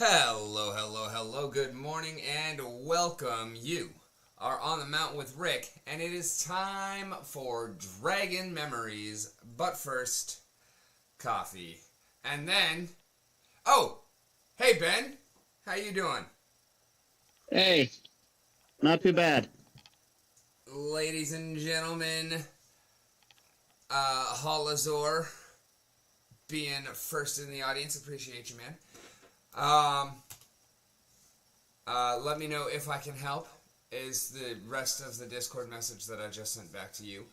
Hello, hello, hello, good morning, and welcome. You are on the mountain with Rick, and it is time for Dragon Memories. But first, coffee. And then, oh, hey Ben, how you doing? Hey, not too bad. Ladies and gentlemen, Halazor being first in the audience, appreciate you, man. Let me know if I can help, is the rest of the Discord message that I just sent back to you.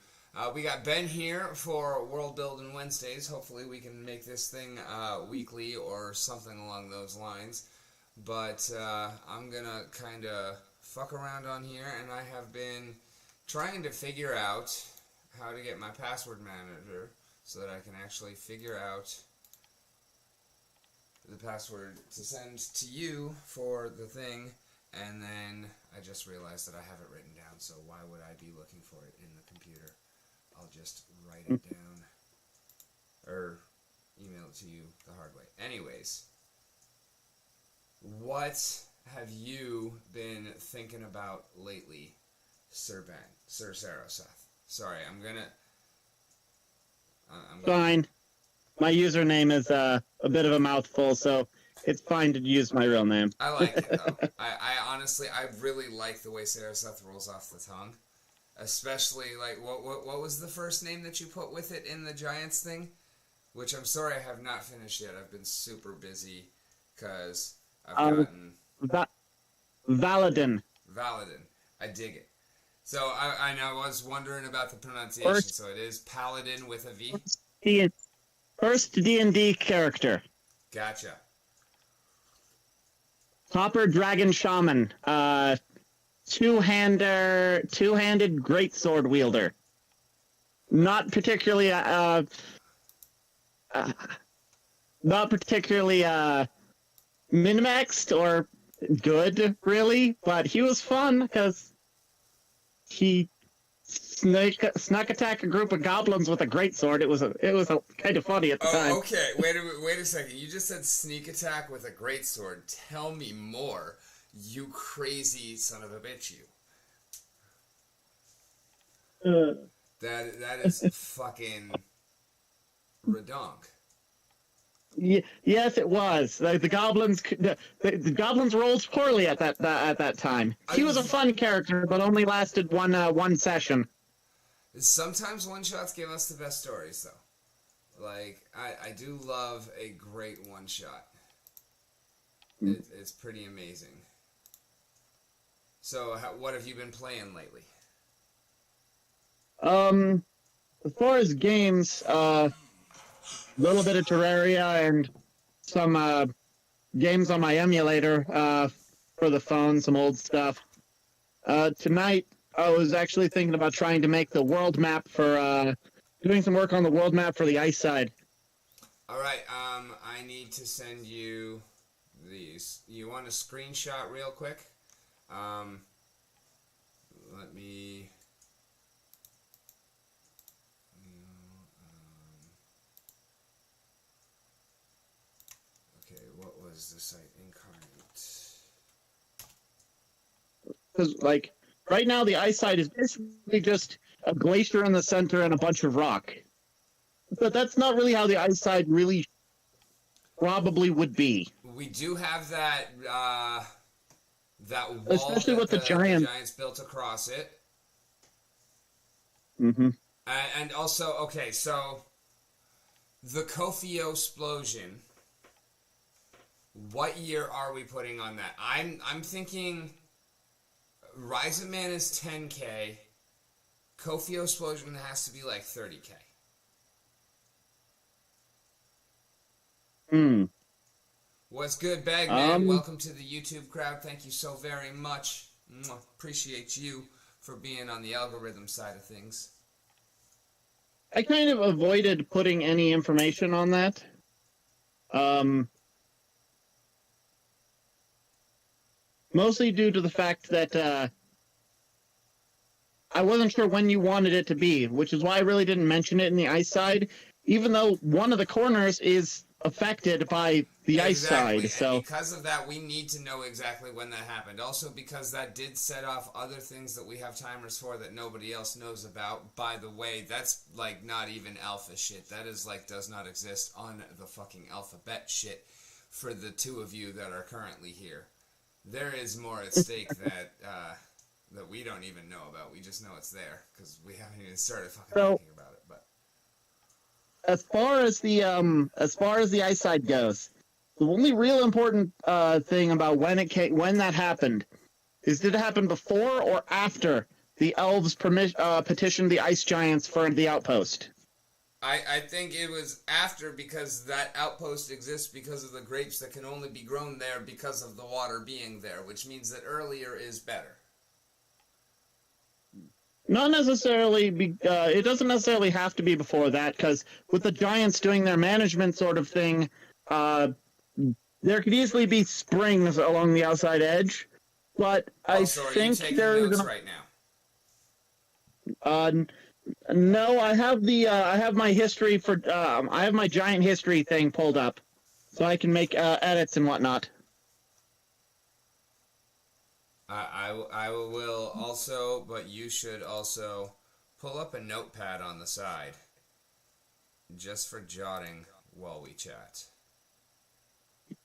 We got Ben here for World Building Wednesdays. Hopefully we can make this thing weekly or something along those lines. But I'm going to kind of fuck around on here, and I have been trying to figure out how to get my password manager so that I can actually figure out the password to send to you for the thing, and then I just realized that I have it written down, so why would I be looking for it in the computer? I'll just write it down, or email it to you the hard way. Anyways, what have you been thinking about lately, Sir Ben? Sir Saroseth? Sorry, I'm gonna... Fine. My username is a bit of a mouthful, so it's fine to use my real name. I like it, though. I honestly, I really like the way Saroseth rolls off the tongue. Especially, like, what was the first name that you put with it in the Giants thing? Which I'm sorry I have not finished yet. I've been super busy, because I've gotten... Valadin. Valadin. I dig it. So, I was wondering about the pronunciation, so it is Paladin with a V? First D&D character. Gotcha. Copper Dragon Shaman. Two-handed greatsword wielder. Not particularly min-maxed or good, really, but he was fun because he snuck attack a group of goblins with a greatsword. It was kind of funny at the time. Okay. Wait a second. You just said sneak attack with a greatsword. Tell me more, you crazy son of a bitch, you. That is fucking redonk. Yes, it was. The goblins rolled poorly at that time. He was a fun character, but only lasted one session. Sometimes one-shots give us the best stories, though. Like, I do love a great one-shot. It's pretty amazing. So, what have you been playing lately? As far as games, little bit of Terraria and some games on my emulator for the phone, some old stuff. Tonight, I was actually thinking about trying to make the world map for, doing some work on the world map for the ice side. Alright, I need to send you these. You want a screenshot real quick? Let me... okay, what was the site? Incarnate. Because, like, right now the ice side is basically just a glacier in the center and a bunch of rock. But that's not really how the ice side really probably would be. We do have that wall, especially that with the Giants built across it. Mm-hmm. And also, okay, so the Kofio explosion. What year are we putting on that? I'm thinking Rise of Man is 10K. Kofio explosion has to be like 30K. What's good, Bagman? Welcome to the YouTube crowd. Thank you so very much. Appreciate you for being on the algorithm side of things. I kind of avoided putting any information on that. Mostly due to the fact that I wasn't sure when you wanted it to be, which is why I really didn't mention it in the ice side, even though one of the corners is affected by the ice Exactly, side. and So because of that, we need to know exactly when that happened. Also, because that did set off other things that we have timers for that nobody else knows about. By the way, that's like not even alpha shit. That is like does not exist on the fucking alphabet shit for the two of you that are currently here. There is more at stake that that we don't even know about. We just know it's there because we haven't even started fucking thinking about it. But as far as the ice side goes, the only real important thing about when that happened is did it happen before or after the elves petitioned the ice giants for the outpost? I think it was after because that outpost exists because of the grapes that can only be grown there because of the water being there, which means that earlier is better. Not necessarily. It doesn't necessarily have to be before that, because with the giants doing their management sort of thing, there could easily be springs along the outside edge. But Also, I are you think taking there's notes right now? No, I have my history for I have my giant history thing pulled up, so I can make edits and whatnot. I will also, but you should also pull up a notepad on the side just for jotting while we chat.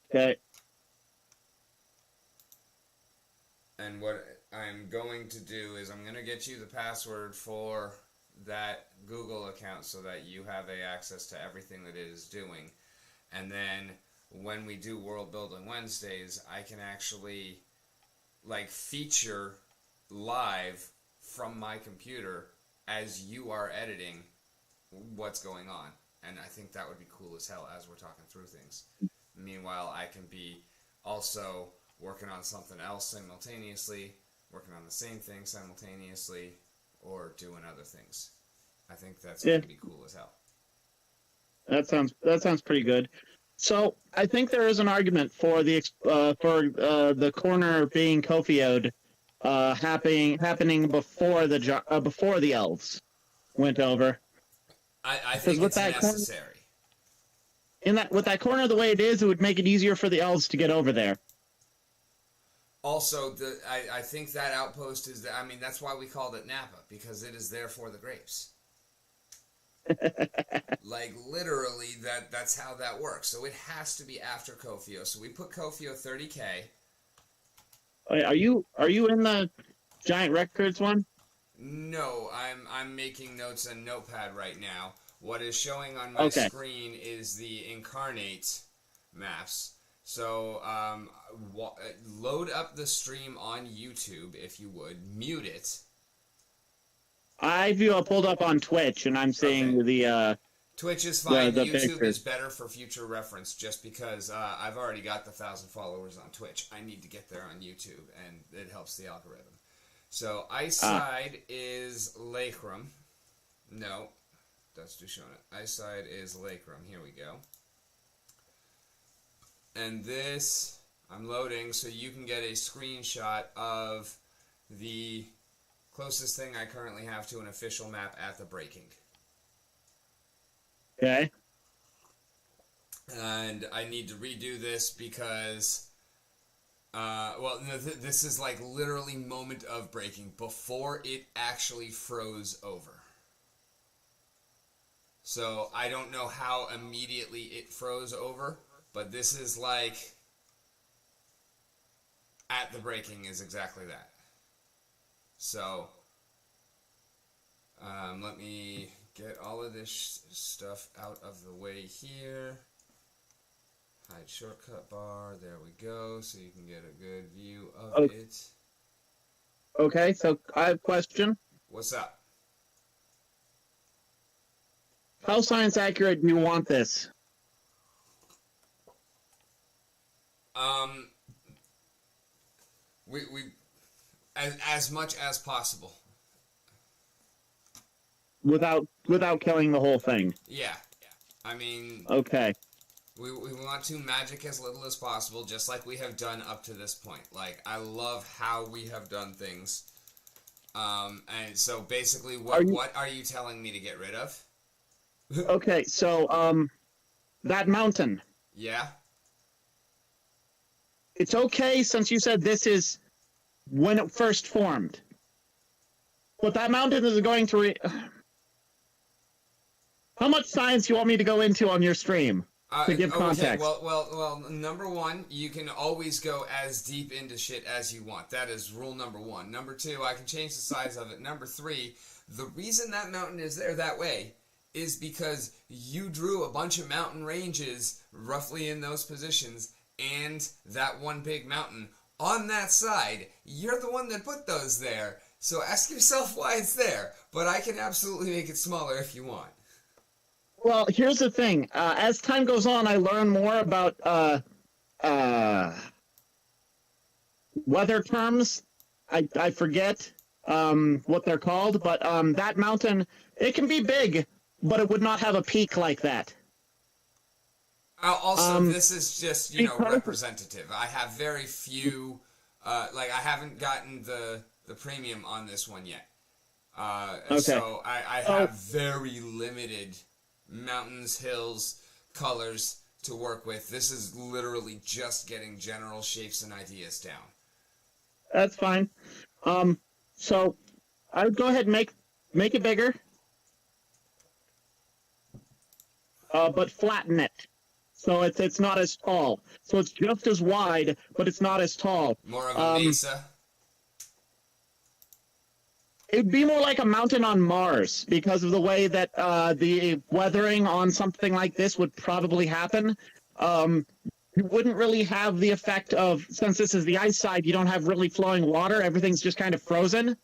Okay. And what I'm going to do is I'm going to get you the password for that Google account so that you have access to everything that it is doing. And then when we do World Building Wednesdays, I can actually like feature live from my computer as you are editing what's going on. And I think that would be cool as hell as we're talking through things. Meanwhile, I can be also working on something else simultaneously, working on the same thing simultaneously, or doing other things. I think that's going to be cool as hell. That sounds pretty good. So I think there is an argument for the corner being Kofioed happening before the elves went over. I think it's necessary. With that corner the way it is, it would make it easier for the elves to get over there. Also, I think that outpost is I mean, that's why we called it Napa, because it is there for the grapes. Like literally, that's how that works. So it has to be after Kofio. So we put Kofio 30K. Are you in the Giant Records one? No, I'm making notes in Notepad right now. What is showing on my screen is the Incarnate maps. So load up the stream on YouTube if you would. Mute it. I pulled up on Twitch, and I'm seeing the Twitch is fine. the YouTube pictures. is better for future reference, just because I've already got the 1,000 followers on Twitch. I need to get there on YouTube, and it helps the algorithm. So Ice Side is Lakeram. No, that's just showing it. Ice Side is Lakeram. Here we go. And this, I'm loading so you can get a screenshot of the closest thing I currently have to an official map at the breaking. Okay. And I need to redo this because, this is like literally moment of breaking before it actually froze over. So I don't know how immediately it froze over, but this is like at the breaking is exactly that. So let me get all of this stuff out of the way here. Hide shortcut bar. There we go. So you can get a good view of it. Okay, so I have a question. What's up? How science accurate do you want this? We as much as possible. Without killing the whole thing. Yeah. I mean, okay. We want to magic as little as possible, just like we have done up to this point. Like, I love how we have done things. And so basically, what are you telling me to get rid of? Okay, so that mountain. Yeah? It's okay since you said this is when it first formed. But that mountain is going to... How much science you want me to go into on your stream to give context? Okay, well, number one, you can always go as deep into shit as you want. That is rule number one. Number two, I can change the size of it. Number three, the reason that mountain is there that way is because you drew a bunch of mountain ranges roughly in those positions and that one big mountain on that side. You're the one that put those there. So ask yourself why it's there. But I can absolutely make it smaller if you want. Well, here's the thing. As time goes on, I learn more about weather terms. I forget what they're called, but that mountain, it can be big, but it would not have a peak like that. Also, this is just, representative. I have very few, I haven't gotten the premium on this one yet. Okay. So I have very limited mountains, hills, colors to work with. This is literally just getting general shapes and ideas down. That's fine. So I would go ahead and make it bigger, but flatten it. So it's not as tall. So it's just as wide, but it's not as tall. More of a mesa. It'd be more like a mountain on Mars because of the way that the weathering on something like this would probably happen. You wouldn't really have the effect of, since this is the ice side, you don't have really flowing water. Everything's just kind of frozen.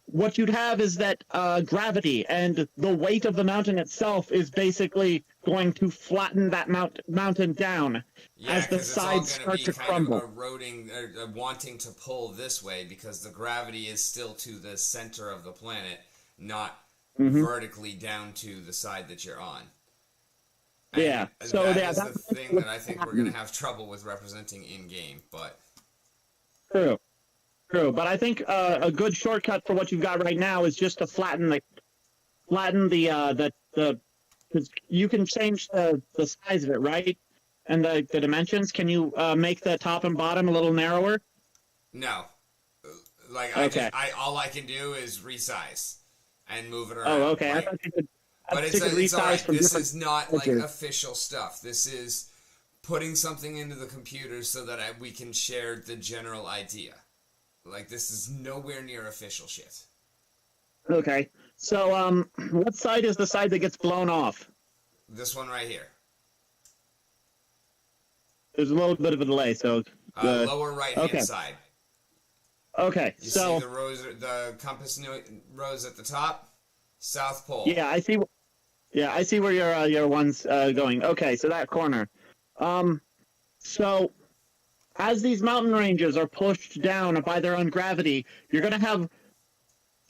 What you'd have is that gravity and the weight of the mountain itself is basically going to flatten that mountain down as the sides start to crumble. Kind of eroding, wanting to pull this way because the gravity is still to the center of the planet, not vertically down to the side that you're on. Yeah. And so that's the thing that I think we're going to have trouble with representing in game, but true. But I think a good shortcut for what you've got right now is just to flatten the because you can change the size of it, right? And the dimensions. Can you make the top and bottom a little narrower? No. All I can do is resize and move it around. Oh, okay. I thought you could. But it's all right. This is not like official stuff. This is putting something into the computer so that we can share the general idea. Like, this is nowhere near official shit. Okay. So, what side is the side that gets blown off? This one right here. There's a little bit of a delay, so... lower right-hand side. Okay, you see the compass rose at the top? South pole. Yeah, I see. Yeah, I see where your one's going. Okay, so that corner. So... as these mountain ranges are pushed down by their own gravity, you're going to have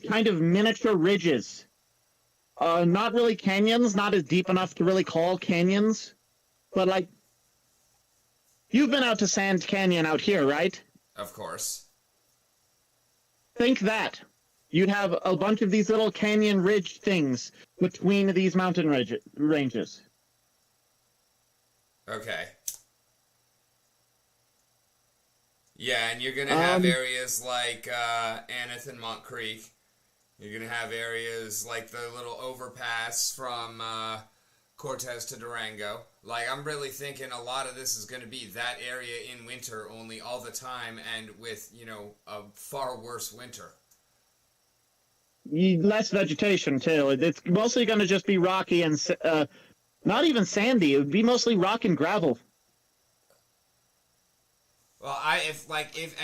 kind of miniature ridges. Not really canyons, not as deep enough to really call canyons, but like, you've been out to Sand Canyon out here, right? Of course. Think that. You'd have a bunch of these little canyon ridge things between these mountain ranges. Okay. Yeah, and you're going to have areas like Aneth and Mont Creek. You're going to have areas like the little overpass from Cortez to Durango. Like, I'm really thinking a lot of this is going to be that area in winter only all the time and with, a far worse winter. Less vegetation, too. It's mostly going to just be rocky and not even sandy. It would be mostly rock and gravel. Well, if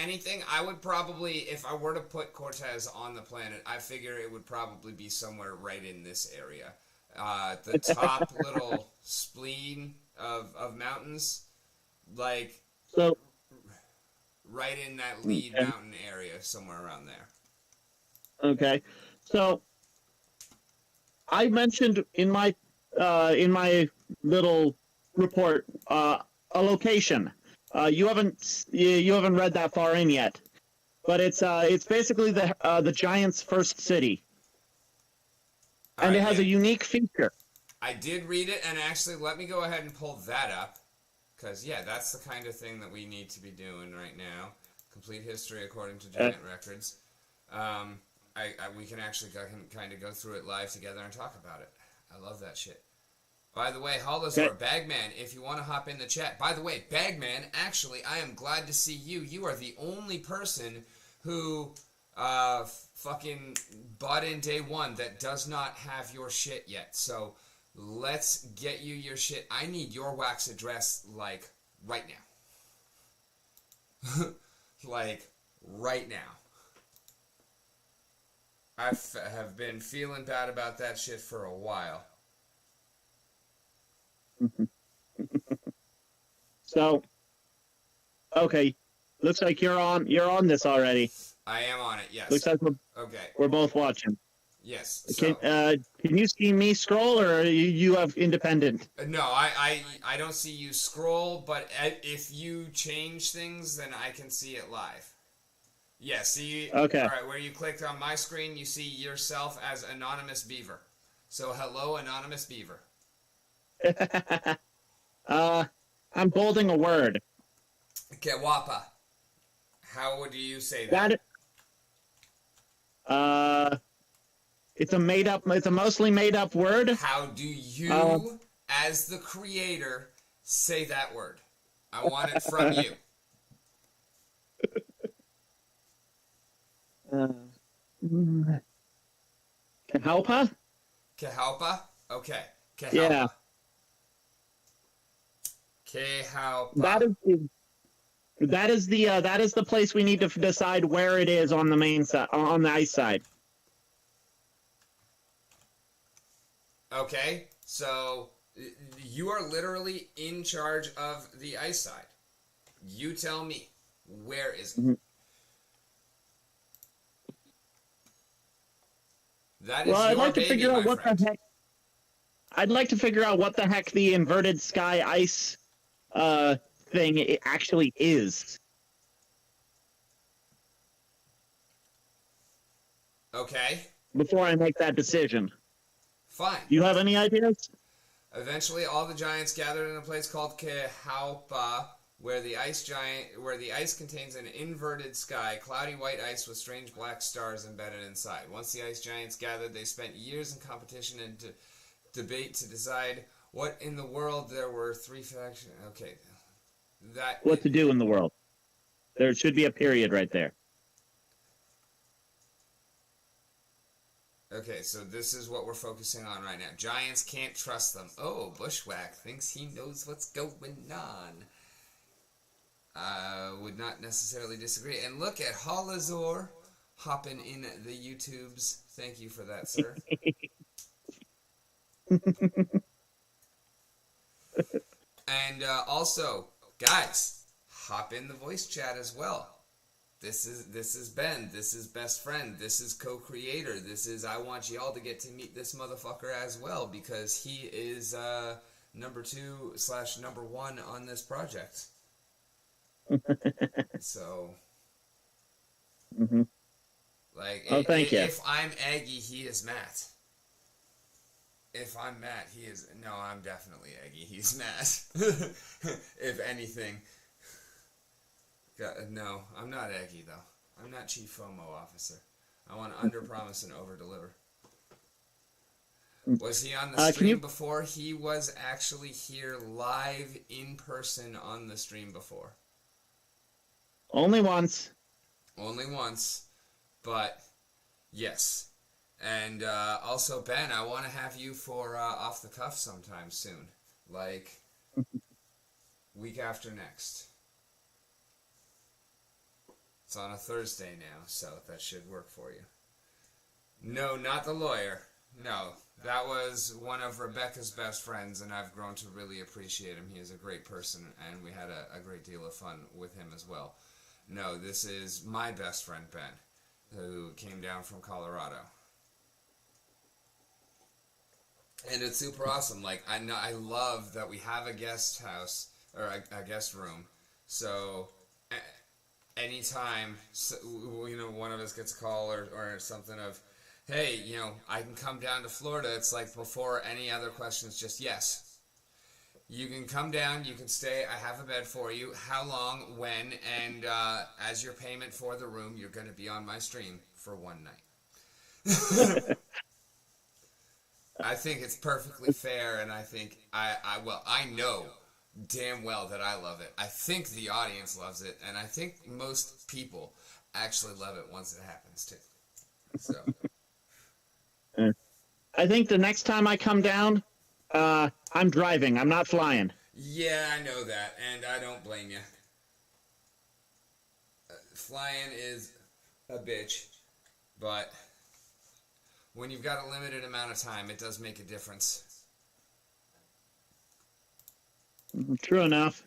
anything, I would probably, if I were to put Cortez on the planet, I figure it would probably be somewhere right in this area. The top little spleen of mountains, right in that lead mountain area, somewhere around there. Okay. So, I mentioned in my little report a location. You haven't read that far in yet, but it's basically the Giants' first city, and it has a unique feature. I did read it, and actually, let me go ahead and pull that up. Because, yeah, that's the kind of thing that we need to be doing right now. Complete history according to Giant Records. We can actually kind of go through it live together and talk about it. I love that shit. By the way, Holozor, Bagman, if you want to hop in the chat. By the way, Bagman, actually, I am glad to see you. You are the only person who fucking bought in day one that does not have your shit yet. So let's get you your shit. I need your wax address, like, right now. Like, right now. I have been feeling bad about that shit for a while. So, okay, looks like you're on this already. I am on it, yes. Looks like we're both watching. Yes. So. Can you see me scroll, or you have independent? No, I don't see you scroll, but if you change things, then I can see it live. Yeah, see? Okay. All right, where you clicked on my screen, you see yourself as Anonymous Beaver. So, hello, Anonymous Beaver. I'm bolding a word. Kewapa. How would you say that? It's a mostly made up word. How do you, as the creator, say that word? I want it from you. Kahalpa? Kahalpa? Okay. Kahalpa. Yeah. Kahalpa. That is the place we need to decide where it is on the main side, on the ice side. Okay, so you are literally in charge of the ice side. You tell me, where is it? Mm-hmm. That is your baby, my friend. I'd like to figure out what the heck the inverted sky ice thing it actually is. Okay. Before I make that decision. Fine. You have any ideas? Eventually, all the giants gathered in a place called Kehalpa, where the ice contains an inverted sky, cloudy white ice with strange black stars embedded inside. Once the ice giants gathered, they spent years in competition and debate to decide what in the world. There were three factions. Okay, what to do in the world. There should be a period right there. Okay, so this is what we're focusing on right now. Giants can't trust them. Oh, Bushwhack thinks he knows what's going on. Would not necessarily disagree. And look at Holozor hopping in the YouTubes. Thank you for that, sir. And also, guys, hop in the voice chat as well. This is Ben. This is best friend. This is co-creator. I want y'all to get to meet this motherfucker as well, because he is number 2/number 1 on this project. So, like, thank you. If I'm Aggie, he is Matt. If I'm Matt, he is... No, I'm definitely Aggie. He's Matt. If anything. No, I'm not Aggie, though. I'm not Chief FOMO Officer. I want to under-promise and over-deliver. Was he on the stream before? He was actually here live in person on the stream before. Only once. Only once. But, yes. And also, Ben, I want to have you for Off the Cuff sometime soon. Like, week after next. It's on a Thursday now, so that should work for you. No, not the lawyer. No, that was one of Rebecca's best friends, and I've grown to really appreciate him. He is a great person, and we had a great deal of fun with him as well. No, this is my best friend, Ben, who came down from Colorado. And it's super awesome. Like, I love that we have a guest house, or a guest room, so... Anytime, one of us gets a call or something of, hey, I can come down to Florida, it's like before any other questions, just yes. You can come down, you can stay, I have a bed for you. How long, when, and as your payment for the room, you're going to be on my stream for one night. I think it's perfectly fair, and I think, I know damn well that I love it. I think the audience loves it, and I think most people actually love it once it happens, too. So. I think the next time I come down, I'm driving. I'm not flying. Yeah, I know that, and I don't blame you. Flying is a bitch, but when you've got a limited amount of time, it does make a difference. True enough.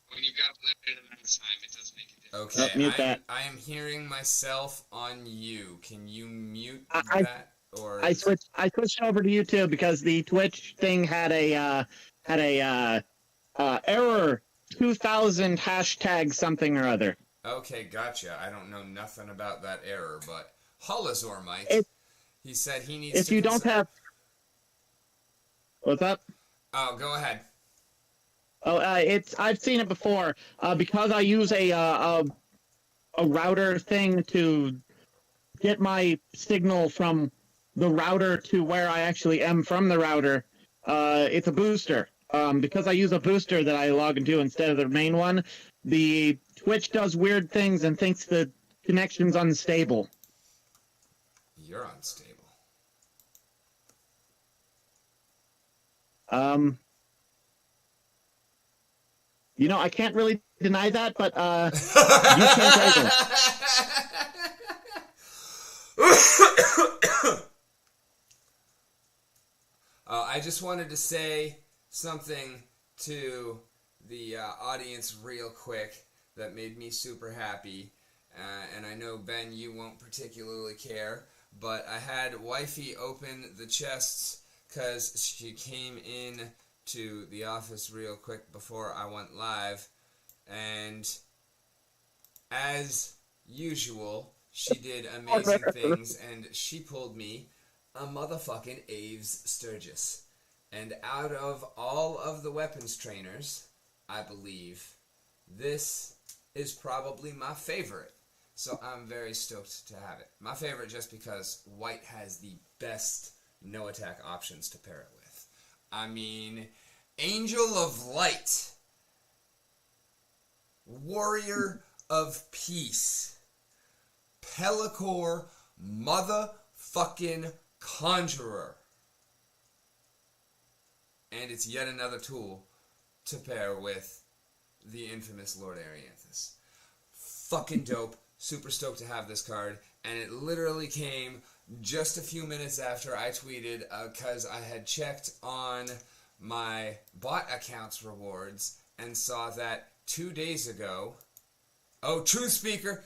When you've got a limited amount of time, it does make a difference. Okay, mute that. I am hearing myself on you. Can you mute that? Or I switched over to YouTube because the Twitch thing had a error 2000 hashtag something or other. Okay, gotcha. I don't know nothing about that error, but Holozor might. He said he needs. If you don't have, what's up? Oh, go ahead. Oh, I've seen it before. Because I use a router thing to get my signal from the router to where I actually am from the router. It's a booster. Because I use a booster that I log into instead of the main one, the Twitch does weird things and thinks the connection's unstable. You're unstable. You know, I can't really deny that, but you can't either. I just wanted to say something to the audience real quick that made me super happy. And I know, Ben, you won't particularly care, but I had Wifey open the chests because she came in to the office real quick before I went live, and as usual, she did amazing things, and she pulled me a motherfucking Aves Sturgis. And out of all of the weapons trainers, I believe this is probably my favorite. So I'm very stoked to have it. My favorite just because white has the best no attack options to pair it with. I mean, Angel of Light, Warrior of Peace, Pellicor motherfucking Conjurer. And it's yet another tool to pair with the infamous Lord Arianthus. Fucking dope. Super stoked to have this card. And it literally came just a few minutes after I tweeted, because I had checked on my bot account's rewards and saw that 2 days ago. Oh, true speaker,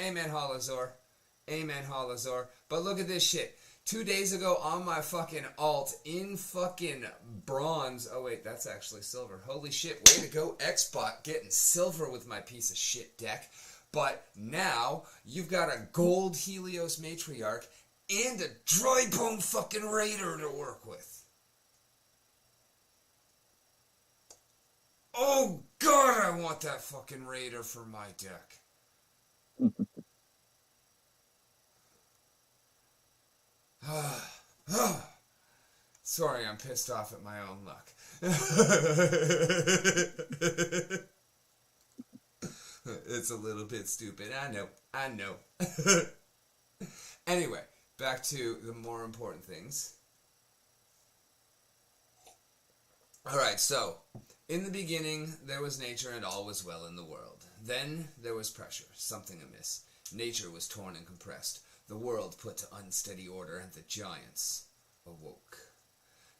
amen Holozor. Amen Holozor. But look at this shit. 2 days ago on my fucking alt in fucking bronze. Oh wait, that's actually silver. Holy shit, way to go Xbot getting silver with my piece of shit deck. But now you've got a gold Helios Matriarch and a dry bone fucking Raider to work with. Oh god, I want that fucking Raider for my deck. Sorry, I'm pissed off at my own luck. It's a little bit stupid. I know. Anyway, back to the more important things. Alright, so, in the beginning, there was nature and all was well in the world. Then there was pressure, something amiss. Nature was torn and compressed. The world put to unsteady order, and the giants awoke.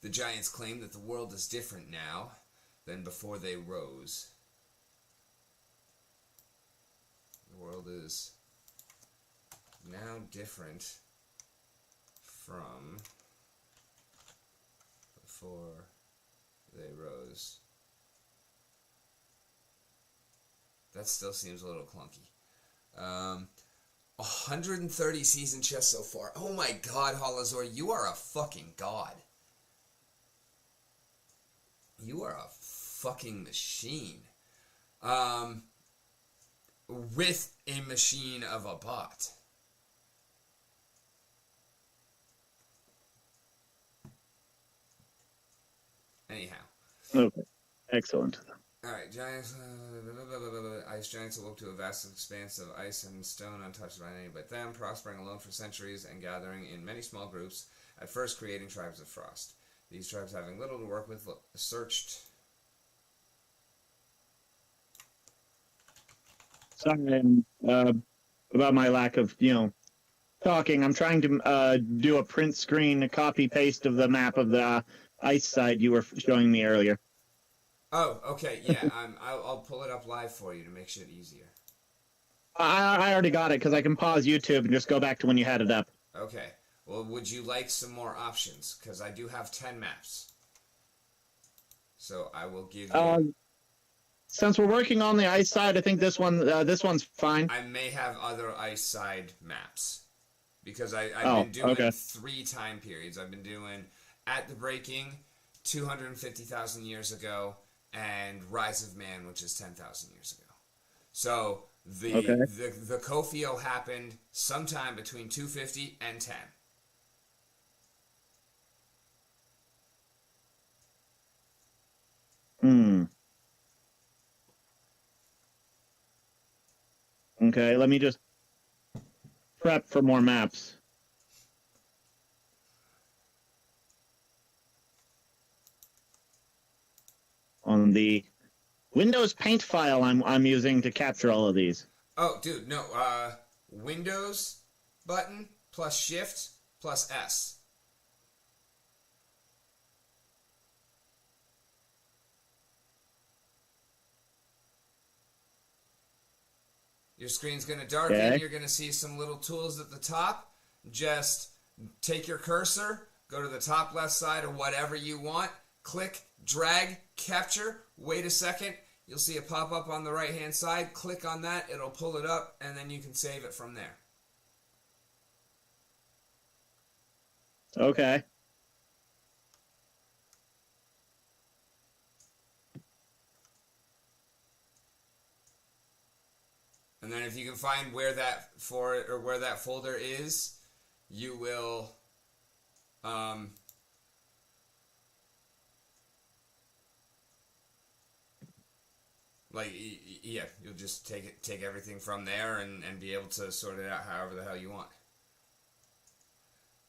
The giants claim that the world is different now than before they rose. The world is now different from before they rose. That still seems a little clunky. 130 season chests so far. Oh my god, Holozor, you are a fucking god. You are a fucking machine. Um, with a machine of a bot. Anyhow. Okay. Excellent. Alright, giants. Ice giants awoke to a vast expanse of ice and stone untouched by any but them, prospering alone for centuries and gathering in many small groups, at first creating tribes of frost. These tribes, having little to work with, searched. Sorry, about my lack of, talking. I'm trying to do a print screen, a copy paste of the map of the ice side you were showing me earlier. Oh, okay, yeah. I'll pull it up live for you to make shit easier. I already got it because I can pause YouTube and just go back to when you had it up. Okay. Well, would you like some more options? Because I do have 10 maps. So I will give you. Since we're working on the ice side, I think this one's fine. I may have other ice side maps. Because I've been doing 3 time periods. I've been doing At the Breaking, 250,000 years ago, and Rise of Man, which is 10,000 years ago. So the Kofio happened sometime between 250 and 10. Okay, let me just prep for more maps. On the Windows Paint file I'm using to capture all of these. Oh, dude, no. Windows button plus Shift plus S. Your screen's going to darken. Okay. You're going to see some little tools at the top. Just take your cursor, go to the top left side or whatever you want, click, drag, capture, wait a second. You'll see a pop-up on the right-hand side. Click on that. It'll pull it up, and then you can save it from there. Okay. And then if you can find where that folder is, you will you'll just take everything from there and be able to sort it out however the hell you want.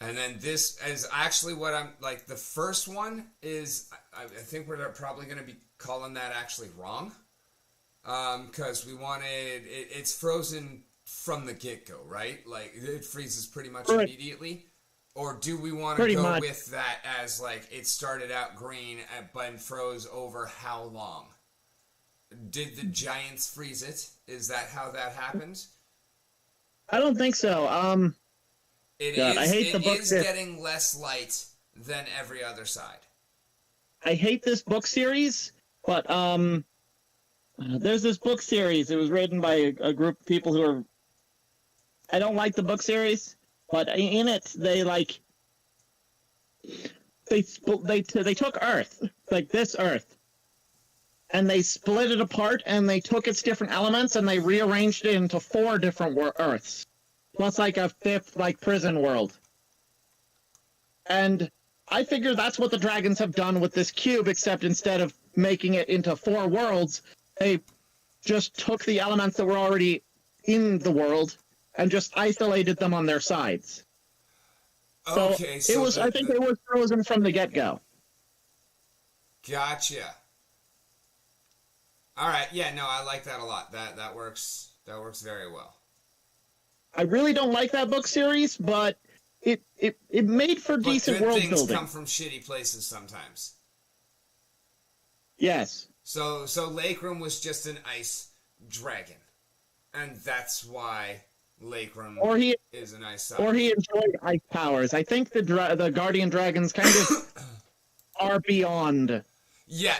And then this is actually what I'm like. The first one is I think we're probably going to be calling that actually wrong. Because we wanted it's frozen from the get-go, right? Like it freezes pretty much immediately. Or do we want to go with that as like it started out green but froze over how long? Did the giants freeze it? Is that how that happened? I don't think so. It is getting less light than every other side. I hate this book series, but there's this book series. It was written by a group of people who are. I don't like the book series, but in it they took Earth, like this Earth, and they split it apart and they took its different elements and they rearranged it into 4 different Earths, plus like a 5th like prison world. And I figure that's what the dragons have done with this cube, except instead of making it into 4 worlds. They just took the elements that were already in the world and just isolated them on their sides. Okay, so I think it was frozen from the get-go. Gotcha. All right, yeah, no, I like that a lot. That works. That works very well. I really don't like that book series, but it made for decent world building. Good things come from shitty places sometimes. Yes. So Lake Room was just an ice dragon, and that's why Lake Room is an ice side. Or he enjoyed ice powers. I think the Guardian Dragons kind of are beyond. Yeah,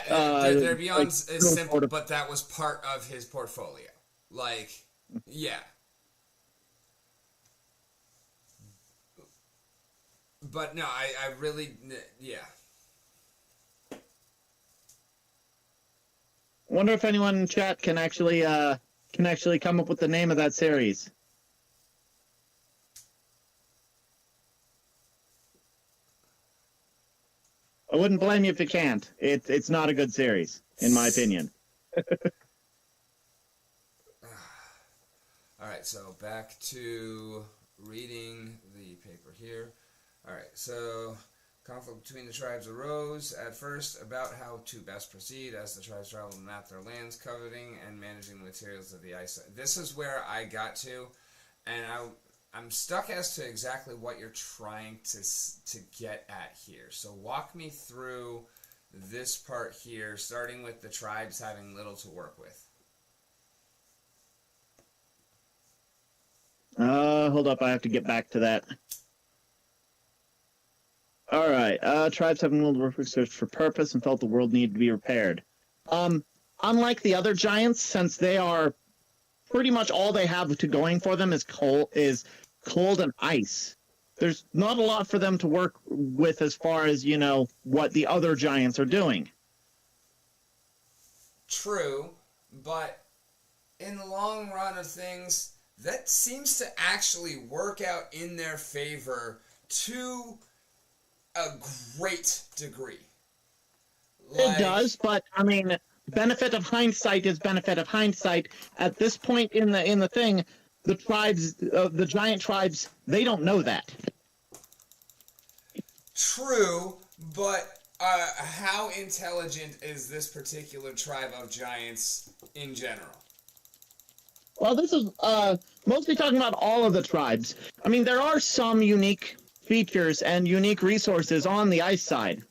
they're beyond simple, but that was part of his portfolio. Like, yeah. But no, I really, yeah. Wonder if anyone in chat can actually come up with the name of that series. I wouldn't blame you if you can't. It's not a good series, in my opinion. All right, so back to reading the paper here. All right, so conflict between the tribes arose at first about how to best proceed as the tribes traveled and mapped their lands, coveting and managing the materials of the ice. This is where I got to, and I'm stuck as to exactly what you're trying to get at here. So walk me through this part here, starting with the tribes having little to work with. Hold up, I have to get back to that. All right, tribes having little work searched for purpose and felt the world needed to be repaired. Unlike the other giants, since they are pretty much all they have to going for them is cold and ice. There's not a lot for them to work with as far as, you know, what the other giants are doing. True, but in the long run of things, that seems to actually work out in their favor to a great degree. It does, but I mean, benefit of hindsight is benefit of hindsight. At this point in the thing, the tribes, the giant tribes, they don't know that. True, but how intelligent is this particular tribe of giants in general? Well, this is mostly talking about all of the tribes. I mean, there are some unique features and unique resources on the ice side,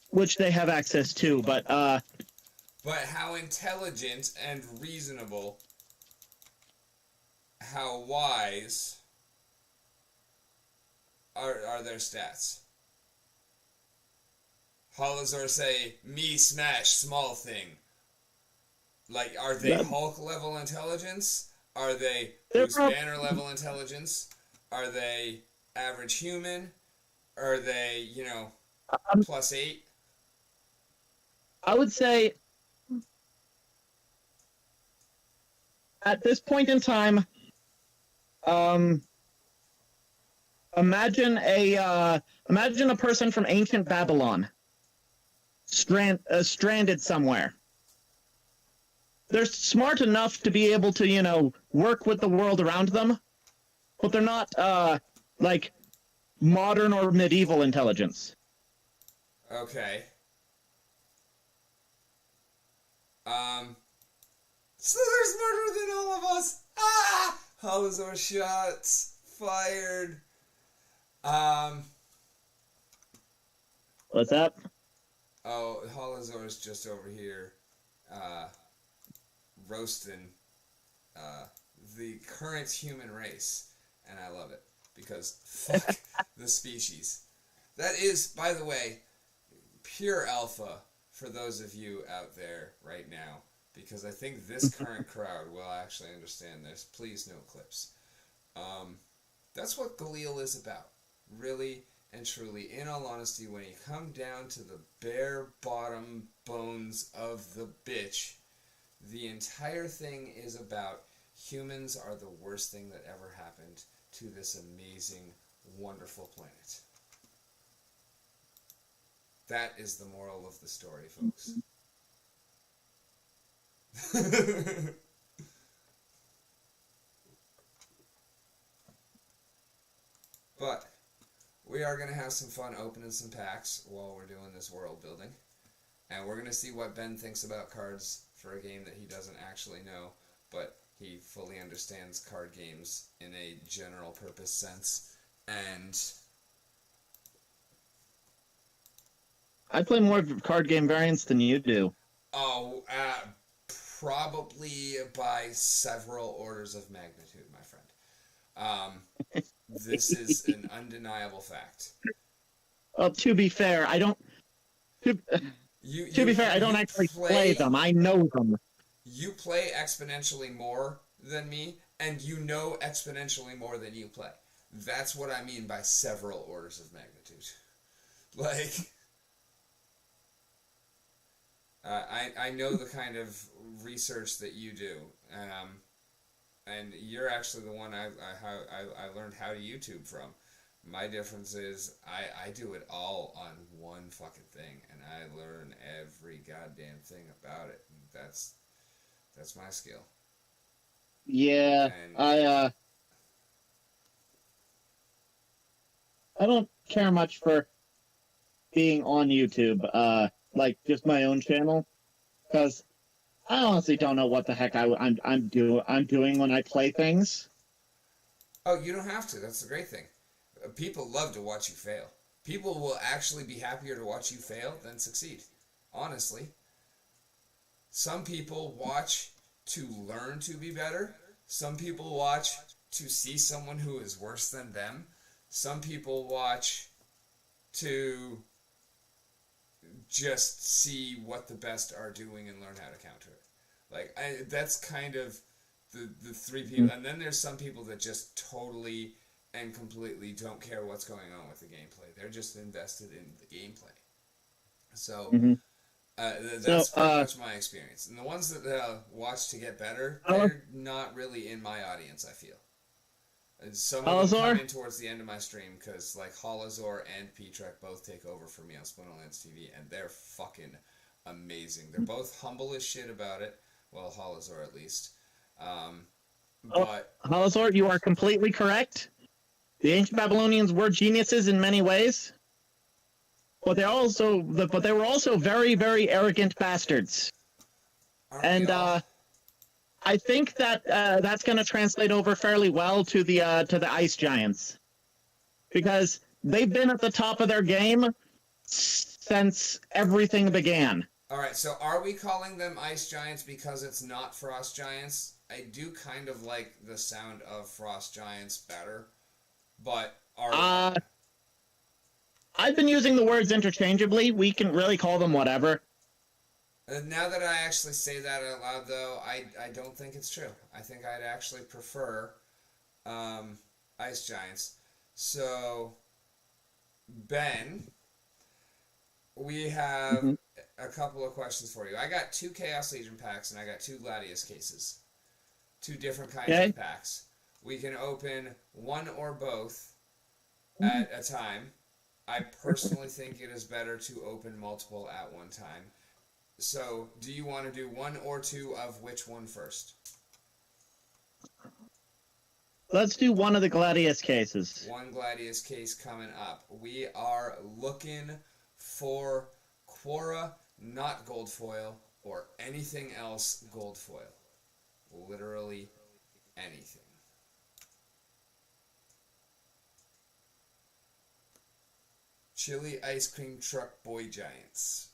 which they have access to, but how intelligent and reasonable, how wise are their stats? Holozor say, me smash small thing. Like, are they Hulk level intelligence? Are they Bruce Banner level intelligence? Are they average human? Are they, you know, +8? I would say at this point in time, imagine a person from ancient Babylon stranded somewhere. They're smart enough to be able to, you know, work with the world around them, but they're not like modern or medieval intelligence. Okay. So they're smarter than all of us. Ah! Holozor shots fired. What's up? Oh, Holozor's just over here, roasting, the current human race, and I love it, because fuck the species. That is, by the way, pure alpha for those of you out there right now, because I think this current crowd will actually understand this. Please, no clips. That's what Galil is about, really and truly. In all honesty, when you come down to the bare bottom bones of the bitch, the entire thing is about humans are the worst thing that ever happened to this amazing, wonderful planet. That is the moral of the story, folks. But we are going to have some fun opening some packs while we're doing this world building. And we're going to see what Ben thinks about cards for a game that he doesn't actually know, but he fully understands card games in a general purpose sense. And I play more card game variants than you do. Oh, probably by several orders of magnitude, my friend. This is an undeniable fact. Well, to be fair, I don't. To be fair, I don't actually play them. I know them. You play exponentially more than me, and you know exponentially more than you play. That's what I mean by several orders of magnitude. Like, I know the kind of research that you do, and you're actually the one I learned how to YouTube from. My difference is I do it all on one fucking thing, and I learn every goddamn thing about it. And that's my skill. Yeah, And I don't care much for being on YouTube, like just my own channel, because I honestly don't know what the heck I'm doing when I play things. oh, you don't have to. That's the great thing. People love to watch you fail. People will actually be happier to watch you fail than succeed. Honestly, some people watch to learn to be better. Some people watch to see someone who is worse than them. Some people watch to just see what the best are doing and learn how to counter it. That's kind of the three people. And then there's some people that just totally and completely don't care what's going on with the gameplay. They're just invested in the gameplay. So Mm-hmm. that's pretty much my experience. And the ones that watch to get better, they're not really in my audience, I feel. And some of them come in towards the end of my stream because like Holozor and P-Trek both take over for me on Splinterlands TV, and they're fucking amazing. They're both humble as shit about it. Well, Holozor at least. But Holozor, you are completely correct. The ancient Babylonians were geniuses in many ways, but they were also very, very arrogant bastards. And I think that that's going to translate over fairly well to the ice giants, because they've been at the top of their game since everything began. All right, so are we calling them ice giants because it's not frost giants? I do kind of like the sound of frost giants better, but I've been using the words interchangeably. We can really call them whatever. Now that I actually say that out loud, though, I don't think it's true. I think I'd actually prefer ice giants. So, Ben, we have a couple of questions for you. I got 2 Chaos Legion packs and I got 2 Gladius cases. 2 different kinds of packs. We can open one or both at a time. I personally think it is better to open multiple at one time. So, do you want to do 1 or 2 of which one first? Let's do one of the Gladius cases. 1 Gladius case coming up. We are looking for Quora, not gold foil, or anything else gold foil. Literally anything. Chili Ice Cream Truck Boy Giants.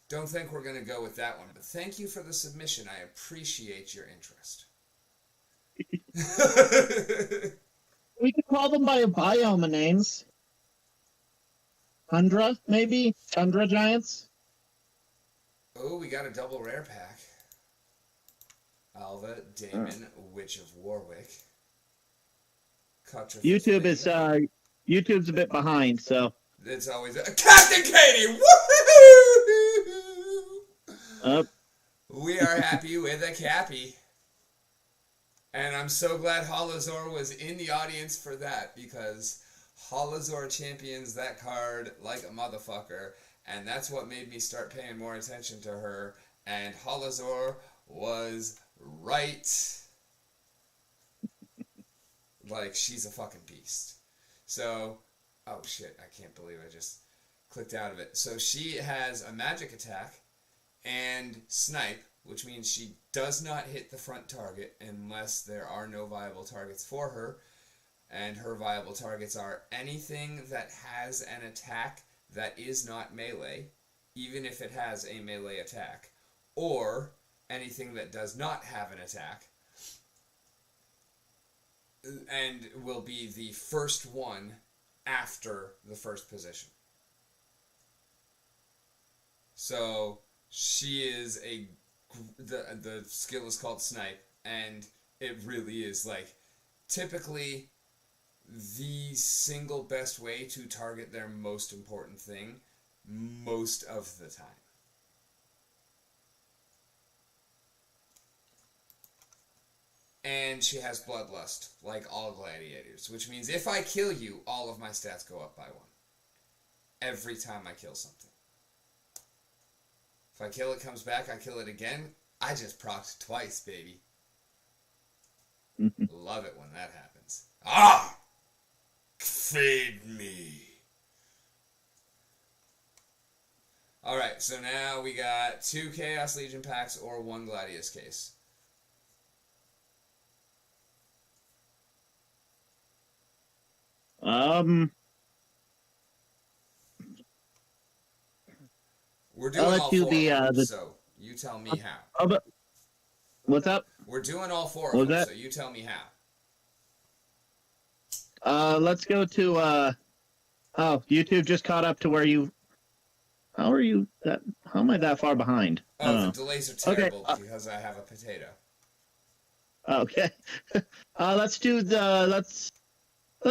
Don't think we're going to go with that one, but thank you for the submission. I appreciate your interest. We could call them by biome names. Tundra, maybe? Tundra giants? Oh, we got a double rare pack. Alva, Damon, Witch of Warwick. YouTube's a bit behind, so it's always Captain Katie. Woohoo! We are happy with a Cappy, and I'm so glad Holozor was in the audience for that, because Holozor champions that card like a motherfucker, and that's what made me start paying more attention to her. And Holozor was right. Like, she's a fucking beast. So, oh shit, I can't believe I just clicked out of it. So she has a magic attack and snipe, which means she does not hit the front target unless there are no viable targets for her. And her viable targets are anything that has an attack that is not melee, even if it has a melee attack, or anything that does not have an attack, and will be the first one after the first position. So she is the skill is called Snipe, and it really is like, typically the single best way to target their most important thing most of the time. And she has bloodlust, like all gladiators, which means if I kill you, all of my stats go up by 1. Every time I kill something. If I kill it, comes back, I kill it again, I just procced twice, baby. Love it when that happens. Ah! Feed me. Alright, so now we got 2 Chaos Legion packs or 1 Gladius case. We're doing I'll let all you 4 be, of them, so you tell me how. What's up? We're doing all 4 What of was them, that? so you tell me how. Let's go to, oh, YouTube just caught up to where you, how am I that far behind? I Oh, don't the know. delays are Okay, terrible because I have a potato. okay. Let's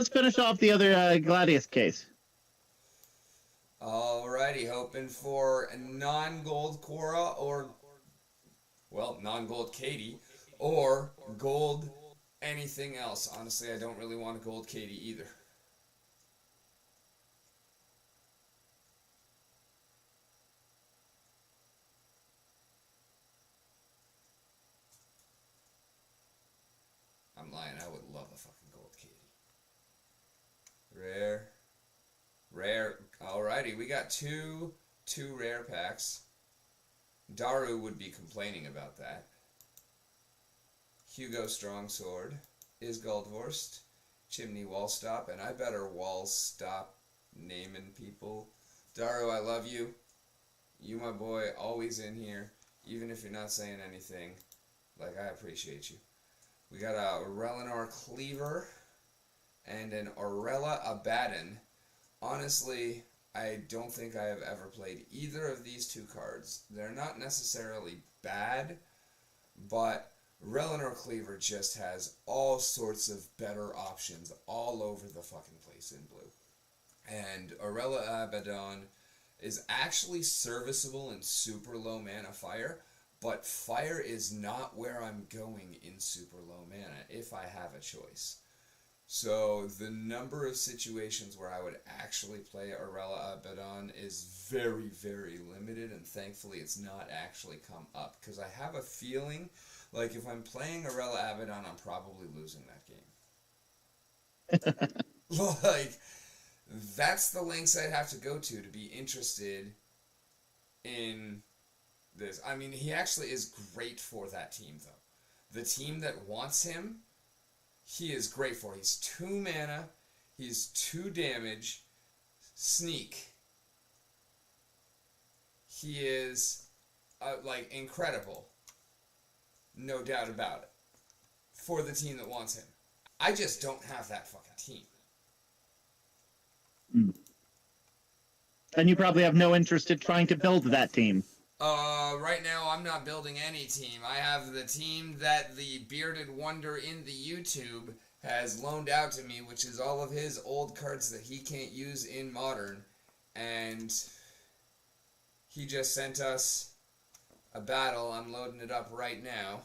finish off the other, Gladius case. Alrighty, hoping for a non-gold Quora or, well, non-gold Katie or gold anything else. Honestly, I don't really want a gold Katie either. I'm lying, I would love a fucking gold Katie. Rare. Rare. Alrighty, we got two rare packs. Daru would be complaining about that. Hugo Strongsword, Isgoldvorst, Chimney Wallstop, and I better wall stop naming people. Daru, I love you. You, my boy, always in here, even if you're not saying anything. Like, I appreciate you. We got a Relinor Cleaver and an Aurella Abaddon. Honestly, I don't think I have ever played either of these 2 cards. They're not necessarily bad, but Relinor Cleaver just has all sorts of better options all over the fucking place in blue. And Aurella Abaddon is actually serviceable in super low mana fire, but fire is not where I'm going in super low mana if I have a choice. So the number of situations where I would actually play Aurella Abaddon is very, very limited, and thankfully it's not actually come up, because I have a feeling like if I'm playing Aurella Abaddon, I'm probably losing that game. Like, that's the lengths I'd have to go to be interested in this. I mean, he actually is great for that team, though. The team that wants him, he is great for. He's 2 mana, he's 2 damage, sneak. He is, like, incredible. No doubt about it. For the team that wants him. I just don't have that fucking team. And you probably have no interest in trying to build that team. Right now I'm not building any team. I have the team that the bearded wonder in the YouTube has loaned out to me, which is all of his old cards that he can't use in Modern. And he just sent us a battle. I'm loading it up right now.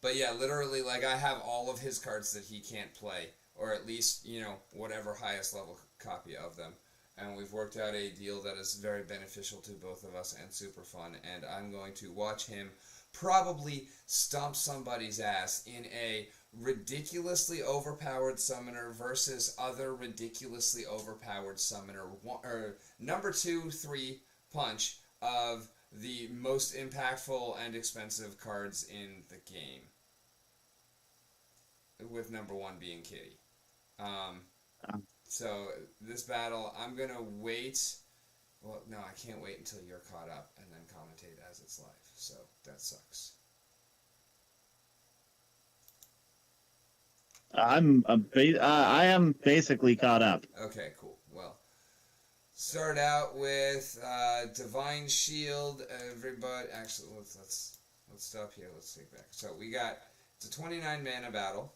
But yeah, literally, like, I have all of his cards that he can't play. Or at least, you know, whatever highest level copy of them. And we've worked out a deal that is very beneficial to both of us and super fun. And I'm going to watch him probably stomp somebody's ass in a ridiculously overpowered summoner versus other ridiculously overpowered summoner. Or number 2, 3 punch of the most impactful and expensive cards in the game. With number 1 being Kitty. So, this battle, I'm going to wait. Well, no, I can't wait until you're caught up and then commentate as it's live. So, that sucks. I am basically caught up. Okay, cool. Well, start out with Divine Shield. Everybody, actually, let's stop here. Let's take back. So, we got, it's a 29 mana battle.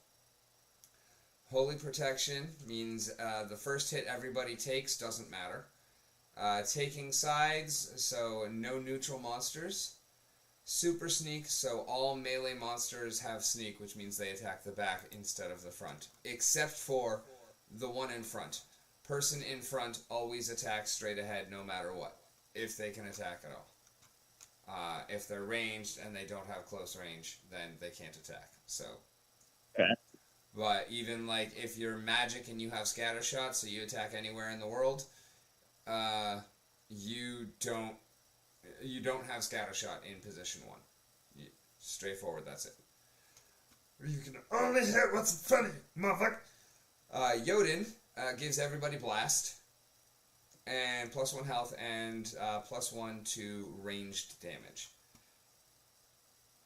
Holy Protection means the first hit everybody takes doesn't matter. Taking sides, so no neutral monsters. Super Sneak, so all melee monsters have sneak, which means they attack the back instead of the front. Except for the one in front. Person in front always attacks straight ahead no matter what, if they can attack at all. If they're ranged and they don't have close range, then they can't attack. So, Okay. but even like if you're magic and you have scatter shot, so you attack anywhere in the world, you don't have scatter shot in position 1. Straightforward, that's it. You can only hit what's in front of you, motherfucker. Jotun gives everybody blast, and +1 health, and +1 to ranged damage.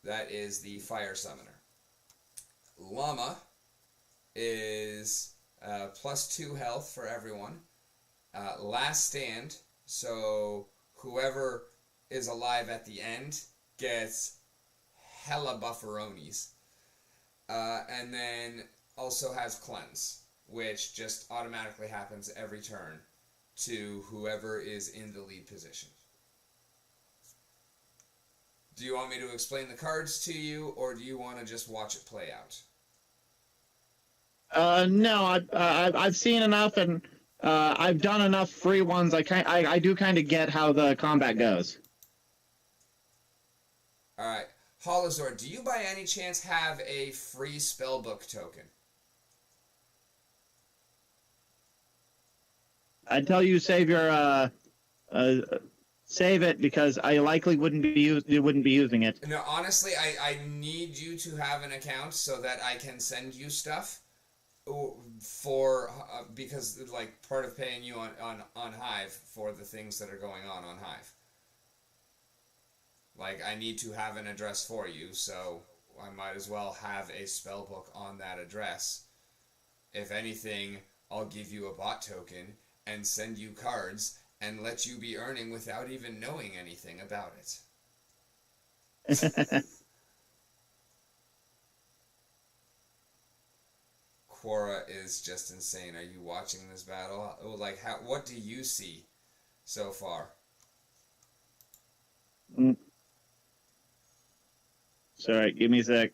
That is the fire summoner. Llama is +2 health for everyone. Last stand, so whoever is alive at the end gets hella bufferonis. And then also has cleanse, which just automatically happens every turn to whoever is in the lead position. Do you want me to explain the cards to you, or do you want to just watch it play out? No, I've seen enough, and I've done enough free ones. I do kind of get how the combat goes. Alright. Holozor, do you by any chance have a free spellbook token? I'd tell you save your save it, because I likely wouldn't be using it. No, honestly, I need you to have an account so that I can send you stuff for because like part of paying you on Hive for the things that are going on Hive. Like, I need to have an address for you, so I might as well have a spellbook on that address. If anything, I'll give you a bot token and send you cards and let you be earning without even knowing anything about it. Quora is just insane. Are you watching this battle? Like, what do you see so far? Sorry, give me a sec.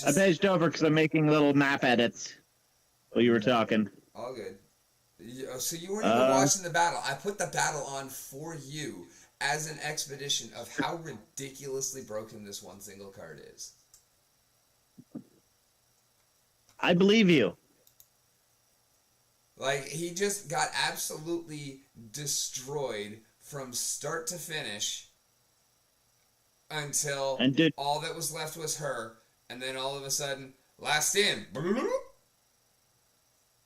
I paged over because I'm making little map edits while you were talking. All good. So you weren't even watching the battle. I put the battle on for you as an expedition of how ridiculously broken this one single card is. I believe you. Like, he just got absolutely destroyed from start to finish until all that was left was her, and then all of a sudden, last in.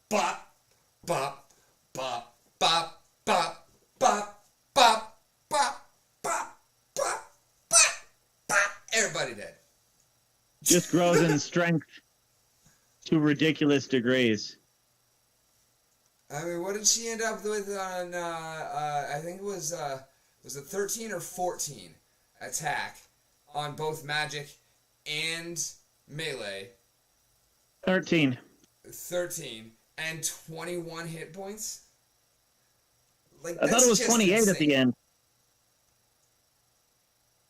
Bop, bop, bop, bop, bop, bop, bop, bop, bop, bop, bop, bop. Everybody dead. Just grows in strength to ridiculous degrees. I mean, what did she end up with on, I think it was it 13 or 14 attack on both magic and melee? 13. 13 and 21 hit points? Like, I thought it was 28 insane. At the end.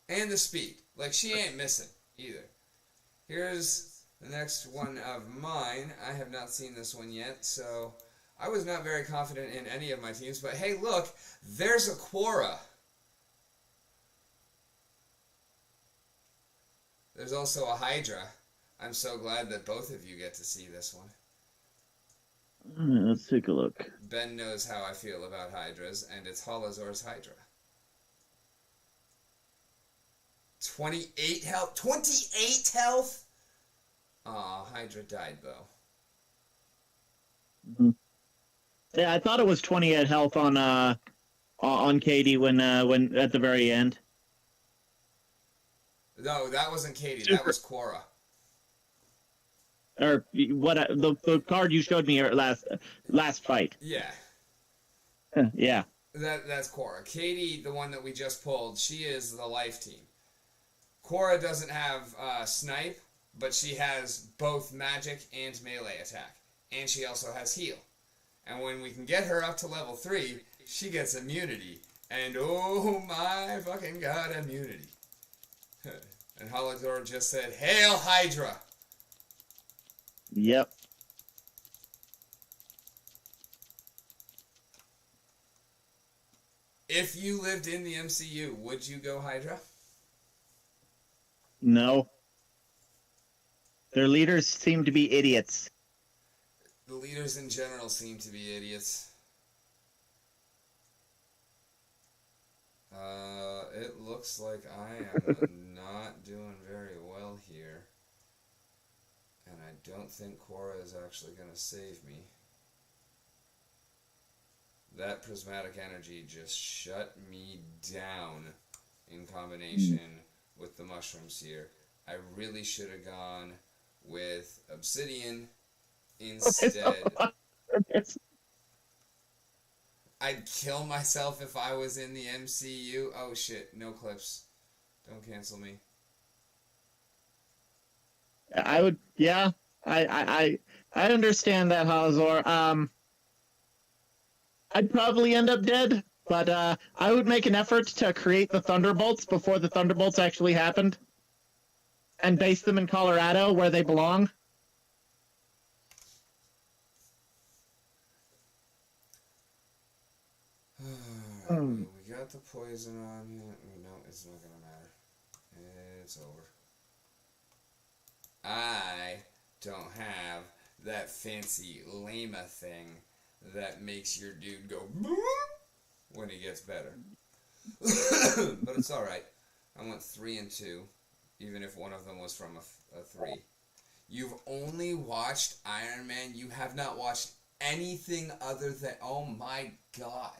And the speed. Like, she ain't missing either. Here's the next one of mine. I have not seen this one yet, so I was not very confident in any of my teams, but hey, look, there's a Quora. There's also a Hydra. I'm so glad that both of you get to see this one. Let's take a look. Ben knows how I feel about Hydras, and it's Holozor's Hydra. 28 health? 28 health? Aw, Hydra died, though. Mm-hmm. Yeah, I thought it was 28 health on Katie when at the very end. No, that wasn't Katie. That was Quora. Or what? The card you showed me last fight. Yeah. Yeah. That's Cora. Katie, the one that we just pulled, she is the life team. Cora doesn't have snipe, but she has both magic and melee attack. And she also has heal. And when we can get her up to level 3, she gets immunity. And oh my fucking god, immunity. And Holodor just said, "Hail Hydra!" Yep. If you lived in the MCU, would you go Hydra? No. Their leaders seem to be idiots. The leaders in general seem to be idiots. It looks like I am not doing very well here. And I don't think Cora is actually going to save me. That prismatic energy just shut me down in combination with the mushrooms here. I really should have gone with obsidian instead. I'd kill myself if I was in the MCU. Oh shit, no clips. Don't cancel me. I would, yeah. I understand that, Hazor. I'd probably end up dead, but I would make an effort to create the Thunderbolts before the Thunderbolts actually happened, and base them in Colorado where they belong. We got the poison on here. No, it's not gonna matter. It's over. I don't have that fancy Lama thing that makes your dude go when he gets better. But it's alright. I went 3 and 2, even if one of them was from a 3. You've only watched Iron Man. You have not watched anything other than... Oh my god.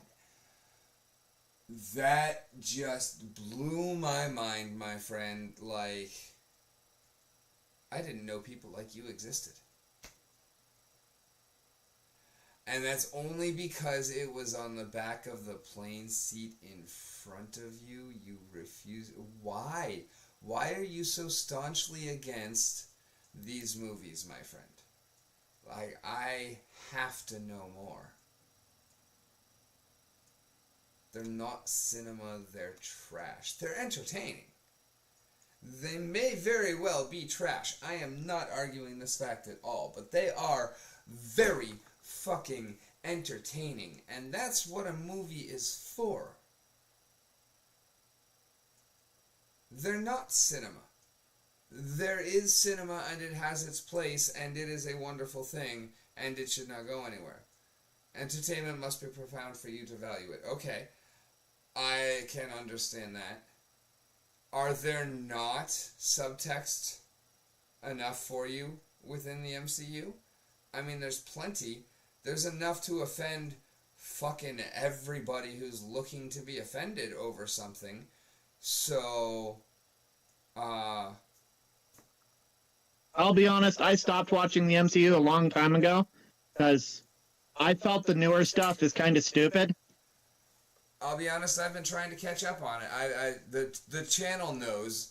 That just blew my mind, my friend. Like, I didn't know people like you existed. And that's only because it was on the back of the plane seat in front of you. You refuse. Why? Why are you so staunchly against these movies, my friend? Like, I have to know more. They're not cinema, they're trash. They're entertaining. They may very well be trash. I am not arguing this fact at all, but they are very fucking entertaining, and that's what a movie is for. They're not cinema. There is cinema, and it has its place, and it is a wonderful thing, and it should not go anywhere. Entertainment must be profound for you to value it. Okay, I can understand that. Are there not subtext enough for you within the MCU? I mean, there's plenty. There's enough to offend fucking everybody who's looking to be offended over something. So, I'll be honest, I stopped watching the MCU a long time ago, because I felt the newer stuff is kind of stupid. I'll be honest, I've been trying to catch up on it. The channel knows.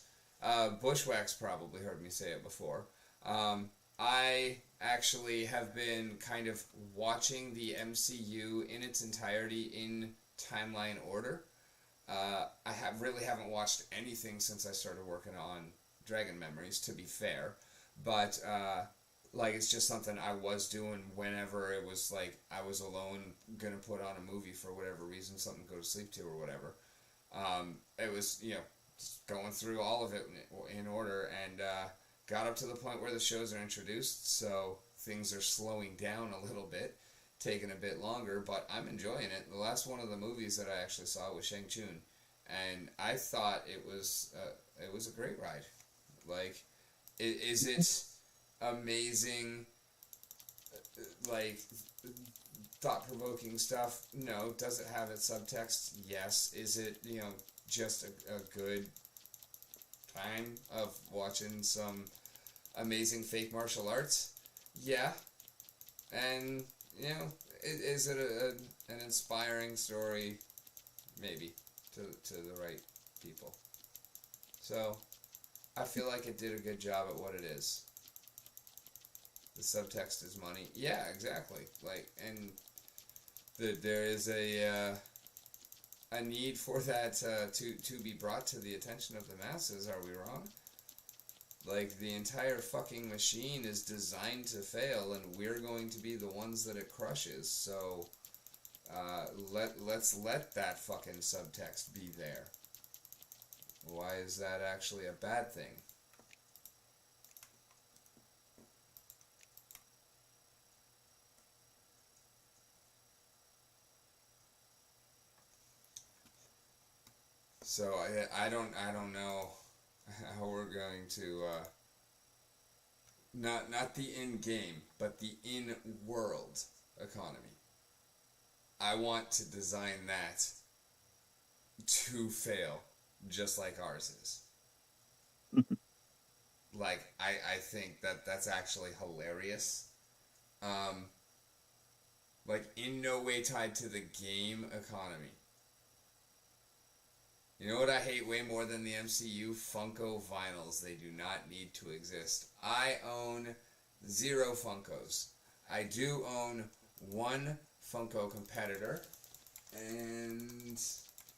Bushwhack's probably heard me say it before. I actually have been kind of watching the MCU in its entirety in timeline order. I really haven't watched anything since I started working on Dragon Memories, to be fair. But like, it's just something I was doing whenever it was like I was alone, gonna put on a movie for whatever reason, something to go to sleep to or whatever. It was, you know, just going through all of it in order, and got up to the point where the shows are introduced, so things are slowing down a little bit, taking a bit longer, but I'm enjoying it. The last one of the movies that I actually saw was Shang-Chun, and I thought it was a great ride. Like, is it amazing, like, thought-provoking stuff? No. Does it have its subtext? Yes. Is it, you know, just a good time of watching some amazing fake martial arts? Yeah. And, you know, is it an inspiring story? maybe, to the right people. So, I feel like it did a good job at what it is. The subtext is money. Yeah, exactly. Like, and there is a need for that to be brought to the attention of the masses. Are we wrong? Like, the entire fucking machine is designed to fail, and we're going to be the ones that it crushes. So, let's let that fucking subtext be there. Why is that actually a bad thing? So I don't know how we're going to not the in-game, but the in-world economy. I want to design that to fail, just like ours is. Like, I think that's actually hilarious. Like, in no way tied to the game economy. You know what I hate way more than the MCU? Funko vinyls. They do not need to exist. I own 0 Funkos. I do own 1 Funko competitor. And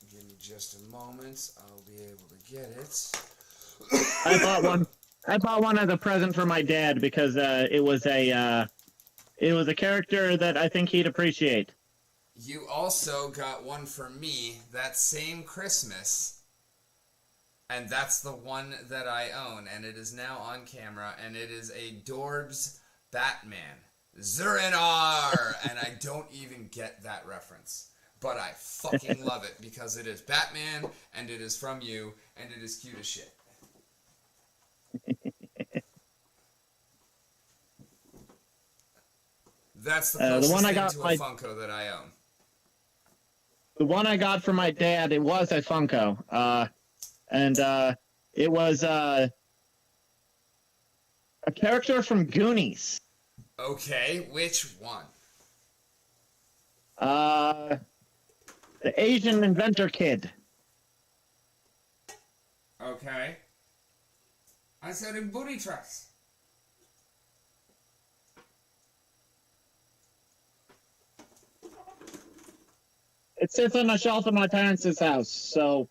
give me just a moment. I'll be able to get it. I bought one. I bought one as a present for my dad because it was a character that I think he'd appreciate. You also got one for me that same Christmas, and that's the one that I own, and it is now on camera, and it is a Dorbs Batman. Zurinar! And I don't even get that reference. But I fucking love it, because it is Batman, and it is from you, and it is cute as shit. That's the closest one I thing got to a Funko that I own. The one I got for my dad, it was a Funko. And it was a character from Goonies. Okay, which one? The Asian inventor kid. Okay. I said in booty traps. It sits on a shelf in my parents' house, so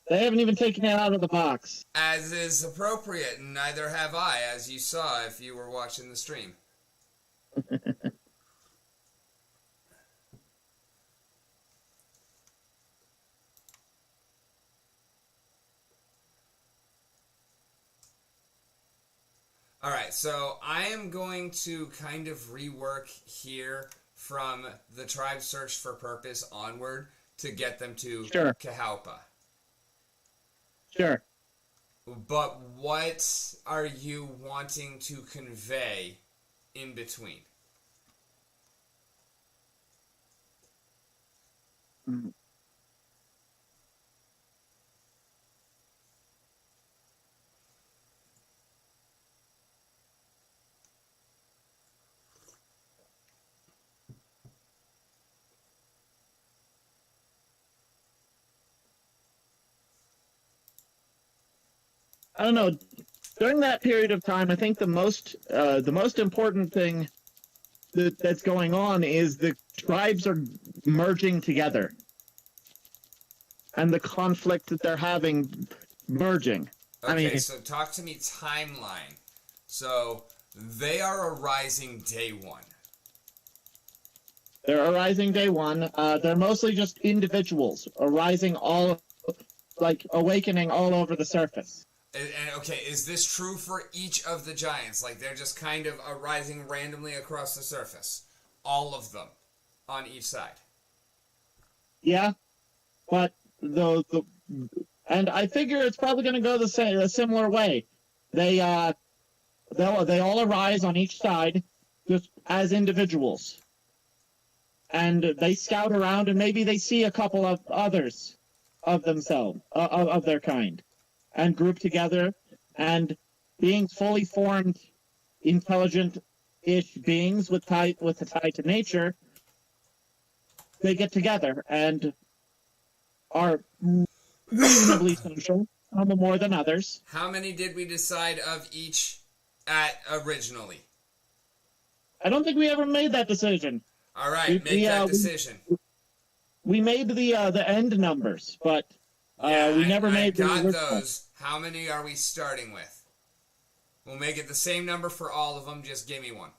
they haven't even taken it out of the box. As is appropriate, and neither have I, as you saw if you were watching the stream. Alright, so I am going to kind of rework here from the Tribe Search for Purpose onward to get them to Kahaupa. Sure. But what are you wanting to convey in between? Mm. I don't know. During that period of time, I think the most important thing that's going on is the tribes are merging together, and the conflict that they're having merging. Okay, so talk to me timeline. So they are arising day one. They're arising day one. They're mostly just individuals arising awakening all over the surface. And okay, is this true for each of the giants? Like, they're just kind of arising randomly across the surface? All of them on each side? Yeah, but and I figure it's probably going to go a similar way. They all arise on each side just as individuals, and they scout around, and maybe they see a couple of others of themselves of their kind, and group together, and being fully formed, intelligent-ish beings with a tie to nature, they get together and are reasonably social, some more than others. How many did we decide of each at originally? I don't think we ever made that decision. All right, make that decision. We made the end numbers, but Yeah, we never I made the got original. those. How many are we starting with? We'll make it the same number for all of them. Just give me one.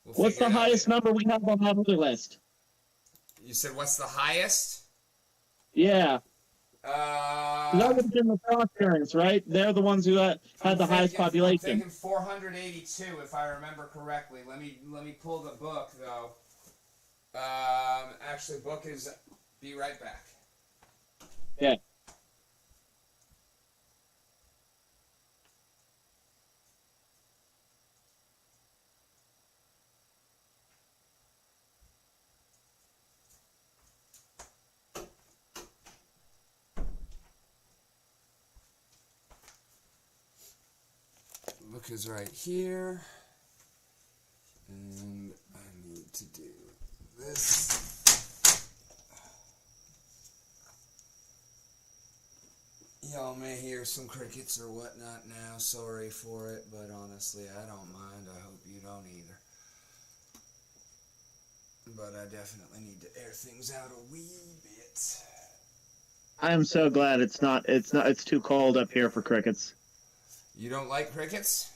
What's the highest number we have on that other list? You said what's the highest? Yeah. That would have been the Frost right? They're the ones who had the highest population. I'm thinking 482, if I remember correctly. Let me pull the book though. Actually, book is. Be right back. Yeah. Book is right here. And I need to do this. Y'all may hear some crickets or whatnot now. Sorry for it, but honestly, I don't mind. I hope you don't either. But I definitely need to air things out a wee bit. I am so glad it's too cold up here for crickets. You don't like crickets?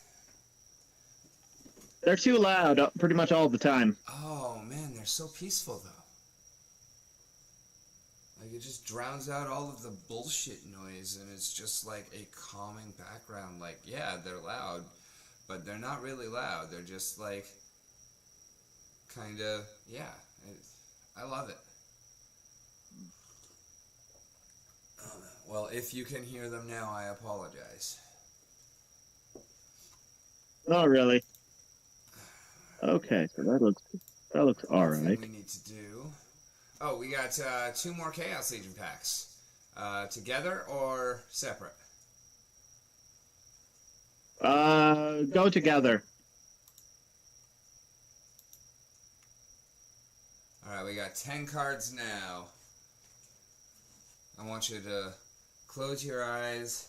They're too loud pretty much all the time. Oh man, they're so peaceful though. Like it just drowns out all of the bullshit noise and it's just like a calming background. Like, yeah, they're loud, but they're not really loud. They're just like kind of, yeah, I love it. Well, if you can hear them now, I apologize. Not really. Okay, so that looks all right. We need to do. Oh, we got 2 more Chaos Legion packs. Together or separate? Go together. Alright, we got 10 cards now. I want you to close your eyes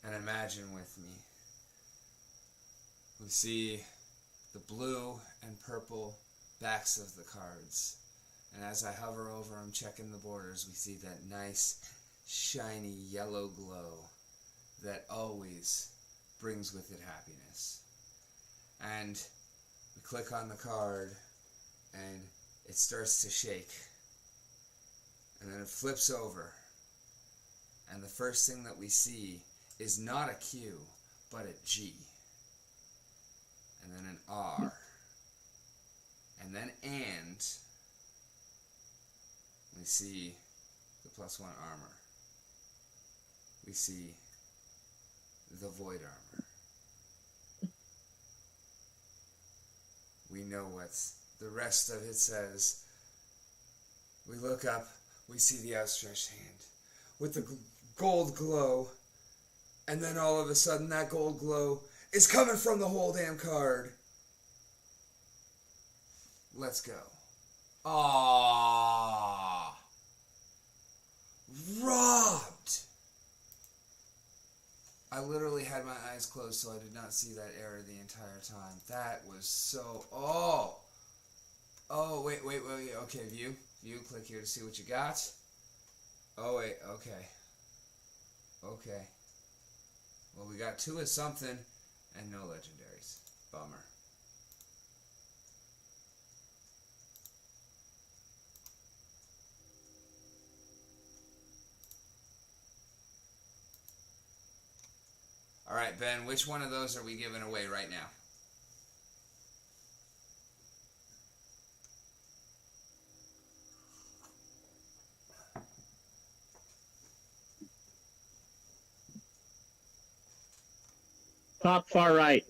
and imagine with me. We see the blue and purple backs of the cards. And as I hover over them, checking the borders, we see that nice, shiny yellow glow that always brings with it happiness. And we click on the card, and it starts to shake. And then it flips over. And the first thing that we see is not a Q, but a G. And then an R. And then and. We see the +1 armor. We see the void armor. We know what the rest of it says. We look up, we see the outstretched hand with the gold glow, and then all of a sudden that gold glow is coming from the whole damn card. Let's go. Aww. Robbed. I literally had my eyes closed so I did not see that error the entire time. That was so... Oh, wait. Okay, view. Click here to see what you got. Oh, wait. Okay. Well, we got 2 of something and no legendaries. Bummer. Alright, Ben, which one of those are we giving away right now? Top far right.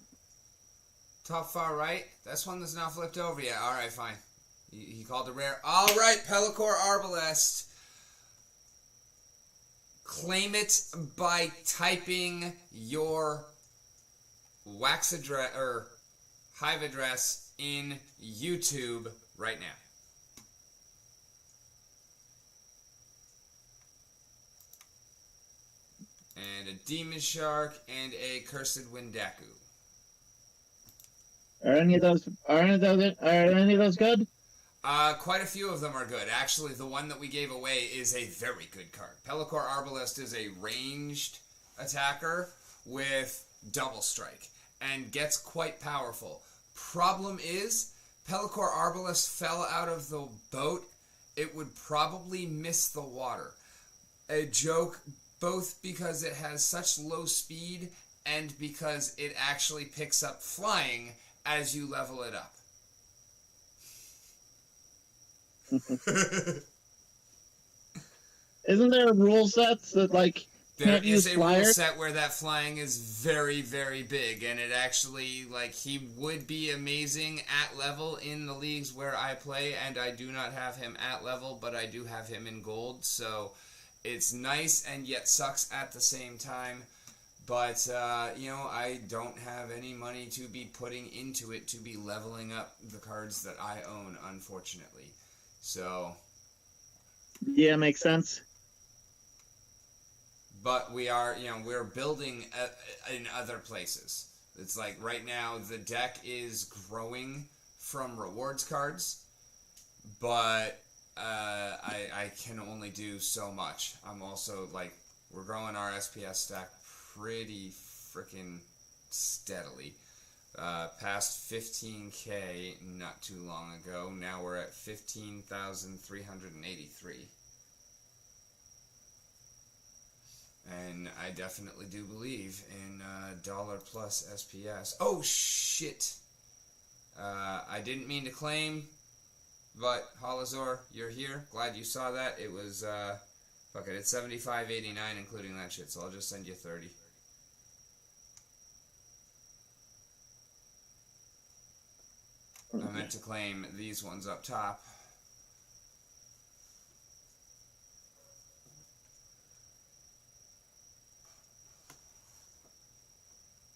Top far right? This one that's not flipped over yet. Alright, fine. He called it rare. Alright, Pellicor Arbalest. Claim it by typing your wax address or Hive address in YouTube right now. And a Demon Shark and a Cursed Windaku. Are any of those good? Quite a few of them are good. Actually, the one that we gave away is a very good card. Pelacor Arbalest is a ranged attacker with double strike and gets quite powerful. Problem is, Pelacor Arbalest fell out of the boat. It would probably miss the water. A joke, both because it has such low speed and because it actually picks up flying as you level it up. Isn't there rule sets that There can't is use a flyers? rule set where that flying is very, very big, and it actually, he would be amazing at level in the leagues where I play, and I do not have him at level, but I do have him in gold, so it's nice and yet sucks at the same time. But, I don't have any money to be putting into it to be leveling up the cards that I own, unfortunately. So... Yeah, makes sense. But we are, we're building in other places. It's like right now the deck is growing from rewards cards, but I can only do so much. I'm also we're growing our SPS stack pretty freaking steadily. Past 15K not too long ago. Now we're at 15,383. And I definitely do believe in dollar plus SPS. Oh, shit! I didn't mean to claim, but Holazor, you're here. Glad you saw that. It was, fuck it, it's 75.89 including that shit, so I'll just send you 30. I meant to claim these ones up top.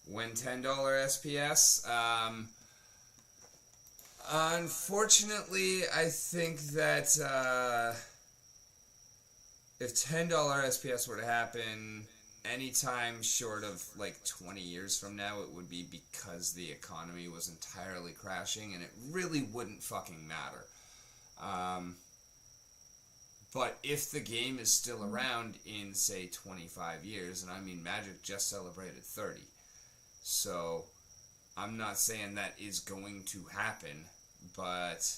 When $10 SPS, unfortunately, I think that if $10 SPS were to happen anytime short of 20 years from now, it would be because the economy was entirely crashing, and it really wouldn't fucking matter. But if the game is still around in, say, 25 years, and I mean Magic just celebrated 30, so I'm not saying that is going to happen, but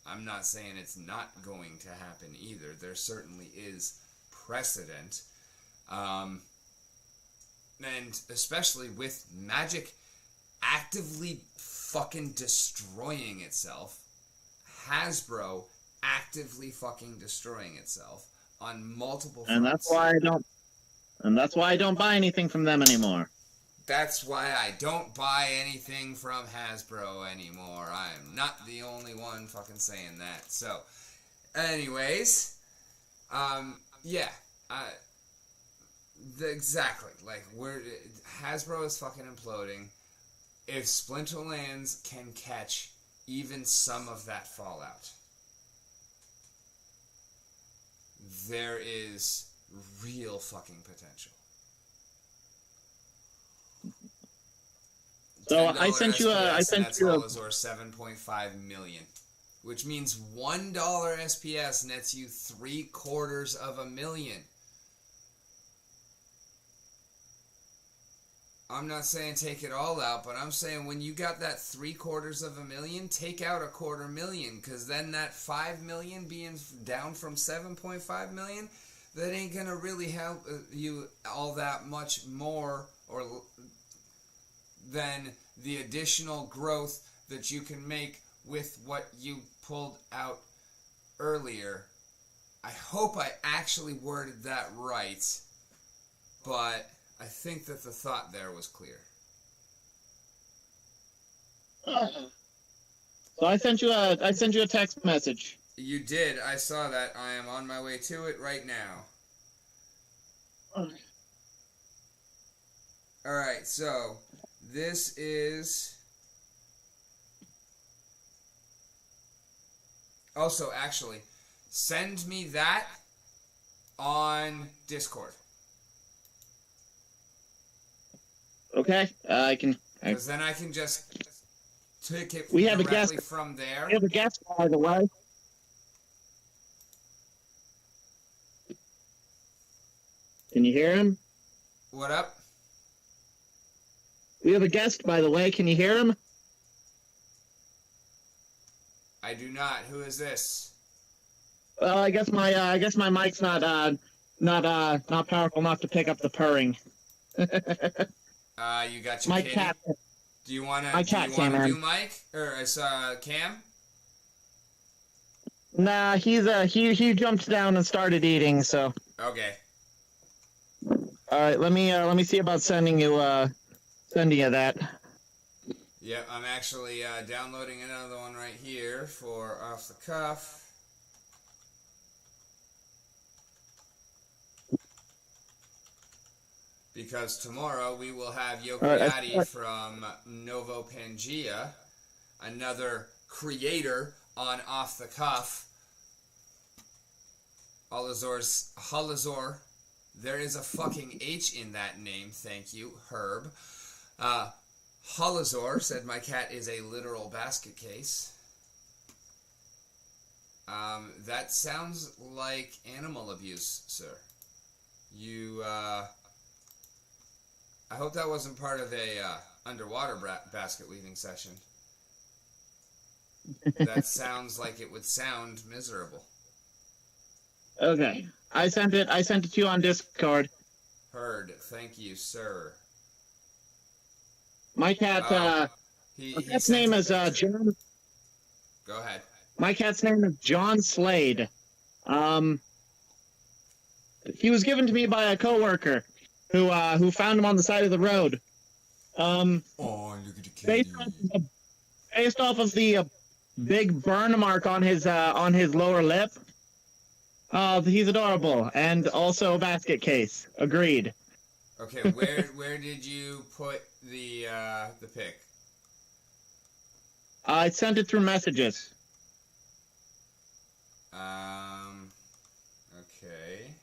I'm not saying it's not going to happen either. There certainly is precedent. And especially with Magic actively fucking destroying itself, Hasbro actively fucking destroying itself on multiple fronts. And that's why I don't buy anything from them anymore. That's why I don't buy anything from Hasbro anymore. I am not the only one fucking saying that. So, anyways, exactly. Hasbro is fucking imploding. If Splinterlands can catch even some of that fallout, there is real fucking potential. So I sent you a Holazor 7.5 million, which means $1 SPS nets you $750,000. I'm not saying take it all out, but I'm saying when you got that $750,000, take out $250,000, because then that $5 million being down from 7.5 million, that ain't gonna really help you all that much more than the additional growth that you can make with what you pulled out earlier. I hope I actually worded that right, but I think that the thought there was clear. So I sent you a text message. You did. I saw that. I am on my way to it right now. Alright, so this is Also, actually, send me that on Discord. Okay, I can. Because then I can just take it We have a guest. directly from there. We have a guest, by the way. Can you hear him? What up? We have a guest, by the way. Can you hear him? I do not. Who is this? Well, I guess my mic's not powerful enough to pick up the purring. You got your My kitty? cat. Do you wanna My cat came in. do Mike or Cam? Nah, he jumped down and started eating. So, Okay. all right, let me see about sending you that. Yep, I'm actually downloading another one right here for off the cuff. Because tomorrow we will have Yokoyati from Novo Pangea, another creator on Off the Cuff. Halazor. There is a fucking H in that name, thank you, Herb. Halazor said my cat is a literal basket case. That sounds like animal abuse, sir. You, I hope that wasn't part of a underwater basket weaving session. That sounds like it would sound miserable. Okay, I sent it to you on Discord. Heard. Thank you, sir. My cat. My cat's name is John. Go ahead. My cat's name is John Slade. He was given to me by a coworker who found him on the side of the road. Oh, look at the kitty. Based off of the big burn mark on his lower lip. He's adorable and also a basket case. Agreed. Okay, where did you put the pic? I sent it through messages. Okay.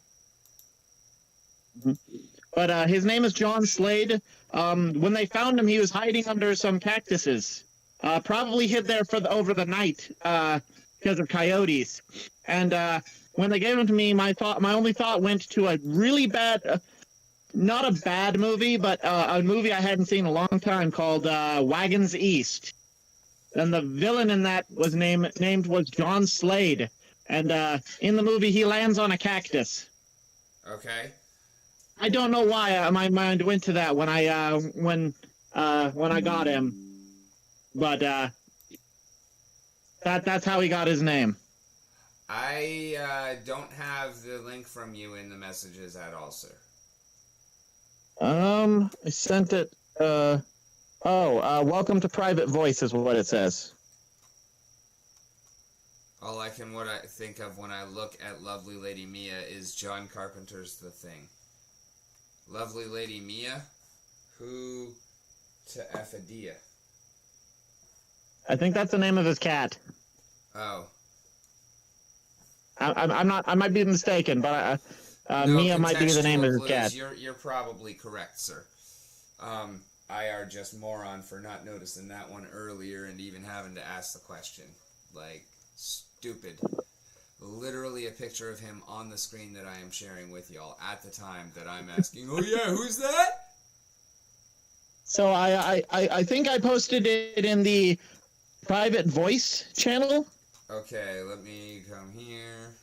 But his name is John Slade. When they found him, he was hiding under some cactuses. Probably hid there over the night because of coyotes. And when they gave him to me, my only thought went to a really bad, not a bad movie, but a movie I hadn't seen in a long time called Wagons East. And the villain in that was named John Slade. And in the movie, he lands on a cactus. Okay. I don't know why my mind went to that when I got him, but that's how he got his name. I don't have the link from you in the messages at all, sir. I sent it. Welcome to Private Voice is what it says. All I think of when I look at Lovely Lady Mia is John Carpenter's The Thing. Lovely Lady Mia, who to Ephadia? I think that's the name of his cat. Oh. I'm not. I might be mistaken, but Mia might be the name of his cat. You're probably correct, sir. I are just moron for not noticing that one earlier and even having to ask the question. Like, stupid. Literally a picture of him on the screen that I am sharing with y'all at the time that I'm asking, oh yeah, who's that? So I think I posted it in the Private Voice channel. Okay, let me come here.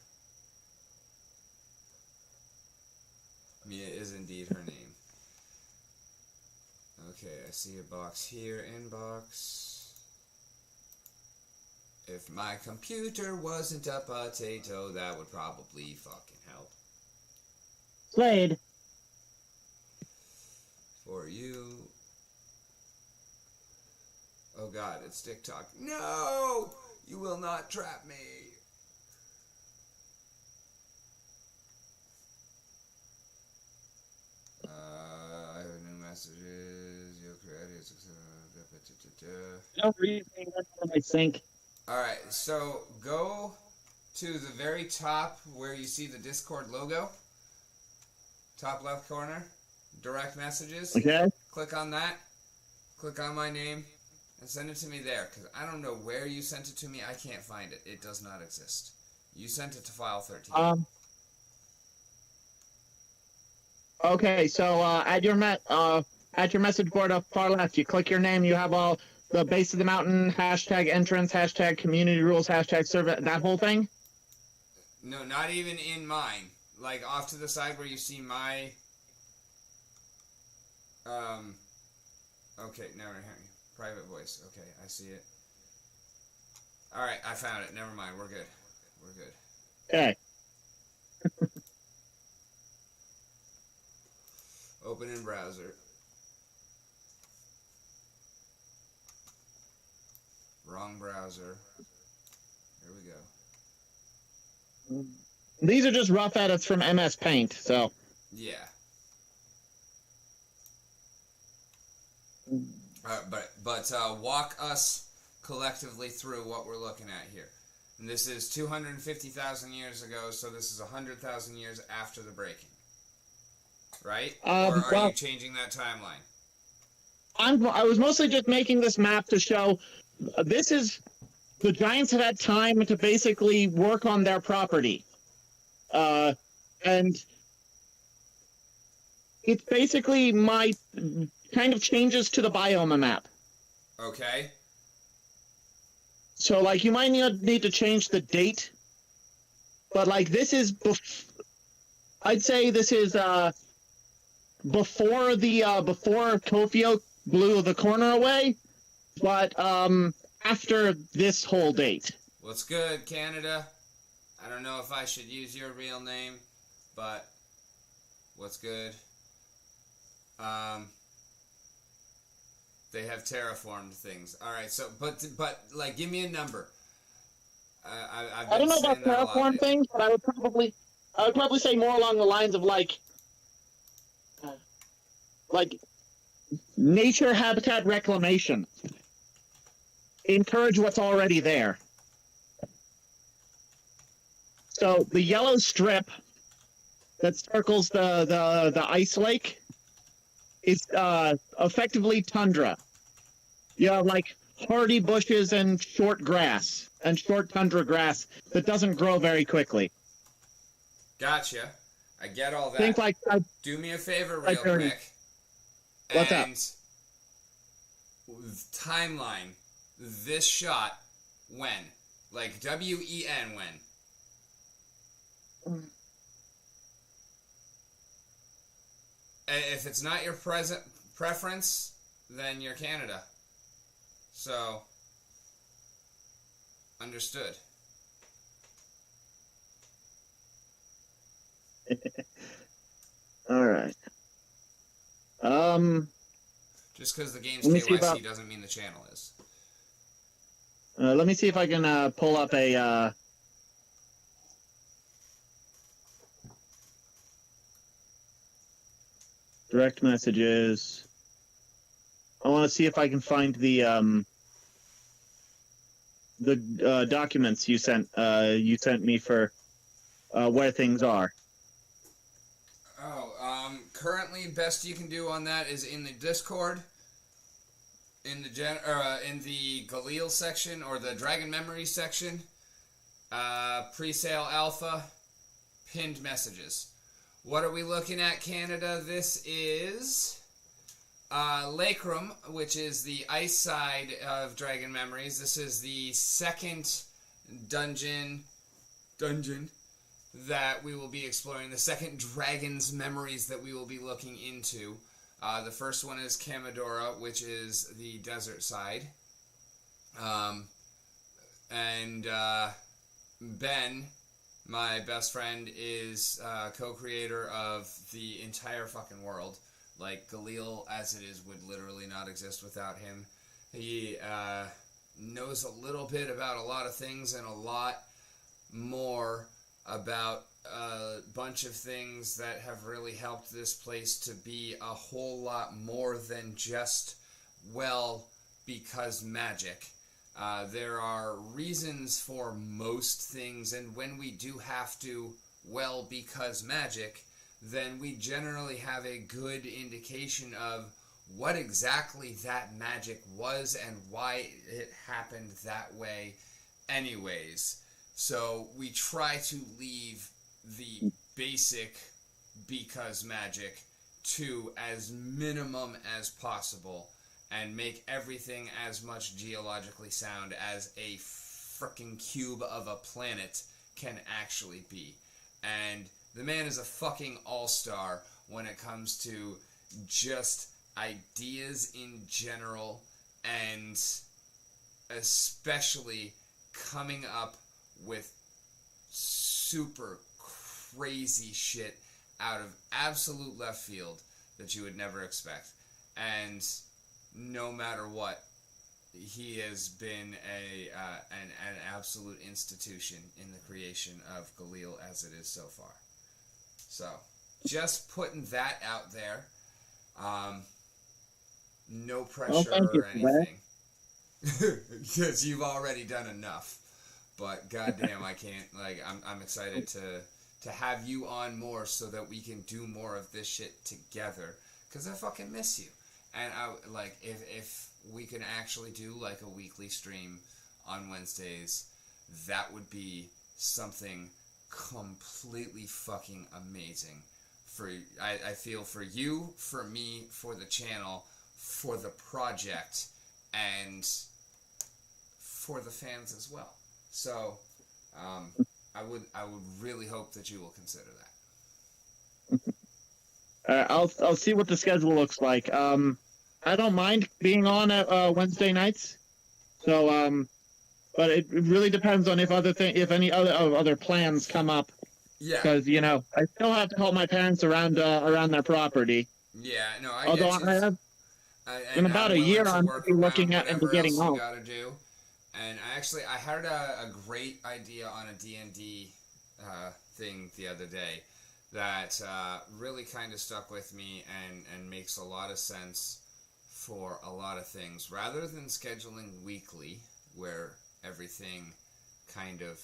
Mia is indeed her name. Okay, I see a box here, inbox. If my computer wasn't a potato, that would probably fucking help. Slade. For you. Oh god, it's TikTok. No! You will not trap me. I have new messages. Your creative. No reason that's what I think. Alright, so go to the very top where you see the Discord logo. Top left corner. Direct messages. Okay. Click on that. Click on my name. And send it to me there. Because I don't know where you sent it to me. I can't find it. It does not exist. You sent it to file 13. Okay, so at your message board up far left, you click your name. You have all the base of the mountain, hashtag entrance, hashtag community rules, hashtag server, that whole thing. No, not even in mine. Like off to the side where you see my. Okay, now we're hearing private voice. Okay, I see it. All right, I found it. Never mind. We're good. We're good. Okay. Open in browser. Wrong browser. Here we go. These are just rough edits from MS Paint, so. Yeah. But walk us collectively through what we're looking at here. And this is 250,000 years ago, so this is 100,000 years after the breaking. Right? Or are you changing that timeline? I was mostly just making this map to show this is the Giants have had time to basically work on their property. And it's basically my kind of changes to the biome map. Okay. So, like, you might need to change the date, but, like, this is, I'd say this is, before Tofio blew the corner away, but, after this whole date. What's good, Canada? I don't know if I should use your real name, but what's good? They have terraformed things. All right, so but like, give me a number. I don't know about terraform things, but I would probably say more along the lines of like nature habitat reclamation. Encourage what's already there. So the yellow strip that circles the ice lake is effectively tundra. You have like hardy bushes and short grass and short tundra grass that doesn't grow very quickly. Gotcha. I get all that. Think like do me a favor real quick. What's up? Timeline. This shot when? Like WEN when? If it's not your present preference, then you're Canada. So, understood. All right. Just because the game's KYC doesn't mean the channel is. Let me see if I can pull up a. Direct messages. I want to see if I can find the documents you sent me for where things are. Currently, best you can do on that is in the Discord, in the Galil section or the Dragon Memory section, pre-sale alpha, pinned messages. What are we looking at, Canada? This is Lakerum, which is the ice side of Dragon Memories. This is the second dungeon that we will be exploring, the second Dragon's Memories that we will be looking into. The first one is Kamidora, which is the desert side. And Ben, my best friend, is co-creator of the entire fucking world. Like, Galil, as it is, would literally not exist without him. He knows a little bit about a lot of things and a lot more about a bunch of things that have really helped this place to be a whole lot more than just, well, because magic. There are reasons for most things, and when we do have to, well, because magic, then we generally have a good indication of what exactly that magic was and why it happened that way anyways. So we try to leave the basic because magic to as minimum as possible and make everything as much geologically sound as a frickin' cube of a planet can actually be. And the man is a fucking all-star when it comes to just ideas in general, and especially coming up with super crazy shit out of absolute left field that you would never expect. And no matter what, he has been an absolute institution in the creation of Galil as it is so far. So, just putting that out there. No pressure or anything. Because you've already done enough. But goddamn, I can't. Like, I'm excited to have you on more so that we can do more of this shit together. Because I fucking miss you. And if we can actually do like a weekly stream on Wednesdays, that would be something completely fucking amazing. I feel for you, for me, for the channel, for the project, and for the fans as well. So, I would really hope that you will consider that. I'll see what the schedule looks like. I don't mind being on at Wednesday nights. So, but it really depends on if any other plans come up. Yeah. Because I still have to help my parents around their property. Yeah. No, I Although get you. I have in about a year, I'm looking at into getting else out. You gotta do. And I heard a great idea on a D&D thing the other day that really kind of stuck with me and makes a lot of sense for a lot of things. Rather than scheduling weekly, where everything kind of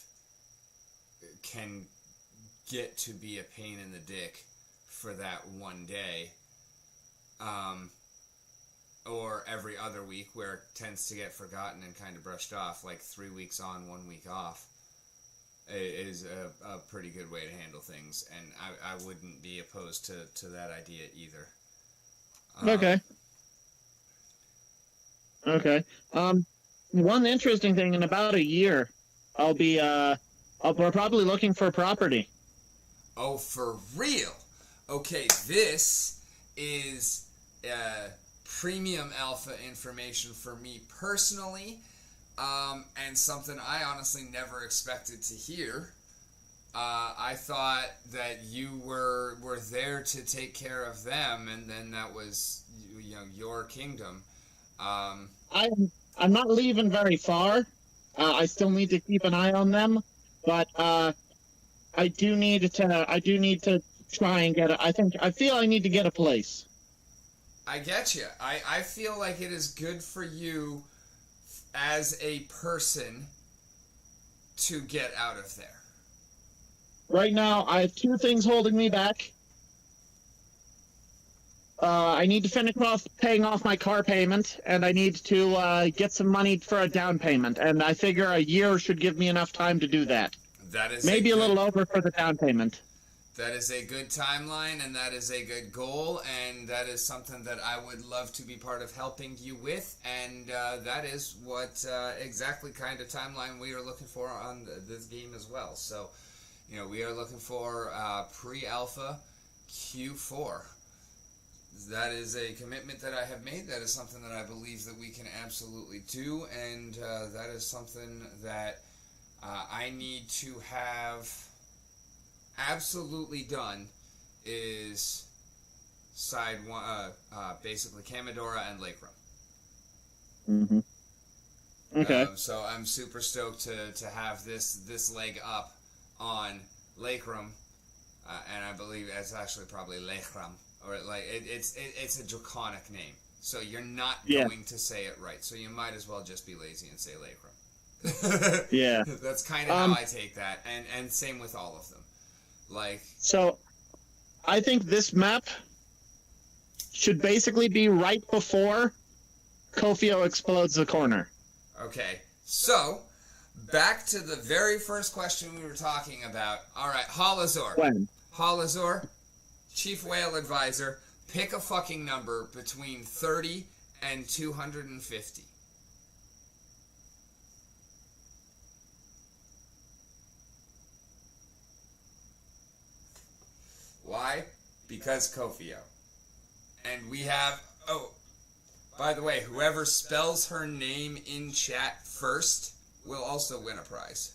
can get to be a pain in the dick for that one day, or every other week where it tends to get forgotten and kind of brushed off, like 3 weeks on, 1 week off, is a pretty good way to handle things, and I wouldn't be opposed to that idea either. Okay. One interesting thing, in about a year, we're probably looking for property. Oh, for real? Okay, this is premium alpha information for me personally, and something I honestly never expected to hear. I thought that you were there to take care of them, and then that was your kingdom. I'm not leaving very far. I still need to keep an eye on them, but I do need to try and get I feel I need to get a place. I get you. I feel like it is good for you as a person to get out of there. Right now, I have two things holding me back. I need to finish off paying off my car payment, and I need to get some money for a down payment. And I figure a year should give me enough time to do that. That is maybe a little over for the down payment. That is a good timeline, and that is a good goal, and that is something that I would love to be part of helping you with, and that is what exactly kind of timeline we are looking for on this game as well. So, we are looking for pre-alpha Q4. That is a commitment that I have made. That is something that I believe that we can absolutely do, and that is something that I need to have absolutely done is side one, basically Kamidora and Lake Rum. Okay. So I'm super stoked to have this leg up on Lake Rum, and I believe it's actually probably Lake Rum, or like it's a draconic name. So you're not Yeah. going to say it right. So you might as well just be lazy and say Lacrum. Yeah. That's kind of how I take that. And same with all of them. Like, So I think this map should basically be right before Kofio explodes the corner. okay. So, back to the very first question we were talking about. All right, Halazor. When? Halazor, Chief Whale Advisor, pick a fucking number between 30 and 250. Why? Because Kofio. And we have... Oh, by the way, whoever spells her name in chat first will also win a prize.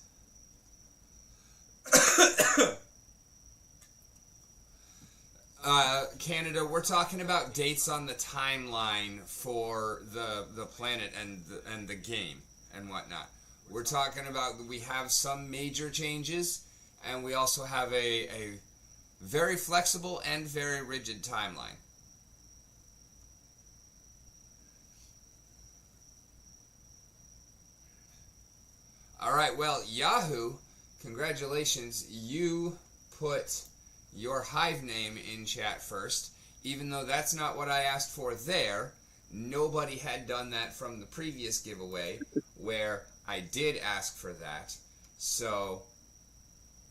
Canada, we're talking about dates on the timeline for the planet and the game and whatnot. We're talking about we have some major changes, and we also have a very flexible and very rigid timeline. All right, well, Yahoo, congratulations. You put your Hive name in chat first. Even though that's not what I asked for there, nobody had done that from the previous giveaway where I did ask for that. So,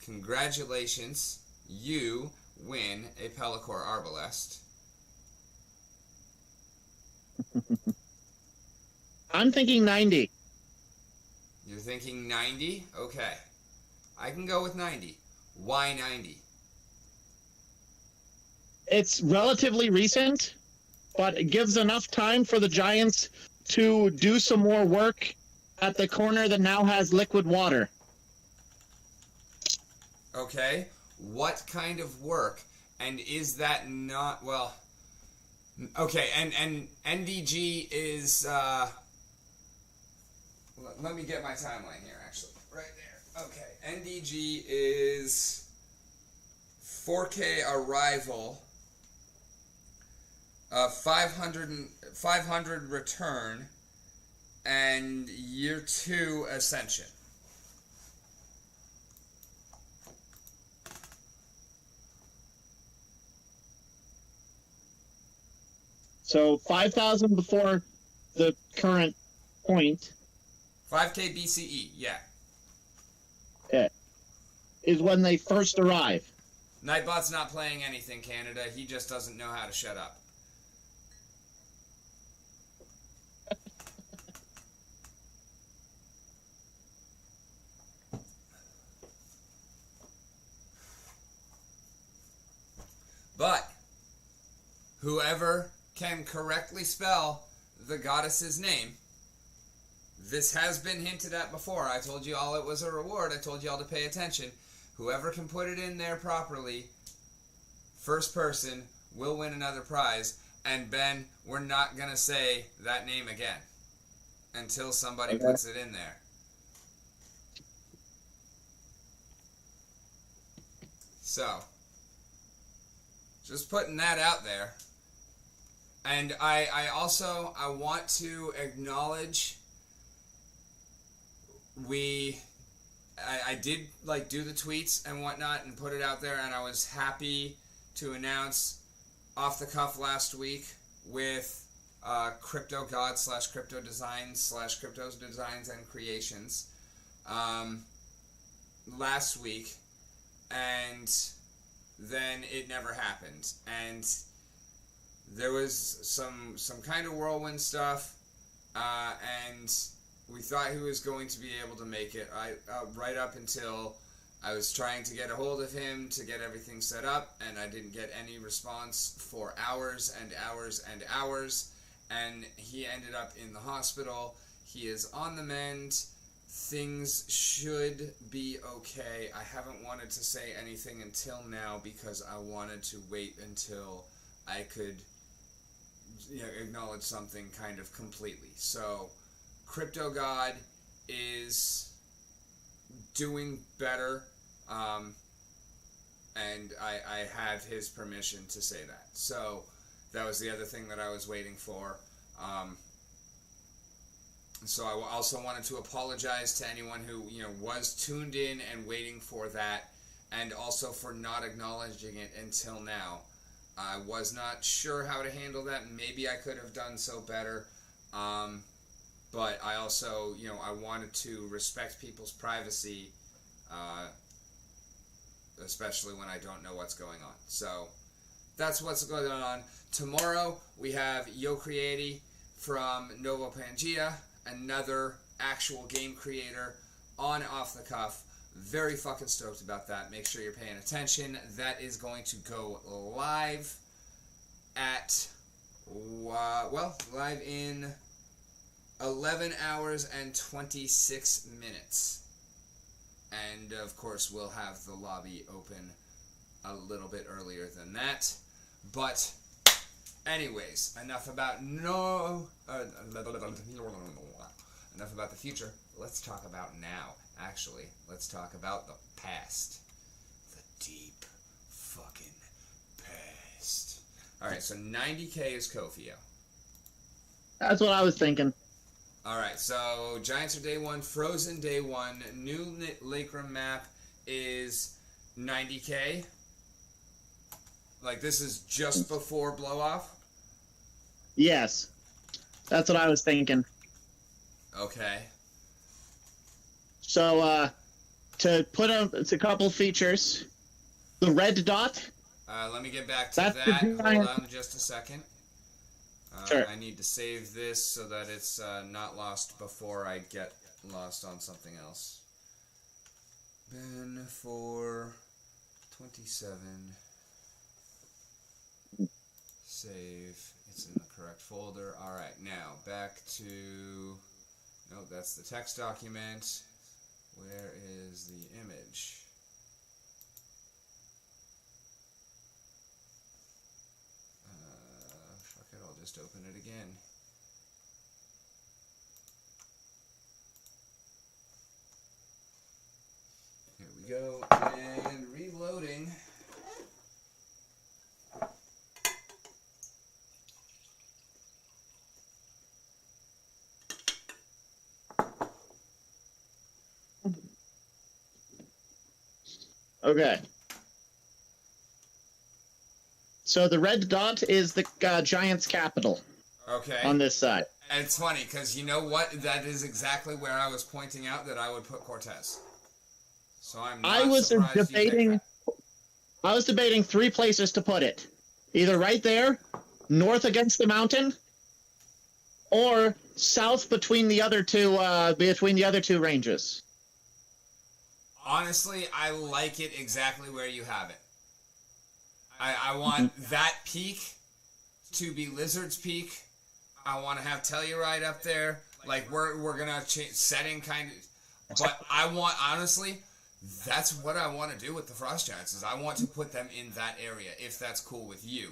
congratulations. You win a Pellicor Arbalest. I'm thinking 90. You're thinking 90? Okay. I can go with 90. Why 90? It's relatively recent, but it gives enough time for the Giants to do some more work at the corner that now has liquid water. Okay. What kind of work? And is that not... Well... Okay, and NDG is... Let me get my timeline here, actually. Right there. Okay. NDG is 4K arrival, 500 return, and year 2 ascension. So 5,000 before the current point. 5K BCE, yeah. Okay. Is when they first arrive. Nightbot's not playing anything, Canada. He just doesn't know how to shut up. But whoever can correctly spell the goddess's name, this has been hinted at before. I told you all it was a reward. I told you all to pay attention. Whoever can put it in there properly, first person, will win another prize. And Ben, we're not going to say that name again until somebody puts it in there. So, just putting that out there. And I also want to acknowledge I did like do the tweets and whatnot and put it out there, and I was happy to announce off the cuff last week with Crypto God / Crypto Designs / Crypto's Designs and Creations last week, and then it never happened. And there was some kind of whirlwind stuff, and we thought he was going to be able to make it. Right up until I was trying to get a hold of him to get everything set up, and I didn't get any response for hours and hours and hours, and he ended up in the hospital. He is on the mend. Things should be okay. I haven't wanted to say anything until now because I wanted to wait until I could acknowledge something kind of completely. So, Crypto God is doing better, and I have his permission to say that. So, that was the other thing that I was waiting for. So I also wanted to apologize to anyone who, was tuned in and waiting for that, and also for not acknowledging it until now. I was not sure how to handle that. Maybe I could have done so better. But I also, I wanted to respect people's privacy, especially when I don't know what's going on. So that's what's going on. Tomorrow we have Yo Creati from Novo Pangea, another actual game creator on Off the Cuff. Very fucking stoked about that. Make sure you're paying attention. That is going to go live at, live in 11 hours and 26 minutes. And, of course, we'll have the lobby open a little bit earlier than that. But, anyways, enough about enough about the future. Let's talk about now. Actually, let's talk about the past. The deep fucking past. Alright, so 90k is Kofio. That's what I was thinking. Alright, so Giants are day 1, Frozen day 1, new Lake Rim map is 90k. Like, this is just before blow off? Yes. That's what I was thinking. Okay. So, to put up a couple features, the red dot. Let me get back to That's that. the Hold on just a second. Sure. I need to save this so that it's not lost before I get lost on something else. Ben for 27. Save. It's in the correct folder. Alright, now back to... No, that's the text document. Where is the image? Fuck it, I'll just open it again. Here we go, and reloading. Okay. So the red dot is the Giants' capital. Okay. On this side. And it's funny, because you know what? That is exactly where I was pointing out that I would put Cortez. So I'm not surprised you picked that. I was debating 3 places to put it. Either right there, north against the mountain, or south between the other two ranges. Honestly, I like it exactly where you have it. I want that peak to be Lizard's Peak. I want to have Telluride up there. Like, we're going to change setting kind of... But I want, honestly, that's what I want to do with the Frost Giants, is I want to put them in that area, if that's cool with you.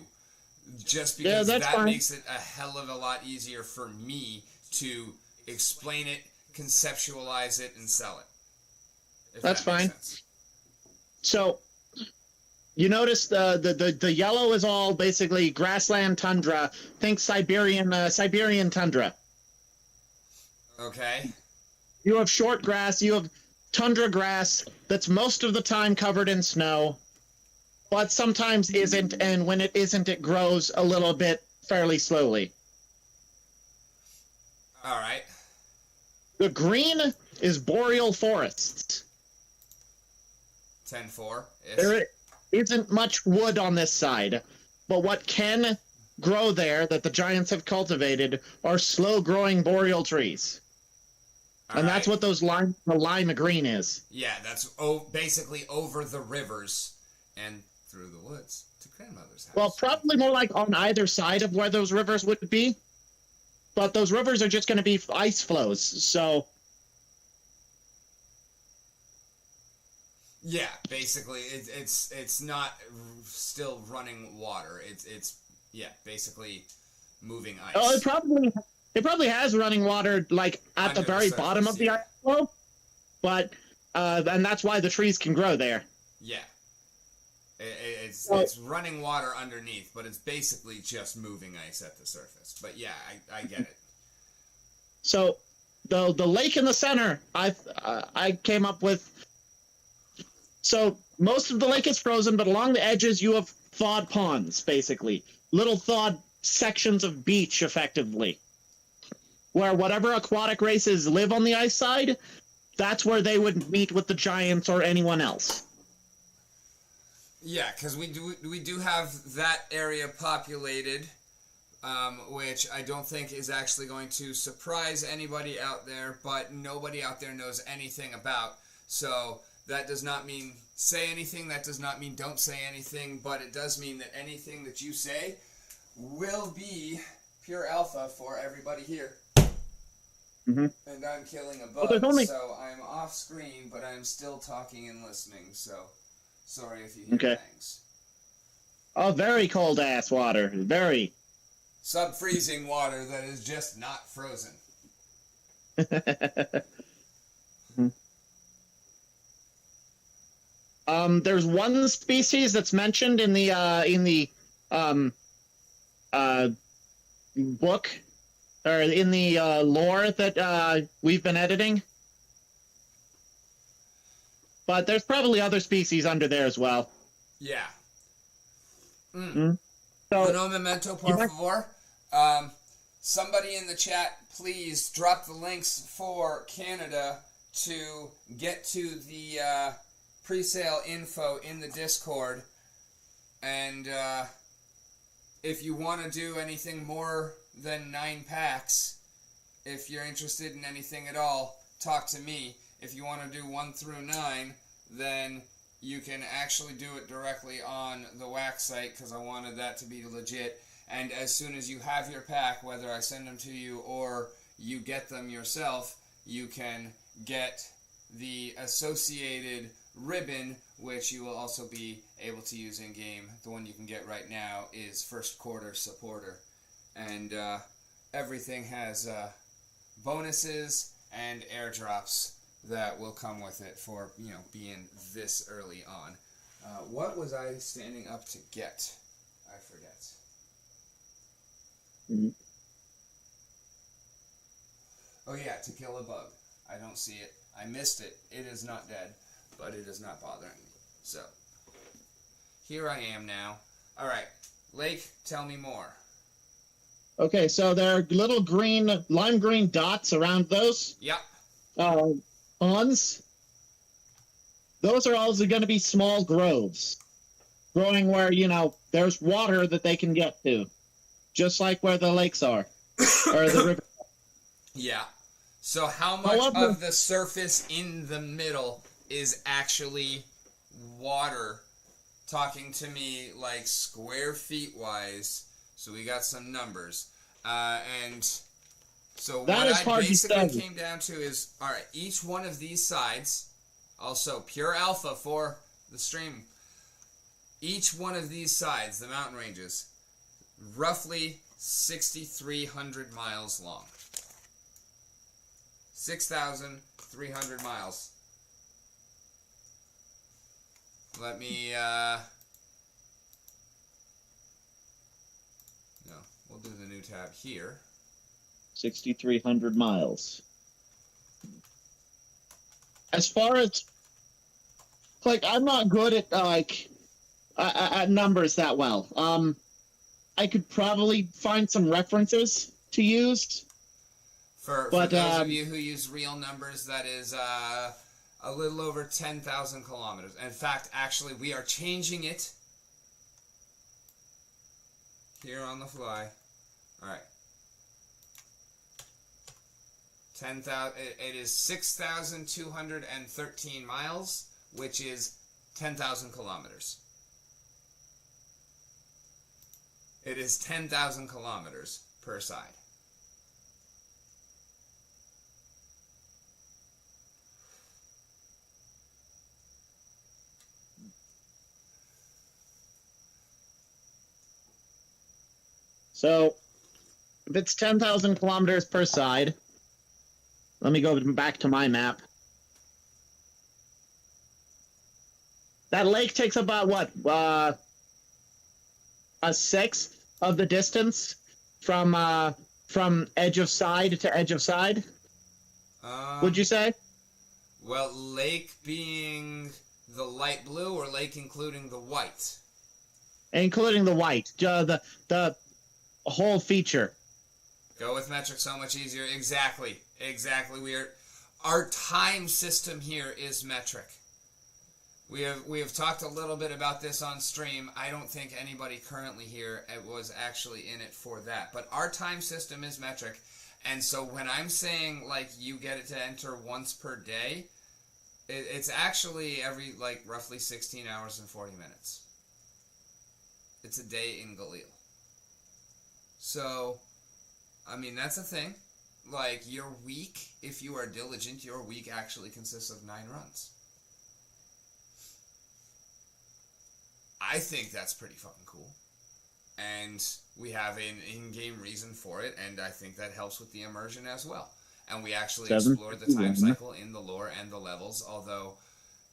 Just because that fine. Makes it a hell of a lot easier for me to explain it, conceptualize it, and sell it. That's fine. So, you notice the yellow is all basically grassland tundra. Think Siberian tundra. Okay. You have short grass. You have tundra grass that's most of the time covered in snow, but sometimes isn't. And when it isn't, it grows a little bit fairly slowly. All right. The green is boreal forests. 10-4. There isn't much wood on this side, but what can grow there that the Giants have cultivated are slow-growing boreal trees. And that's what the lime green is. Yeah, that's basically over the rivers and through the woods to grandmother's house. Well, probably more like on either side of where those rivers would be. But those rivers are just going to be ice flows, so... Yeah, basically, it's not still running water. It's basically moving ice. Oh, it probably has running water like at the very bottom of the ice flow, but and that's why the trees can grow there. Yeah, It's running water underneath, but it's basically just moving ice at the surface. But yeah, I get it. So the lake in the center, I came up with. So most of the lake is frozen, but along the edges you have thawed ponds, basically little thawed sections of beach, effectively, where whatever aquatic races live on the ice side, that's where they would meet with the giants or anyone else. Yeah, because we do have that area populated, which I don't think is actually going to surprise anybody out there, but nobody out there knows anything about. So that does not mean say anything, that does not mean don't say anything, but it does mean that anything that you say will be pure alpha for everybody here. Mm-hmm. And I'm killing a bug, so I'm off screen, but I'm still talking and listening, so sorry if you hear things. Oh, very cold ass water. Very. Sub-freezing water that is just not frozen. There's one species that's mentioned in the book, or in the lore that we've been editing. But there's probably other species under there as well. Yeah. So, no memento, por favor. Somebody in the chat, please drop the links for Canada to get to the pre-sale info in the Discord. And if you want to do anything more than 9 packs, if you're interested in anything at all, talk to me. If you want to do 1 through 9, then you can actually do it directly on the wax site, because I wanted that to be legit. And as soon as you have your pack, whether I send them to you or you get them yourself, you can get the associated ribbon, which you will also be able to use in game. The one you can get right now is First Quarter Supporter, and everything has bonuses and airdrops that will come with it for being this early on. What was I standing up to get? I forget. Mm-hmm. Oh yeah, to kill a bug. I don't see it. I missed it. It is not dead, but it is not bothering me. So, here I am now. Alright, Lake, tell me more. Okay, so there are little green, lime green dots around those. Yep. Ponds. Those are also going to be small groves. Growing where, there's water that they can get to. Just like where the lakes are. Or the river. Yeah. So how much of the surface in the middle is actually water? Talking to me like square feet wise. So we got some numbers. And so that what I basically came down to is, alright, each one of these sides, also pure alpha for the stream, each one of these sides, the mountain ranges, roughly 6,300 miles long. 6,300 miles. Let me, no, we'll do the new tab here. 6,300 miles. As far as, I'm not good at, at numbers that well. I could probably find some references to use. For those of you who use real numbers, that is a little over 10,000 kilometers. In fact, actually, we are changing it here on the fly. All right. 10,000. It is 6,213 miles, which is 10,000 kilometers. It is 10,000 kilometers per side. So, if it's 10,000 kilometers per side, let me go back to my map. that lake takes about what, a sixth of the distance from edge of side to edge of side. Would you say? Well, lake being the light blue, or lake including the white? Including the white, the whole feature. Go with metric, so much easier. Exactly. Our time system here is metric. We have talked a little bit about this on stream. I don't think anybody currently here was actually in it for that. But our time system is metric. And so when I'm saying, like, you get it to enter once per day, it's actually every, like, roughly 16 hours and 40 minutes. It's a day in Galil. So, I mean, that's a thing. Like, your week, if you are diligent, your week actually consists of 9 runs. I think that's pretty fucking cool. And we have an in-game reason for it, and I think that helps with the immersion as well. And we actually explore the time cycle in the lore and the levels, although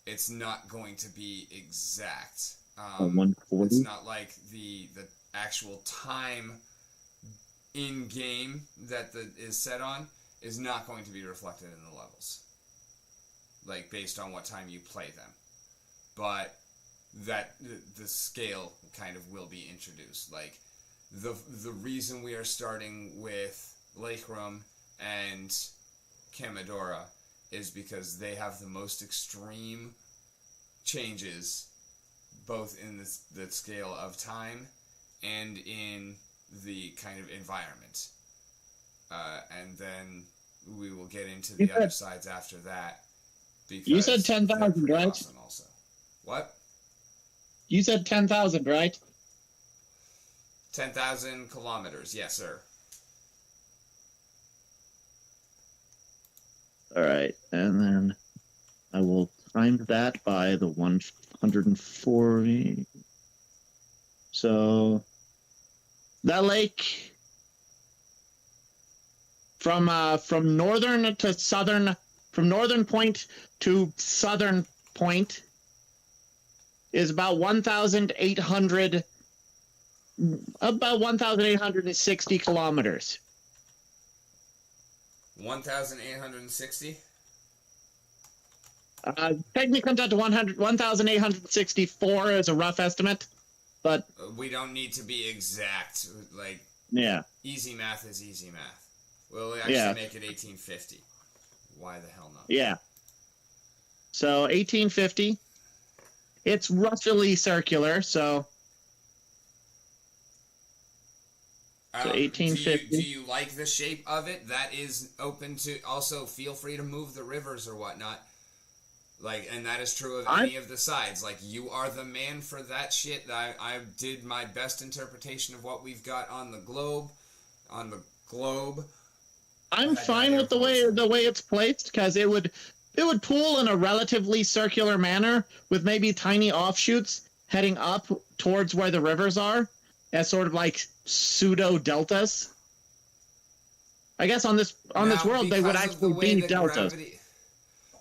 it's not going to be exact. 140. It's not like the actual time in-game that is set on is not going to be reflected in the levels. Like, based on what time you play them. But that the scale kind of will be introduced. Like, the reason we are starting with Lakerum and Kamadora is because they have the most extreme changes, both in the scale of time and in the kind of environment. And then we will get into the other sides after that. Because you said 10,000, right? Awesome also. What? You said 10,000, right? 10,000 kilometers, yes, sir. All right, and then I will time that by the 140. So that lake from northern to southern, from northern point to southern point is about 1,860 kilometers. 1,860? Technically comes out to 1,864 as a rough estimate, but we don't need to be exact. Like, yeah, easy math is easy math. We'll actually make it 1850. Why the hell not? Yeah. So 1850. It's roughly circular, so 1850. Do you like the shape of it? That is open to. Also, feel free to move the rivers or whatnot. Like, and that is true of any of the sides. Like, you are the man for that shit. I did my best interpretation of what we've got on the globe. I'm fine with the way it's placed, because it would pool in a relatively circular manner with maybe tiny offshoots heading up towards where the rivers are, as sort of like pseudo deltas. I guess on this world they would actually be deltas.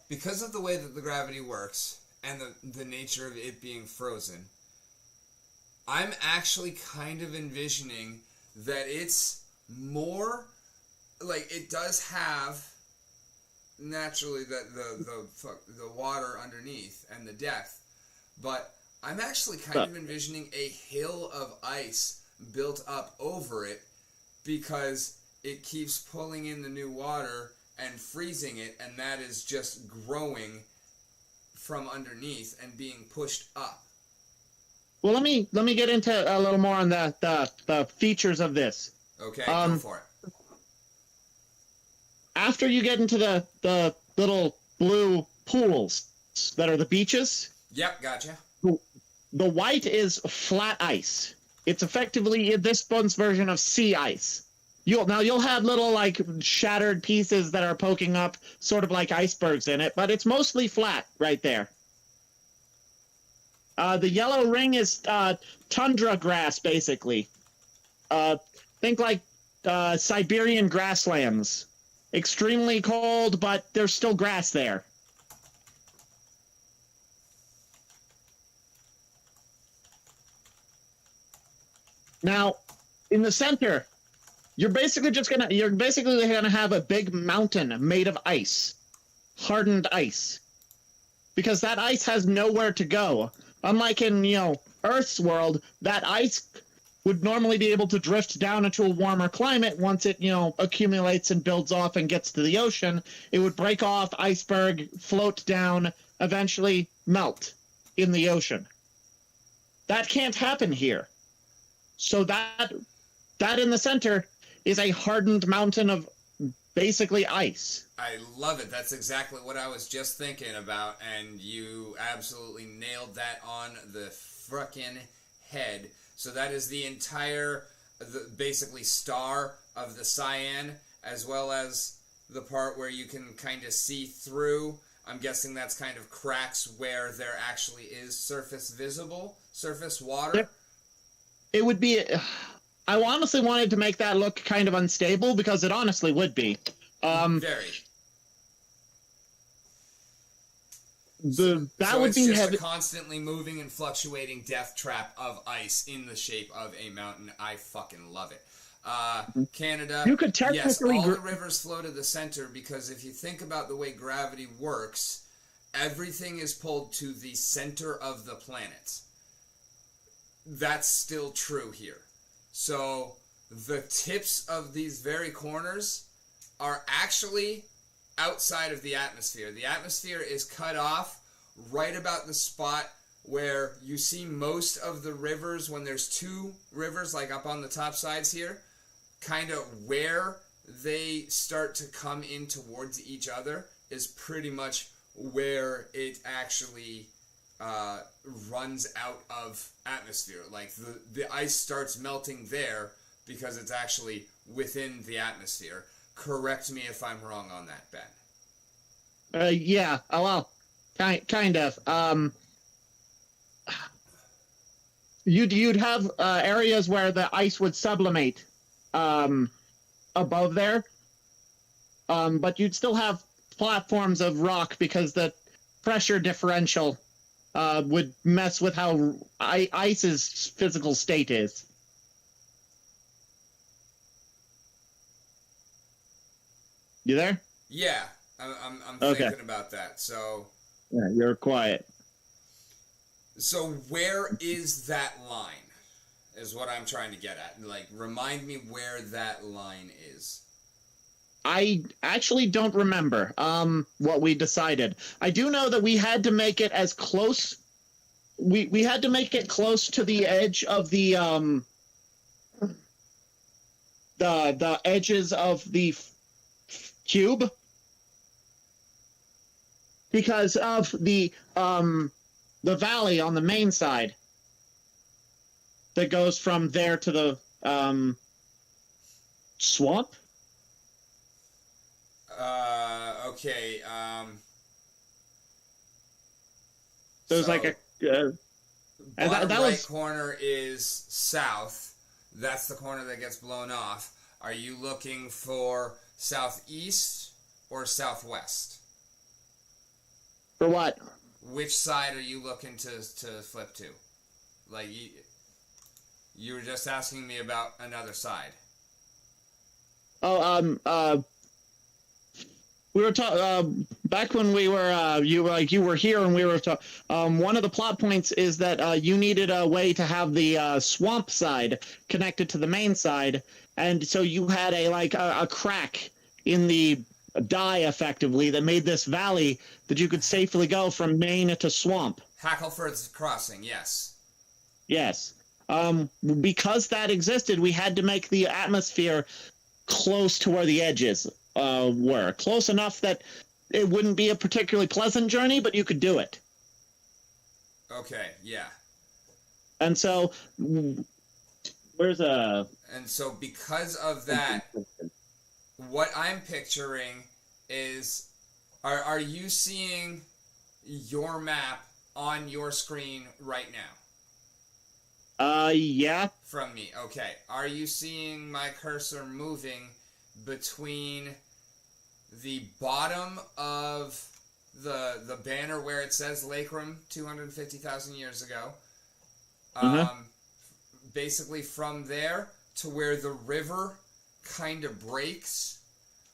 Because of the way that the gravity works and the nature of it being frozen, I'm actually kind of envisioning that it's more like it does have naturally the water underneath and the depth, but I'm actually kind of envisioning a hill of ice built up over it because it keeps pulling in the new water and freezing it, and that is just growing from underneath and being pushed up. Well, let me get into a little more on the features of this. Okay, go for it. After you get into the little blue pools that are the beaches. Yep, gotcha. The white is flat ice. It's effectively this one's version of sea ice. You'll have little like shattered pieces that are poking up, sort of like icebergs in it, but it's mostly flat right there. The yellow ring is tundra grass, basically. Think like Siberian grasslands. Extremely cold, but there's still grass there. Now, in the center, you're basically gonna have a big mountain made of ice, hardened ice, because that ice has nowhere to go. Unlike in Earth's world, that ice would normally be able to drift down into a warmer climate once it accumulates and builds off and gets to the ocean. It would break off, iceberg, float down, eventually melt in the ocean. That can't happen here. So that in the center is a hardened mountain of basically ice. I love it. That's exactly what I was just thinking about, and you absolutely nailed that on the frickin' head. So that is the entire, basically, star of the cyan, as well as the part where you can kind of see through. I'm guessing that's kind of cracks where there actually is surface water. It would be... I honestly wanted to make that look kind of unstable, because it honestly would be. Very. That would be just heavy. A constantly moving and fluctuating death trap of ice in the shape of a mountain. I fucking love it. Canada, you could yes, all the rivers flow to the center, because if you think about the way gravity works, everything is pulled to the center of the planet. That's still true here. So the tips of these very corners are actually outside of the atmosphere. The atmosphere is cut off right about the spot where you see most of the rivers when there's two rivers, like up on the top sides here, kind of where they start to come in towards each other is pretty much where it actually runs out of atmosphere. Like the ice starts melting there because it's actually within the atmosphere. Correct me if I'm wrong on that, Ben. Yeah. Oh, well, kind of. You'd have areas where the ice would sublimate above there, but you'd still have platforms of rock because the pressure differential would mess with how ice's physical state is. You there? Yeah, I'm okay. Thinking about that. So yeah, you're quiet. So where is that line? Is what I'm trying to get at. Like, remind me where that line is. I actually don't remember what we decided. I do know that we had to make it as close. We had to make it close to the edge of the edges of the cube, because of the valley on the main side that goes from there to the swamp. Okay. There's like a bottom that right was corner is south. That's the corner that gets blown off. Are you looking for southeast or southwest? For what? Which side are you looking to flip to? Like you were just asking me about another side. Oh, we were talking back when we were you were here and we were talking. One of the plot points is that you needed a way to have the swamp side connected to the main side, and so you had a crack in the die effectively that made this valley that you could safely go from main to swamp. Hackleford's Crossing, yes. Yes. Because that existed, we had to make the atmosphere close to where the edges were. Close enough that it wouldn't be a particularly pleasant journey, but you could do it. Okay, yeah. And so, where's a... And so because of that, what I'm picturing is, are you seeing your map on your screen right now? Yeah. From me, okay. Are you seeing my cursor moving between the bottom of the banner where it says Lake Room 250,000 years ago, basically from there to where the river kind of breaks.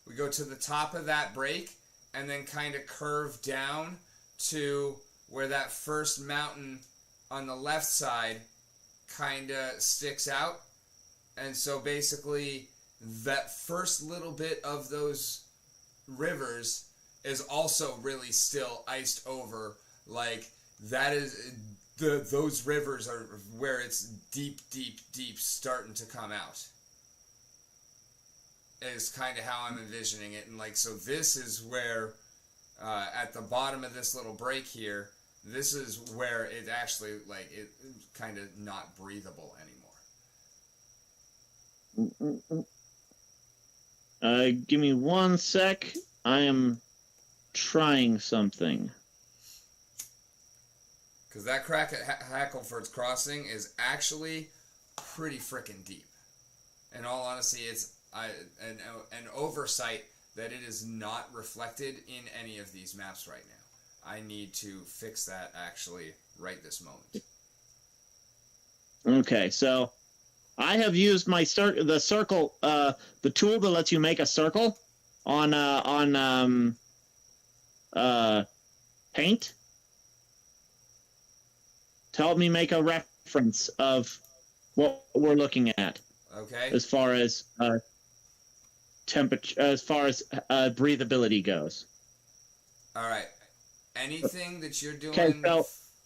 We go to the top of that break and then kind of curve down to where that first mountain on the left side kind of sticks out. And so basically that first little bit of those rivers is also really still iced over. Like, that is those rivers are where it's deep starting to come out. Is kind of how I'm envisioning it. And like, so this is where at the bottom of this little break here, this is where it actually, like, it kind of not breathable anymore. Give me 1 sec. I am trying something. Because that crack at Hackleford's Crossing is actually pretty freaking deep. In all honesty, it's an oversight that it is not reflected in any of these maps right now. I need to fix that actually right this moment. Okay, so I have used my the circle, the tool that lets you make a circle on Paint to help me make a reference of what we're looking at. Okay. As far as temperature, as far as breathability goes. All right. Anything that you're doing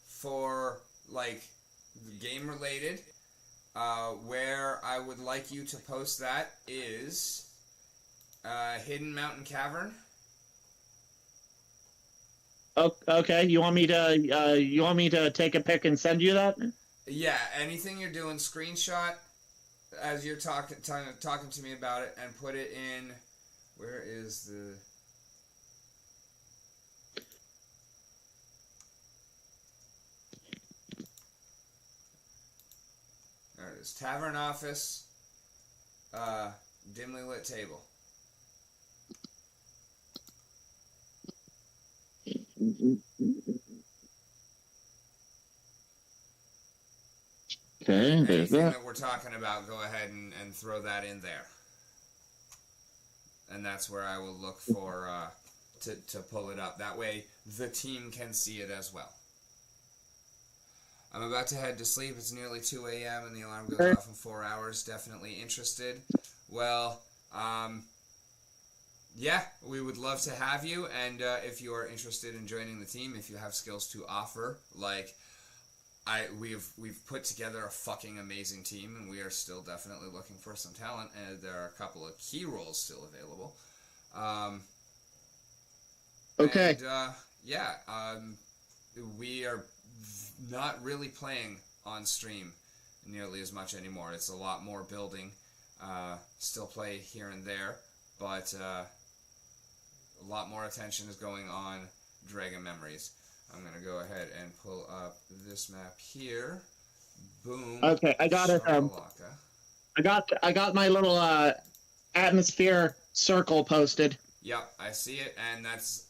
for like game related, where I would like you to post that is Hidden Mountain Cavern. Okay, you want me to take a pic and send you that? Yeah, anything you're doing, screenshot as you're talking to me about it, and put it in. Where is the? There it is. Tavern office. Dimly lit table. Okay, there's Anything that. that we're talking about, go ahead and throw that in there. And that's where I will look for to pull it up. That way the team can see it as well. I'm about to head to sleep. It's nearly 2 a.m. and the alarm goes off in 4 hours. Definitely interested. Well, yeah, we would love to have you. And if you are interested in joining the team, if you have skills to offer, like we've put together a fucking amazing team, and we are still definitely looking for some talent. And there are a couple of key roles still available. Okay. And, we are not really playing on stream nearly as much anymore. It's a lot more building. Still play here and there, but a lot more attention is going on Dragon Memories. I'm going to go ahead and pull up this map here. Boom. Okay, I got it. I got my little atmosphere circle posted. Yep, I see it, and that's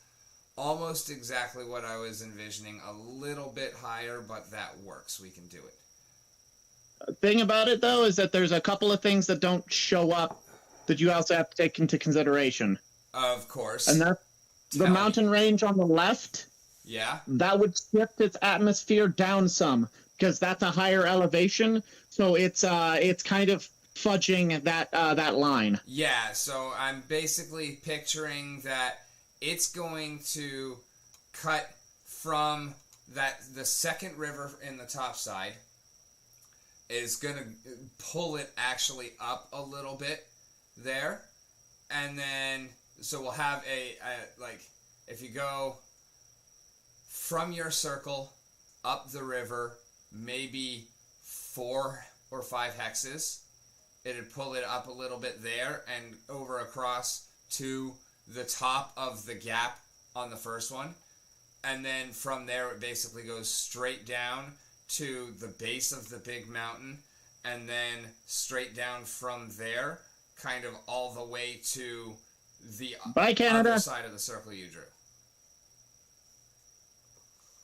almost exactly what I was envisioning. A little bit higher, but that works. We can do it. Thing about it, though, is that there's a couple of things that don't show up that you also have to take into consideration. Of course. And that's the mountain range on the left. Yeah. That would shift its atmosphere down some because that's a higher elevation. So it's kind of fudging that line. Yeah. So I'm basically picturing that it's going to cut from the second river in the top side is going to pull it actually up a little bit there. And then, so we'll have like, if you go from your circle up the river, maybe 4 or 5 hexes, it'd pull it up a little bit there and over across to the top of the gap on the first one. And then from there, it basically goes straight down to the base of the big mountain, and then straight down from there, kind of all the way to the other side of the circle you drew.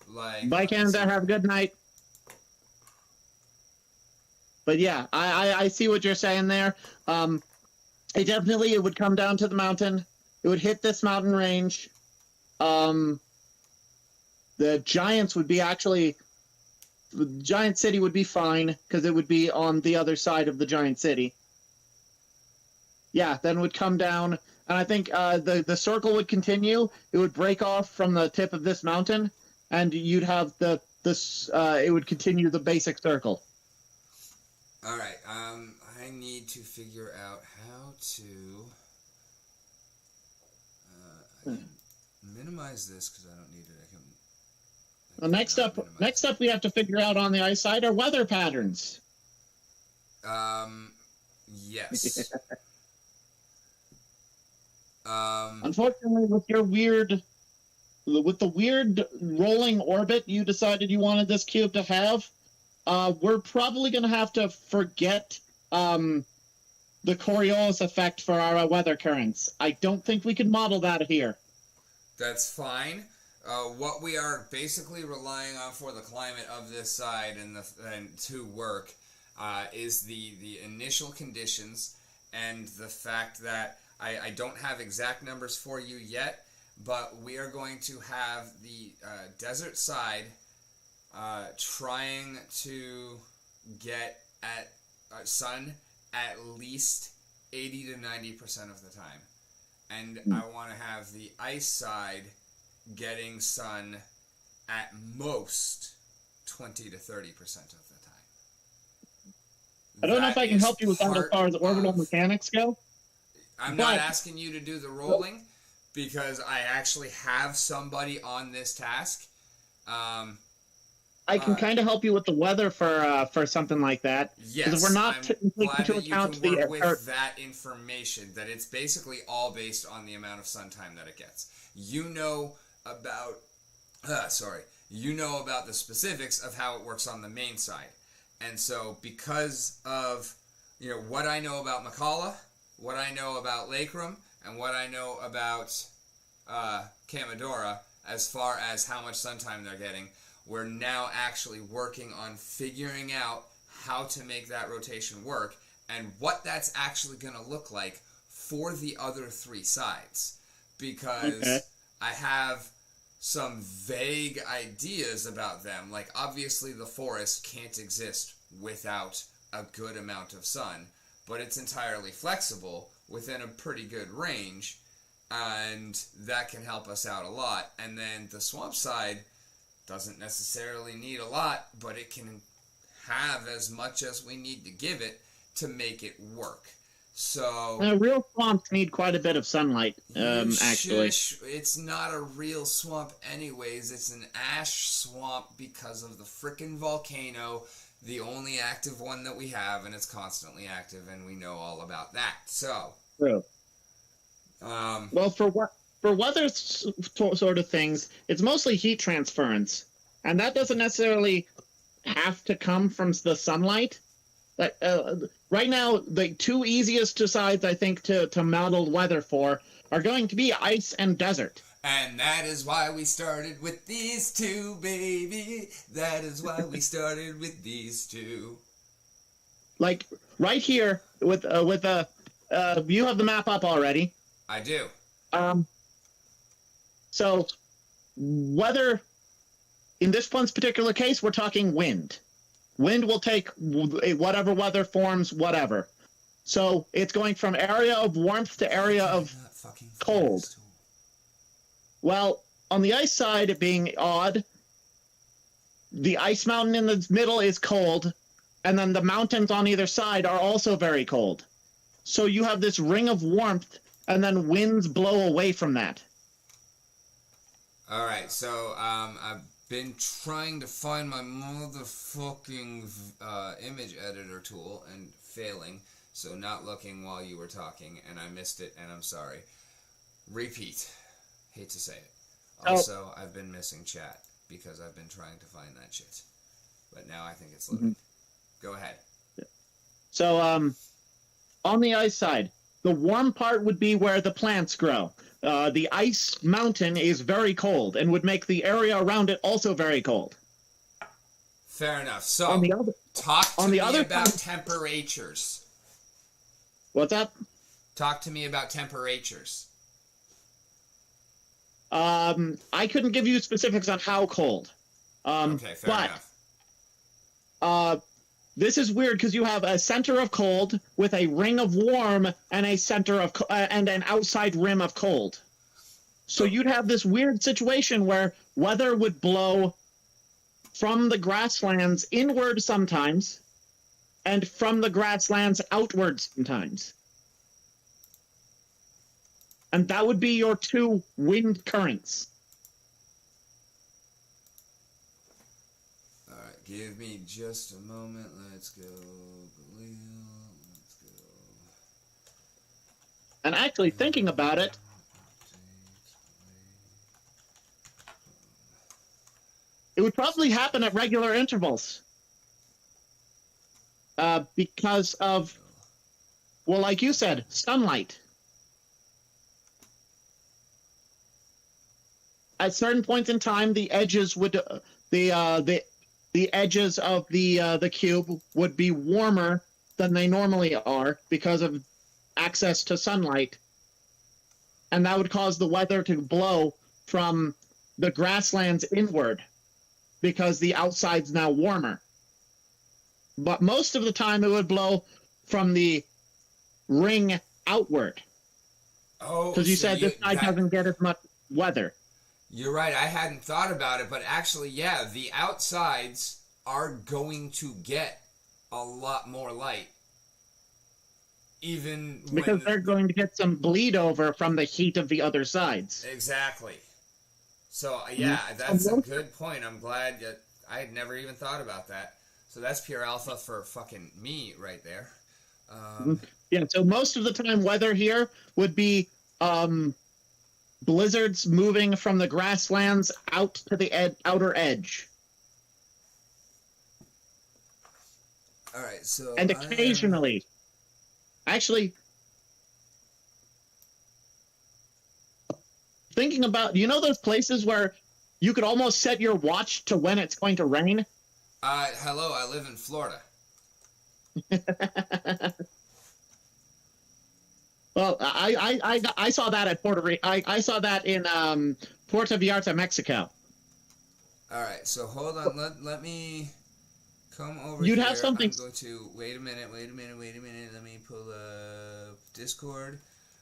Like, bye, Canada. Have a good night. But yeah, I see what you're saying there. It would come down to the mountain. It would hit this mountain range. The Giants would be actually the Giant City would be fine because it would be on the other side of the Giant City. Yeah, then it would come down, and I think the circle would continue. It would break off from the tip of this mountain, and you'd have it would continue the basic circle. All right. I need to figure out how to I can minimize this because I don't need it. Well, next up, we have to figure out on the ice side are weather patterns. Yes. Unfortunately, with the weird rolling orbit you decided you wanted this cube to have, we're probably going to have to forget the Coriolis effect for our weather currents. I don't think we can model that here. That's fine. What we are basically relying on for the climate of this side and to work is the initial conditions and the fact that I don't have exact numbers for you yet, but we are going to have the desert side trying to get at sun at least 80 to 90% of the time. And I want to have the ice side getting sun at most 20 to 30% of the time. I don't know if I can help you with that as far as orbital mechanics go. I'm not asking you to do the rolling because I actually have somebody on this task. I can kind of help you with the weather for something like that. Yes, we're not taking into account you can work with that information. That it's basically all based on the amount of sun time that it gets. You know about the specifics of how it works on the main side, and so because of what I know about Macalla, what I know about Lakerum, and what I know about Camadora, as far as how much sun time they're getting. We're now actually working on figuring out how to make that rotation work and what that's actually going to look like for the other three sides. Because I have some vague ideas about them. Like, obviously, the forest can't exist without a good amount of sun, but it's entirely flexible within a pretty good range, and that can help us out a lot. And then the swamp side doesn't necessarily need a lot, but it can have as much as we need to give it to make it work. So real swamps need quite a bit of sunlight. Actually, it's not a real swamp, anyways. It's an ash swamp because of the frickin' volcano, the only active one that we have, and it's constantly active, and we know all about that. So, true. Well, for weather sort of things, it's mostly heat transference, and that doesn't necessarily have to come from the sunlight. But right now, the two easiest sides, I think, to model weather for are going to be ice and desert. And that is why we started with these two, baby. That is why we started with these two. Like, right here, you have the map up already. I do. So, weather, in this one's particular case, we're talking wind. Wind will take whatever weather forms, whatever. So, it's going from area of warmth to area of cold. Well, on the ice side, it being odd, the ice mountain in the middle is cold, and then the mountains on either side are also very cold. So, you have this ring of warmth, and then winds blow away from that. All right, so I've been trying to find my motherfucking image editor tool and failing, so not looking while you were talking, and I missed it, and I'm sorry. Repeat. Hate to say it. Also, I've been missing chat because I've been trying to find that shit. But now I think it's loading. Mm-hmm. Go ahead. So, on the ice side, the warm part would be where the plants grow. The ice mountain is very cold and would make the area around it also very cold. Fair enough. So, Talk to On the me other about side, temperatures. what's up? Talk to me about temperatures. I couldn't give you specifics on how cold. Okay, fair But enough. this is weird because you have a center of cold with a ring of warm and a center of and an outside rim of cold. So you'd have this weird situation where weather would blow from the grasslands inward sometimes, and from the grasslands outward sometimes. And that would be your two wind currents. Alright, give me just a moment. Let's go. Let's go. And actually, thinking about it, it would probably happen at regular intervals. Because of, well, like you said, sunlight. At certain points in time, the edges would the edges of the cube would be warmer than they normally are because of access to sunlight, and that would cause the weather to blow from the grasslands inward because the outside's now warmer. But most of the time, it would blow from the ring outward. Oh, because you said this side doesn't get as much weather. You're right. I hadn't thought about it, but actually, yeah, the outsides are going to get a lot more light. Even because they're going to get some bleed over from the heat of the other sides. Exactly. So, yeah, that's a good point. I'm glad that I had never even thought about that. So that's pure alpha for fucking me right there. Yeah, so most of the time weather here would be blizzards moving from the grasslands out to the outer edge. All right, so... And occasionally... Actually... Thinking about... You know those places where you could almost set your watch to when it's going to rain? Hello, I live in Florida. Well, I saw that at Puerto Rico. I saw that in Puerto Vallarta, Mexico. All right, so hold on. Let me come over You'd here. have something. I'm going to wait a minute. Let me pull up Discord.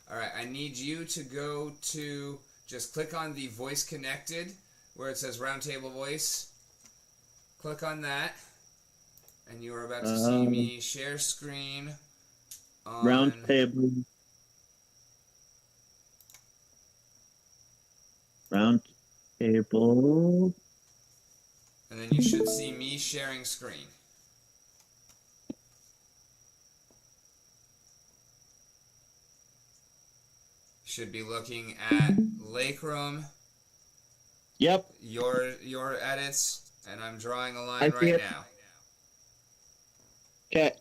All right, I need you to go to just click on the voice connected where it says Roundtable Voice. Click on that, and you are about to see me share screen. Roundtable. Roundtable. And then you should see me sharing screen. Should be looking at Lake Room. Yep. Your edits. And I'm drawing a line right now. Okay.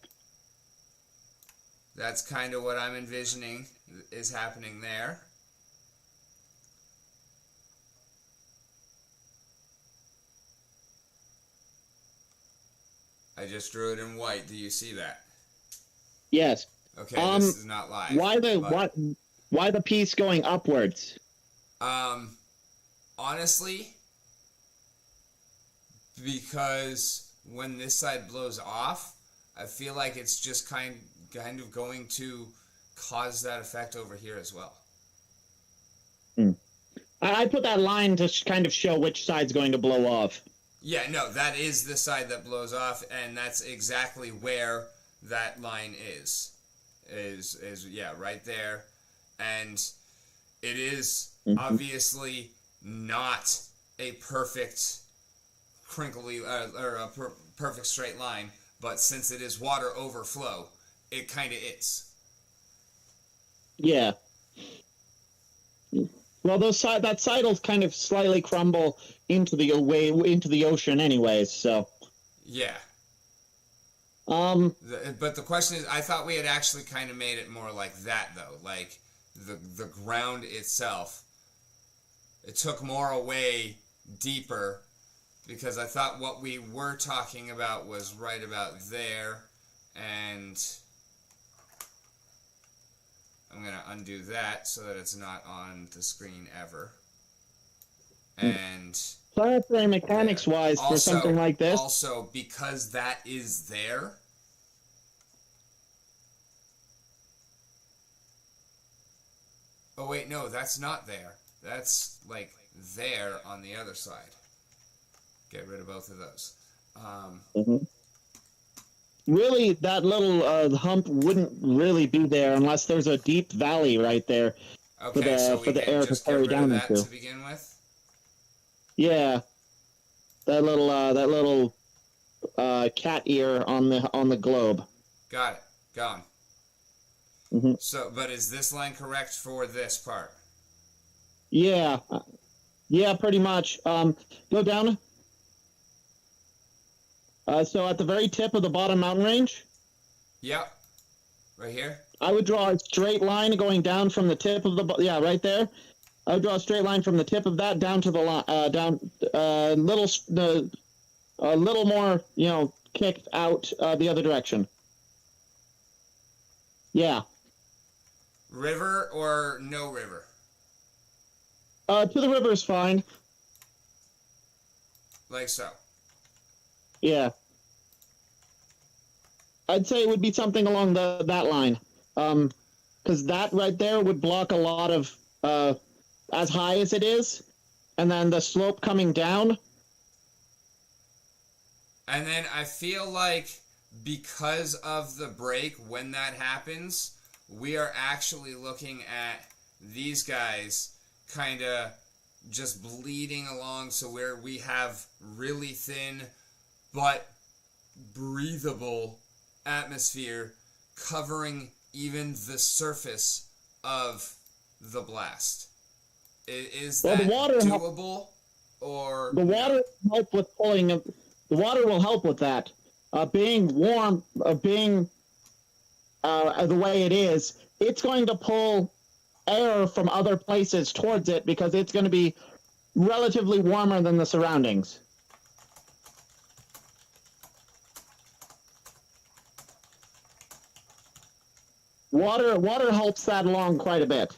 That's kind of what I'm envisioning is happening there. I just drew it in white. Do you see that? Yes. Okay, this is not live. Why the piece going upwards? Honestly, because when this side blows off, I feel like it's just kind of going to cause that effect over here as well. I put that line to kind of show which side's going to blow off. Yeah, no, that is the side that blows off, and that's exactly where that line is. Yeah, right there. And it is obviously not a perfect crinkly or a perfect straight line, but since it is water overflow, it kind of is. Yeah. Well, that side will kind of slightly crumble into the ocean, anyways. So. Yeah. But the question is, I thought we had actually kind of made it more like that, though. Like the ground itself, it took more away deeper because I thought what we were talking about was right about there, and I'm going to undo that so that it's not on the screen ever. And planetary mechanics wise, for something like this. Also, because that is there, oh wait, no, that's not there. That's like there on the other side. Get rid of both of those. Really, that little hump wouldn't really be there unless there's a deep valley right there Okay, for the air to carry down into. To begin with. Yeah, that little cat ear on the globe. Got it. Gone. So, but is this line correct for this part? Yeah, yeah, pretty much. Go down. So at the very tip of the bottom mountain range. Yep. Right here. I would draw a straight line going down from the tip of the right there. I would draw a straight line from the tip of that down to the a little more, kicked out the other direction. Yeah. River or no river? To the river is fine. Like so. Yeah. I'd say it would be something along that line. Because that right there would block a lot of, as high as it is, and then the slope coming down. And then I feel like because of the break, when that happens, we are actually looking at these guys kind of just bleeding along, so where we have really thin but breathable atmosphere covering even the surface of the blast. Is that doable? Or the water will help with pulling. The water will help with that. Being warm, being the way it is, it's going to pull air from other places towards it because it's going to be relatively warmer than the surroundings. Water helps that along quite a bit.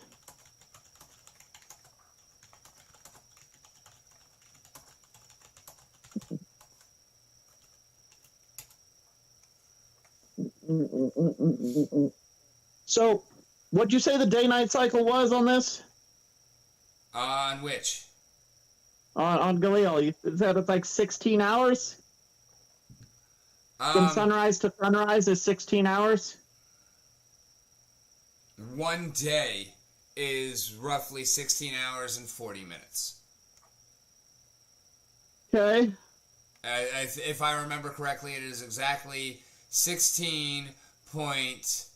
So, what'd you say the day-night cycle was on this? On which? On Galil, you said it's like 16 hours? From sunrise to sunrise is 16 hours? One day is roughly 16 hours and 40 minutes. Okay. If I remember correctly, it is exactly 16 point...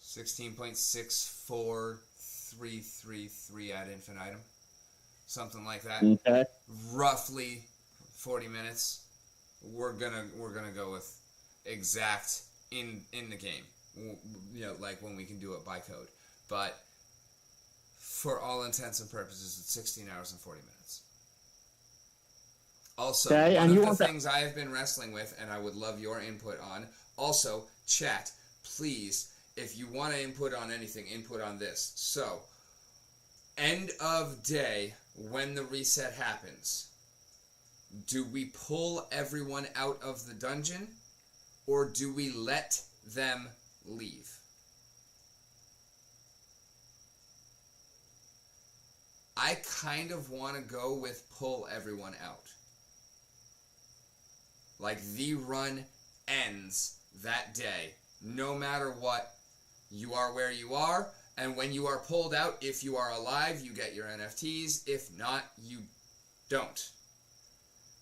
16.64333 ad infinitum. Something like that. Okay. Roughly 40 minutes. We're gonna go with exact in the game. Like when we can do it by code. But for all intents and purposes, it's 16 hours and 40 minutes. Also, one of the things I have been wrestling with, and I would love your input on. Also, chat, please, if you want to input on anything, input on this. So, end of day, when the reset happens, do we pull everyone out of the dungeon, or do we let them leave? I kind of want to go with pull everyone out. Like, the run ends that day. No matter what, you are where you are, and when you are pulled out, if you are alive, you get your NFTs. If not, you don't.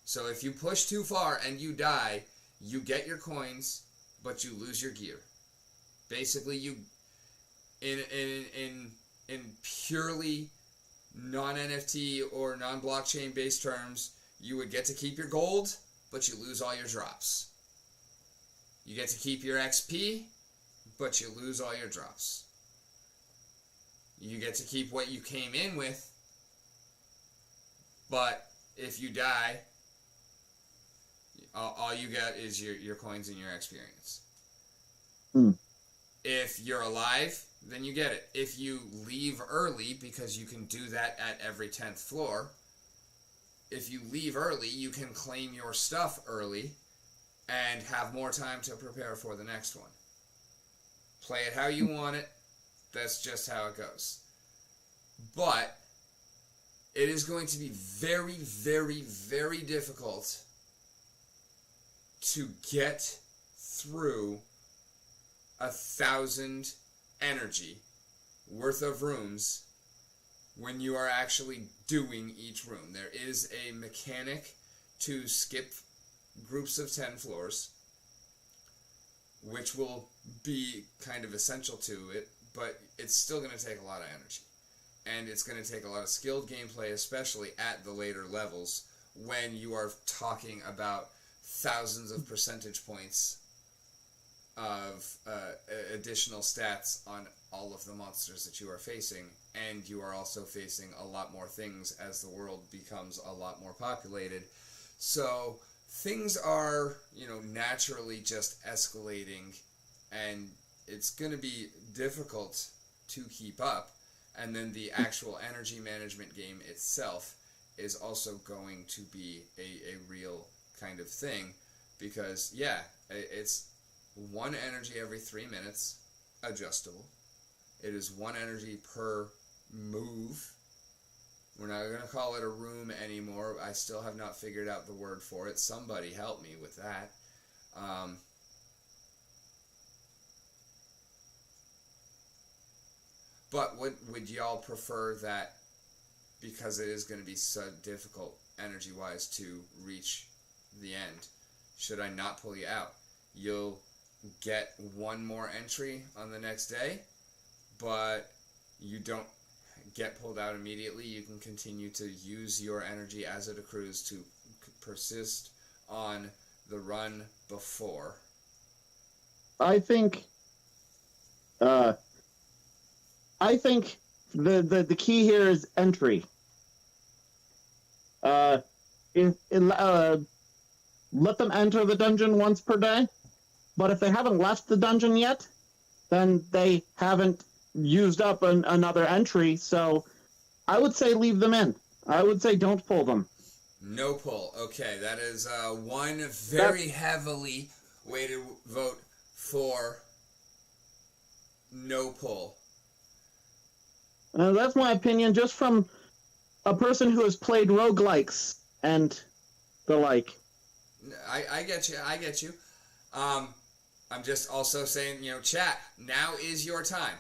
So if you push too far and you die, you get your coins, but you lose your gear. Basically, you, in purely non-NFT or non-blockchain based terms, you would get to keep your gold, but you lose all your drops. You get to keep your XP, but you lose all your drops. You get to keep what you came in with, but if you die, all you get is your coins and your experience. If you're alive, then you get it. If you leave early, because you can do that at every 10th floor, if you leave early, you can claim your stuff early and have more time to prepare for the next one. Play it how you want it. That's just how it goes. But it is going to be very, very, very difficult to get through 1,000 energy worth of rooms when you are actually doing each room. There is a mechanic to skip groups of 10 floors, which will be kind of essential to it, but it's still going to take a lot of energy. And it's going to take a lot of skilled gameplay, especially at the later levels, when you are talking about thousands of percentage points of additional stats on all of the monsters that you are facing, and you are also facing a lot more things as the world becomes a lot more populated. So things are, naturally just escalating, and it's going to be difficult to keep up. And then the actual energy management game itself is also going to be a real kind of thing, because, it's 1 energy every 3 minutes, adjustable. It is 1 energy per move. We're not going to call it a room anymore. I still have not figured out the word for it. Somebody help me with that. But would y'all prefer that, because it is going to be so difficult energy-wise to reach the end, should I not pull you out? You'll get 1 more entry on the next day, but you don't get pulled out immediately. You can continue to use your energy as it accrues to persist on the run before. I think the key here is entry. Let them enter the dungeon once per day, but if they haven't left the dungeon yet, then they haven't used up another entry, so I would say leave them in. I would say don't pull them. No pull. Okay, that is one very heavily weighted vote for no pull. That's my opinion, just from a person who has played roguelikes and the like. I get you. I'm just also saying, chat, now is your time.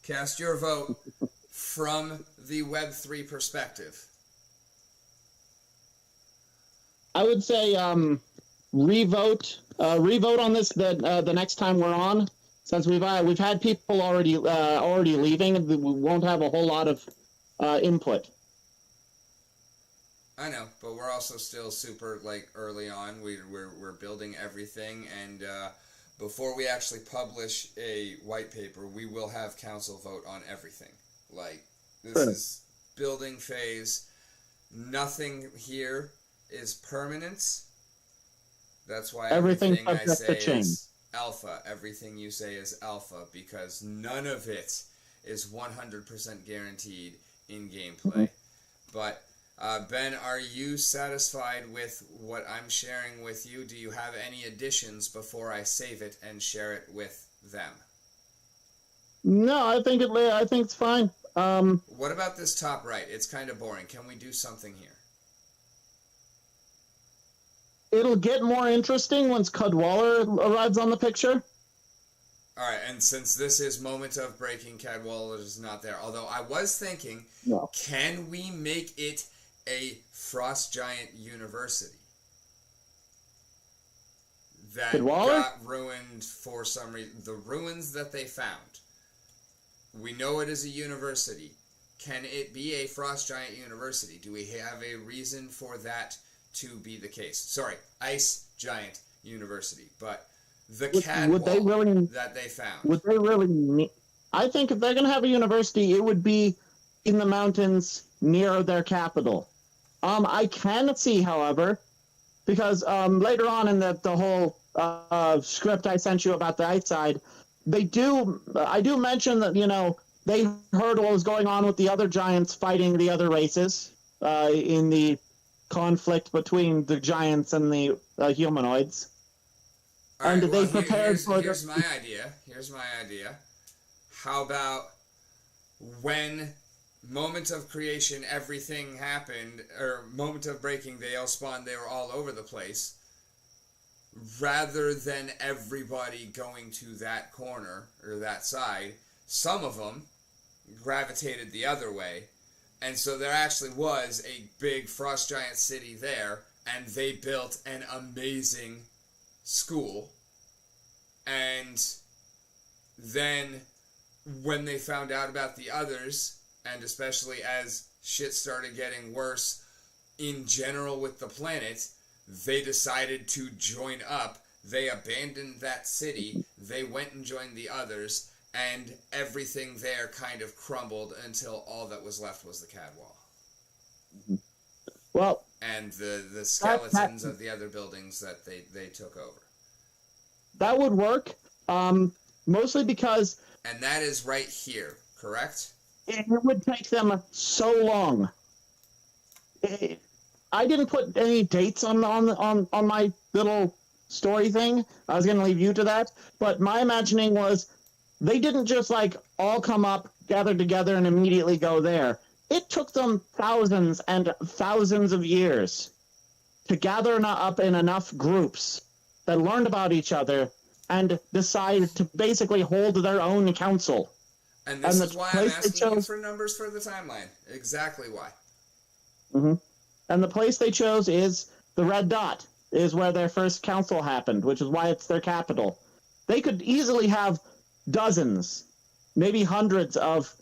Cast your vote from the Web3 perspective. I would say revote on this the next time we're on, since we've had people already leaving, and we won't have a whole lot of input. I know, but we're also still super early on. We're building everything, and before we actually publish a white paper, we will have council vote on everything. This is building phase. Nothing here is permanent. That's why everything I say is alpha. Everything you say is alpha, because none of it is 100% guaranteed in gameplay. But Ben, are you satisfied with what I'm sharing with you? Do you have any additions before I save it and share it with them? No, I think it's fine. What about this top right? It's kind of boring. Can we do something here? It'll get more interesting once Cadwallader arrives on the picture. All right, and since this is moment of breaking, Cadwallader is not there. Although I was thinking, can we make it a Frost Giant University that got ruined for some reason? The ruins that they found, we know it is a university. Can it be a Frost Giant University? Do we have a reason for that to be the case? Sorry, Ice Giant University. But the would they Cadwall really that they found. would they really need, I think if they're going to have a university, it would be in the mountains near their capital. I can see, however, because later on in the whole script I sent you about the ice side, I do mention that, they heard what was going on with the other giants fighting the other races in the conflict between the giants and the humanoids. All And right, well, they prepared for here's my idea. Here's my idea. How about when moment of creation, everything happened, or moment of breaking, they all spawned, they were all over the place. Rather than everybody going to that corner or that side, some of them gravitated the other way. And so there actually was a big frost giant city there, and they built an amazing school. And then when they found out about the others, and especially as shit started getting worse in general with the planet, they decided to join up. They abandoned that city, they went and joined the others, and everything there kind of crumbled until all that was left was the Cadwall. Well, and the skeletons of the other buildings that they took over. That would work, mostly because... And that is right here, correct? It would take them so long. I didn't put any dates on my little story thing. I was going to leave you to that. But my imagining was they didn't just all come up, gather together, and immediately go there. It took them thousands and thousands of years to gather up in enough groups that learned about each other and decided to basically hold their own council. And this is why I'm asking you for numbers for the timeline. Exactly why. Mm-hmm. And the place they chose is the Red Dot, is where their first council happened, which is why it's their capital. They could easily have dozens, maybe hundreds of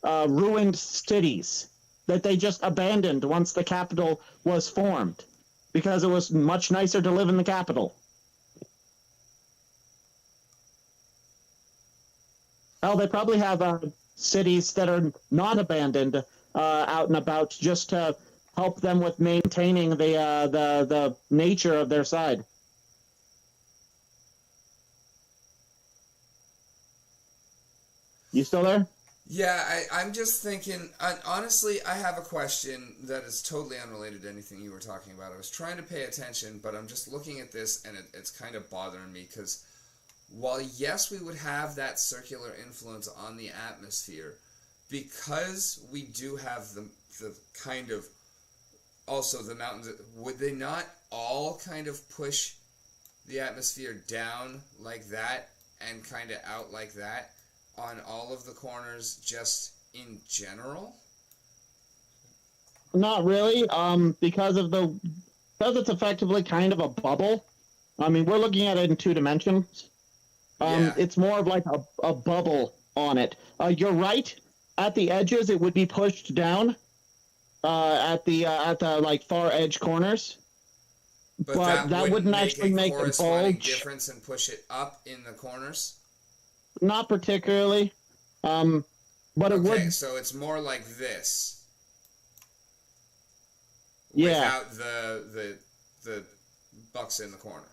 ruined cities that they just abandoned once the capital was formed, because it was much nicer to live in the capital. Oh, they probably have cities that are not abandoned out and about just to help them with maintaining the nature of their side. You still there? Yeah, I'm just thinking, honestly, I have a question that is totally unrelated to anything you were talking about. I was trying to pay attention, but I'm just looking at this, and it's kind of bothering me, because while, yes, we would have that circular influence on the atmosphere, because we do have the kind of, also the mountains, would they not all kind of push the atmosphere down like that and kind of out like that on all of the corners just in general? Not really, because it's effectively kind of a bubble. I mean, we're looking at it in 2 dimensions. Yeah. It's more of like a bubble on it. You're right. At the edges, it would be pushed down. At the far edge corners. But that wouldn't actually make a corresponding bulge. difference and push it up in the corners? Not particularly. But it would. Okay, so it's more like this. Yeah. Without the bucks in the corner,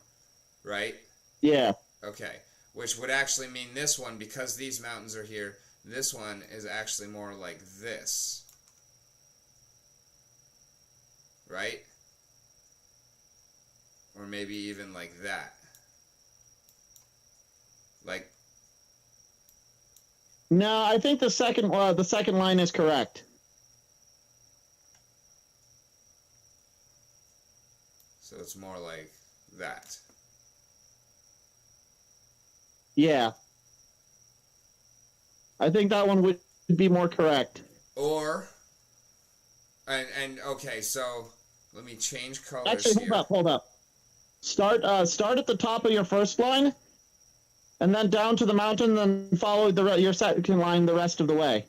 right? Yeah. Okay, which would actually mean this one, because these mountains are here, this one is actually more like this. Right? Or maybe even like that. Like... No, I think the second line is correct. So it's more like that. Yeah. I think that one would be more correct. Or... And okay, so let me change colors. Actually, hold up. Start at the top of your first line, and then down to the mountain, then follow your second line the rest of the way.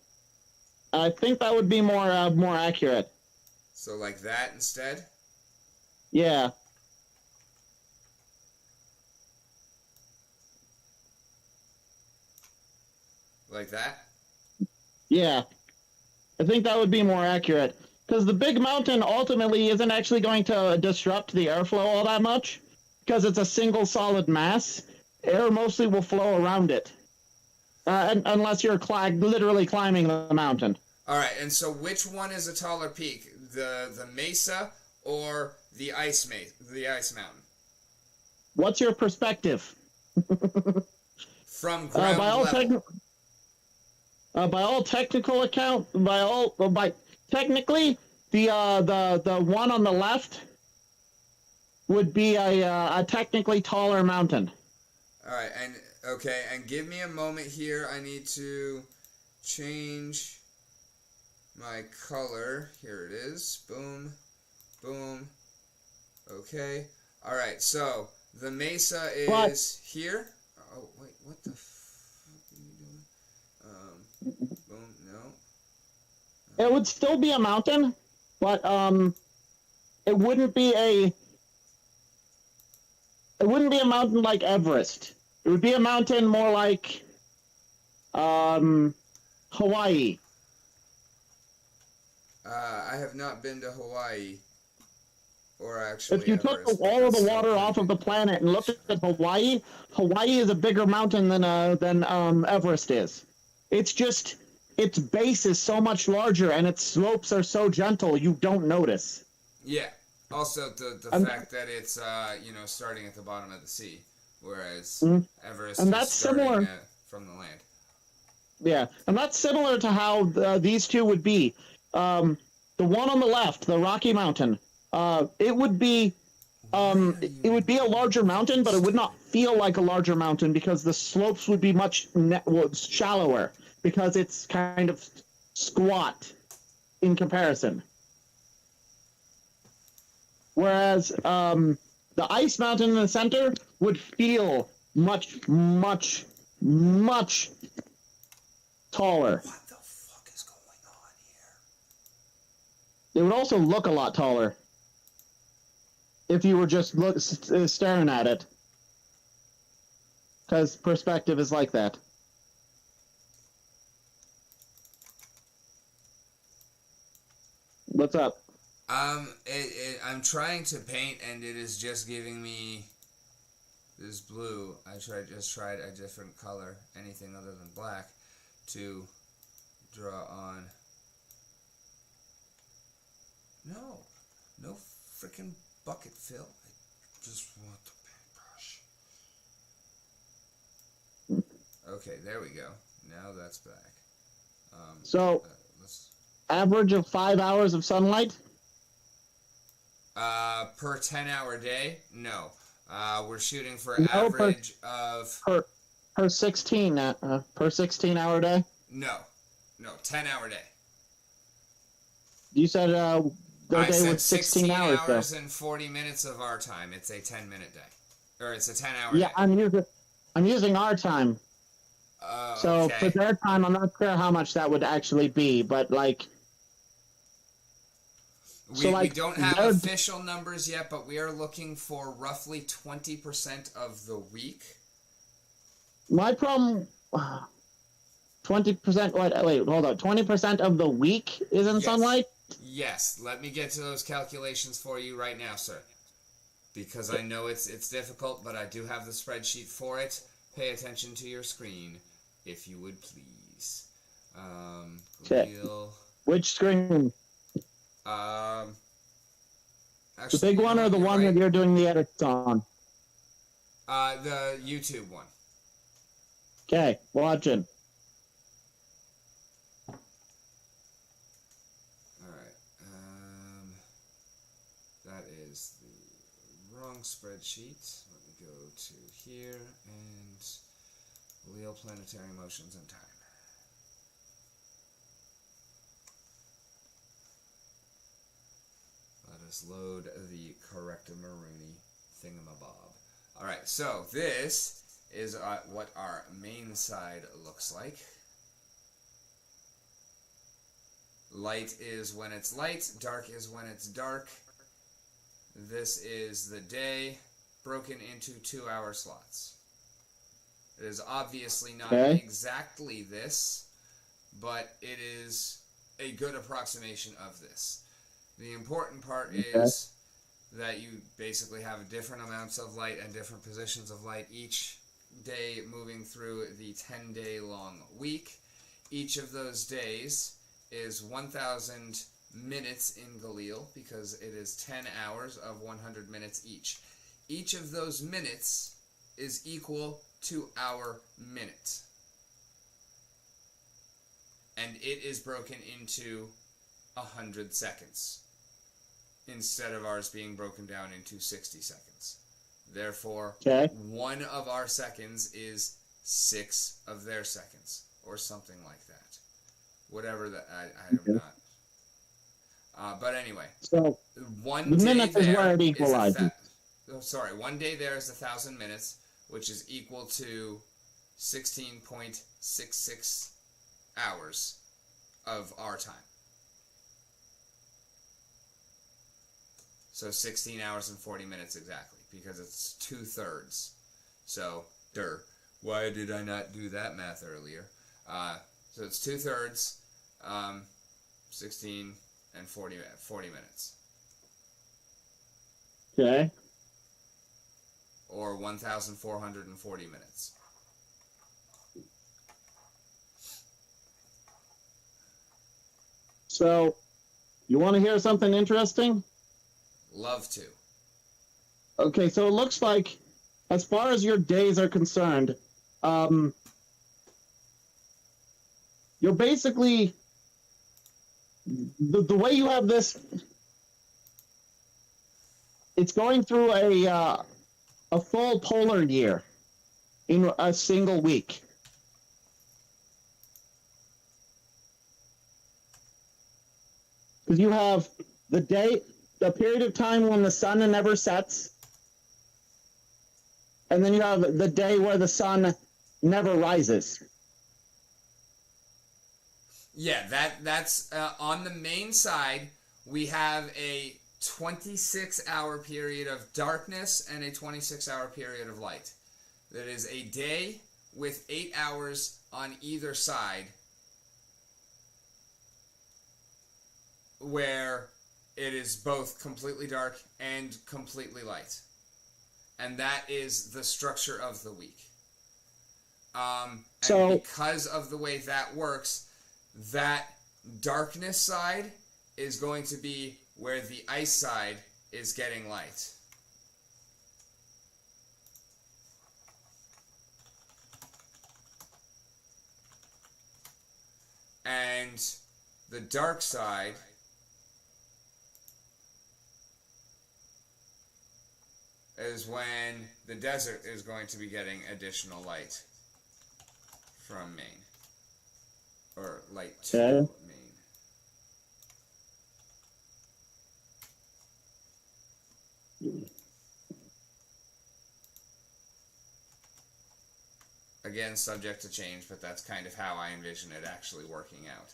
I think that would be more accurate. So like that instead? Yeah. Like that? Yeah, I think that would be more accurate. Because the big mountain ultimately isn't actually going to disrupt the airflow all that much. Because it's a single solid mass, air mostly will flow around it. Unless you're literally climbing the mountain. All right, and so which one is a taller peak? The mesa or the the ice mountain? What's your perspective? From Uh, ground by all level. by all technical account, by technically, the one on the left would be a technically taller mountain. All right, and okay, and give me a moment here. I need to change my color. Here it is. Boom, boom. Okay. All right. So the mesa But is here. Oh wait, what the fuck are you doing? Boom. No. it would still be a mountain, but it wouldn't be a mountain like Everest. It would be a mountain more like Hawaii. I have not been to Hawaii or If actually you took Everest, but all of that's the still water pretty off of big. the planet and looked at Hawaii, Hawaii is a bigger mountain than Everest is. It's just its base is so much larger and its slopes are so gentle you don't notice. Yeah. Also, the And fact that it's starting at the bottom of the sea, whereas and Everest is that's starting similar. from the land. Yeah, and that's similar to how these two would be. The one on the left, the Rocky Mountain, it would be Why are it you would be a larger mountain, fucking but it would stupid? not feel like a larger mountain because the slopes would be much shallower because it's kind of squat in comparison. Whereas the ice mountain in the center would feel much, much, much taller. What the fuck is going on here? It would also look a lot taller if you were just staring at it, because perspective is like that. What's up? I'm trying to paint and it is just giving me this blue. Just tried a different color, anything other than black, to draw on. No, no freaking bucket fill. I just want the paintbrush. Okay, there we go. Now that's back. So, Let's. average of 5 hours of sunlight. Per 10-hour day? No. We're shooting for No, average of per per 16 hour day. no, 10-hour day. You said the I day said was 16 hours though. hours and 40 minutes of our time. It's a 10-minute day, or it's a 10-hour Yeah, day. I'm using our time. So for Okay. their time, I'm not sure how much that would actually be, but like, so We like don't have their official numbers yet, but we are looking for roughly 20% of the week. my problem. 20%. Wait, hold on. 20% of the week is in Yes. sunlight. Yes. Let me get to those calculations for you right now, sir. Because I know it's difficult, but I do have the spreadsheet for it. Pay attention to your screen, if you would please. Okay. Real. Which screen? Um. The Actually, big you know one or what? the You're one right. that you're doing the edits on? The YouTube one. Okay, watching. All right. That is the wrong spreadsheet. Let me go to here and Leo planetary motions and time. Let us load the correct Marooney thingamabob. All right, so this is what our main side looks like. Light is when it's light, dark is when it's dark. This is the day broken into 2-hour slots. It is obviously not Okay. exactly this, but it is a good approximation of this. The important part Okay. is that you basically have different amounts of light and different positions of light each day moving through the 10-day long week. Each of those days is 1,000 minutes in Galil because it is 10 hours of 100 minutes each. Each of those minutes is equal to our minute. And it is broken into 100 seconds instead of ours being broken down into 60 seconds. Therefore, Okay. one of our seconds is 6 of their seconds, or something like that. Whatever that, I am Okay. not. But anyway, So one the day minutes is where there it is equalizes. one day there is 1,000 minutes, which is equal to 16.66 hours of our time. So 16 hours and 40 minutes exactly, because it's 2/3. So, why did I not do that math earlier? So it's 2/3, 16 and 40 minutes. Okay. Or 1,440 minutes. So you want to hear something interesting? Love to. Okay, so it looks like, as far as your days are concerned, you're basically the way you have this. It's going through a full polar year in a single week. Because you have the period of time when the sun never sets, and then you have the day where the sun never rises. Yeah, that's on the main side. We have a 26-hour period of darkness and a 26-hour period of light. That is a day with 8 hours on either side, where it is both completely dark and completely light. And that is the structure of the week. And because of the way that works, that darkness side is going to be where the ice side is getting light. And the dark side is when the desert is going to be getting additional light from Maine. Or light to Maine. Again, subject to change, but that's kind of how I envision it actually working out.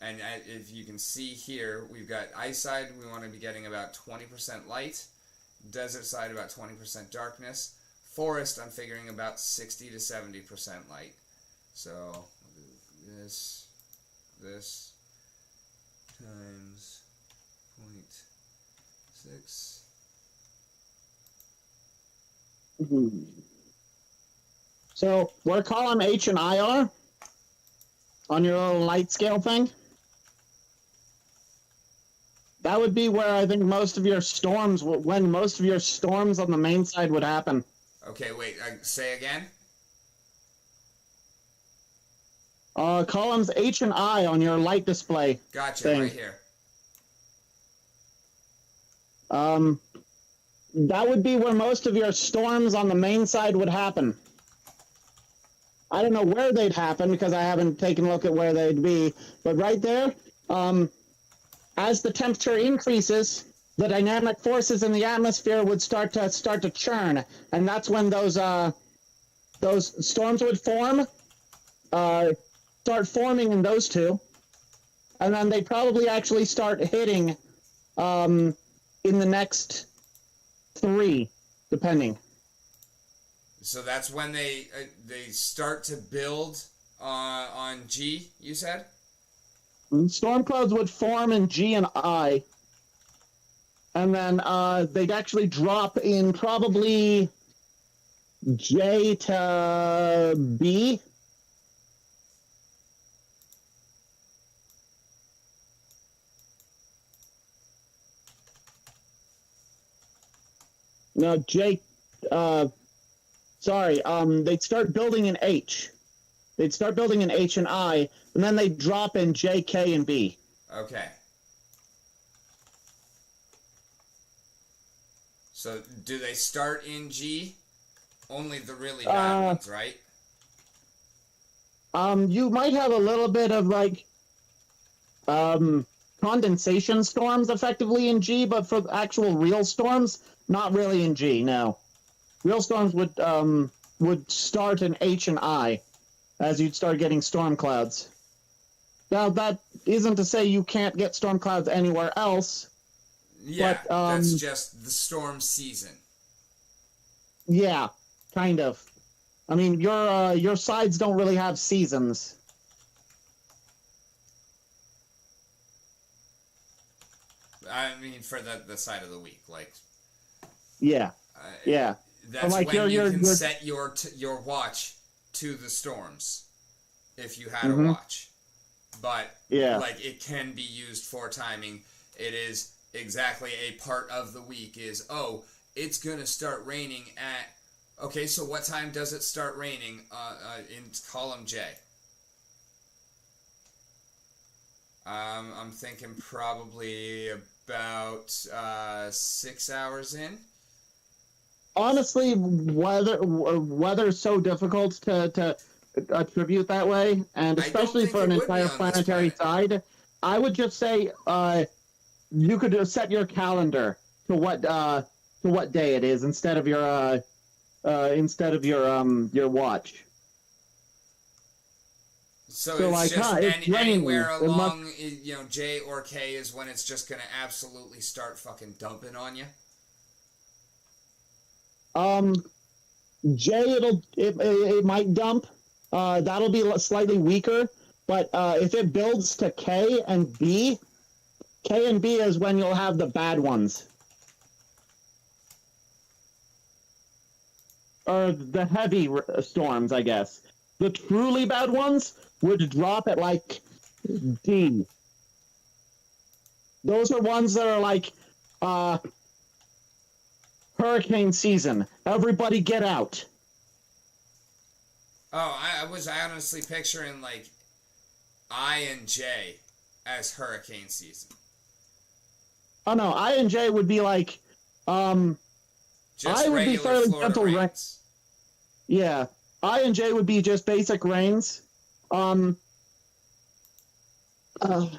And if you can see here, we've got ice side, we want to be getting about 20% light. Desert side, about 20% darkness. Forest, I'm figuring about 60 to 70% light. So, this times 0.6. So where column H and I are on your little light scale thing, that would be where I think most of your storms, when most of your storms on the main side would happen. Okay, wait, say again? Columns H and I on your light display. Gotcha, thing. Right here. That would be where most of your storms on the main side would happen. I don't know where they'd happen because I haven't taken a look at where they'd be, but right there, as the temperature increases, the dynamic forces in the atmosphere would start to churn, and that's when those storms would form, start forming in those two, and then they probably actually start hitting in the next 3, depending. So that's when they start to build on G, you said? Storm clouds would form in G and I, and then they'd actually drop in probably J to B. No, J. Sorry. They'd start building in H. They'd start building in H and I, and then they'd drop in J, K, and B. Okay. So do they start in G? Only the really bad ones, right? You might have a little bit of like condensation storms effectively in G, but for actual real storms, not really in G. No, real storms would start in H and I, as you'd start getting storm clouds. Now that isn't to say you can't get storm clouds anywhere else. Yeah, but, that's just the storm season. Yeah, kind of. I mean, your sides don't really have seasons. I mean, for the side of the week, like. Yeah. Yeah. That's like when you can set your watch to the storms, if you had a watch. But like it can be used for timing. It is exactly a part of the week. Is it's gonna start raining at. Okay, so what time does it start raining in column J? I'm thinking probably about 6 hours in. Honestly, weather's so difficult to attribute that way, and especially for an entire planetary side, I would just say you could just set your calendar to what day it is instead of your watch. So it's like, just anywhere along, J or K is when it's just going to absolutely start fucking dumping on you? J, it might dump. That'll be slightly weaker, but if it builds to K and B is when you'll have the bad ones. Or the heavy storms, I guess. The truly bad ones would drop at like D. Those are ones that are like hurricane season. Everybody get out. Oh, I was honestly picturing like I and J as hurricane season. Oh no, I and J would be like just I would be fairly gentle rains. Yeah. I and J would be just basic rains. K and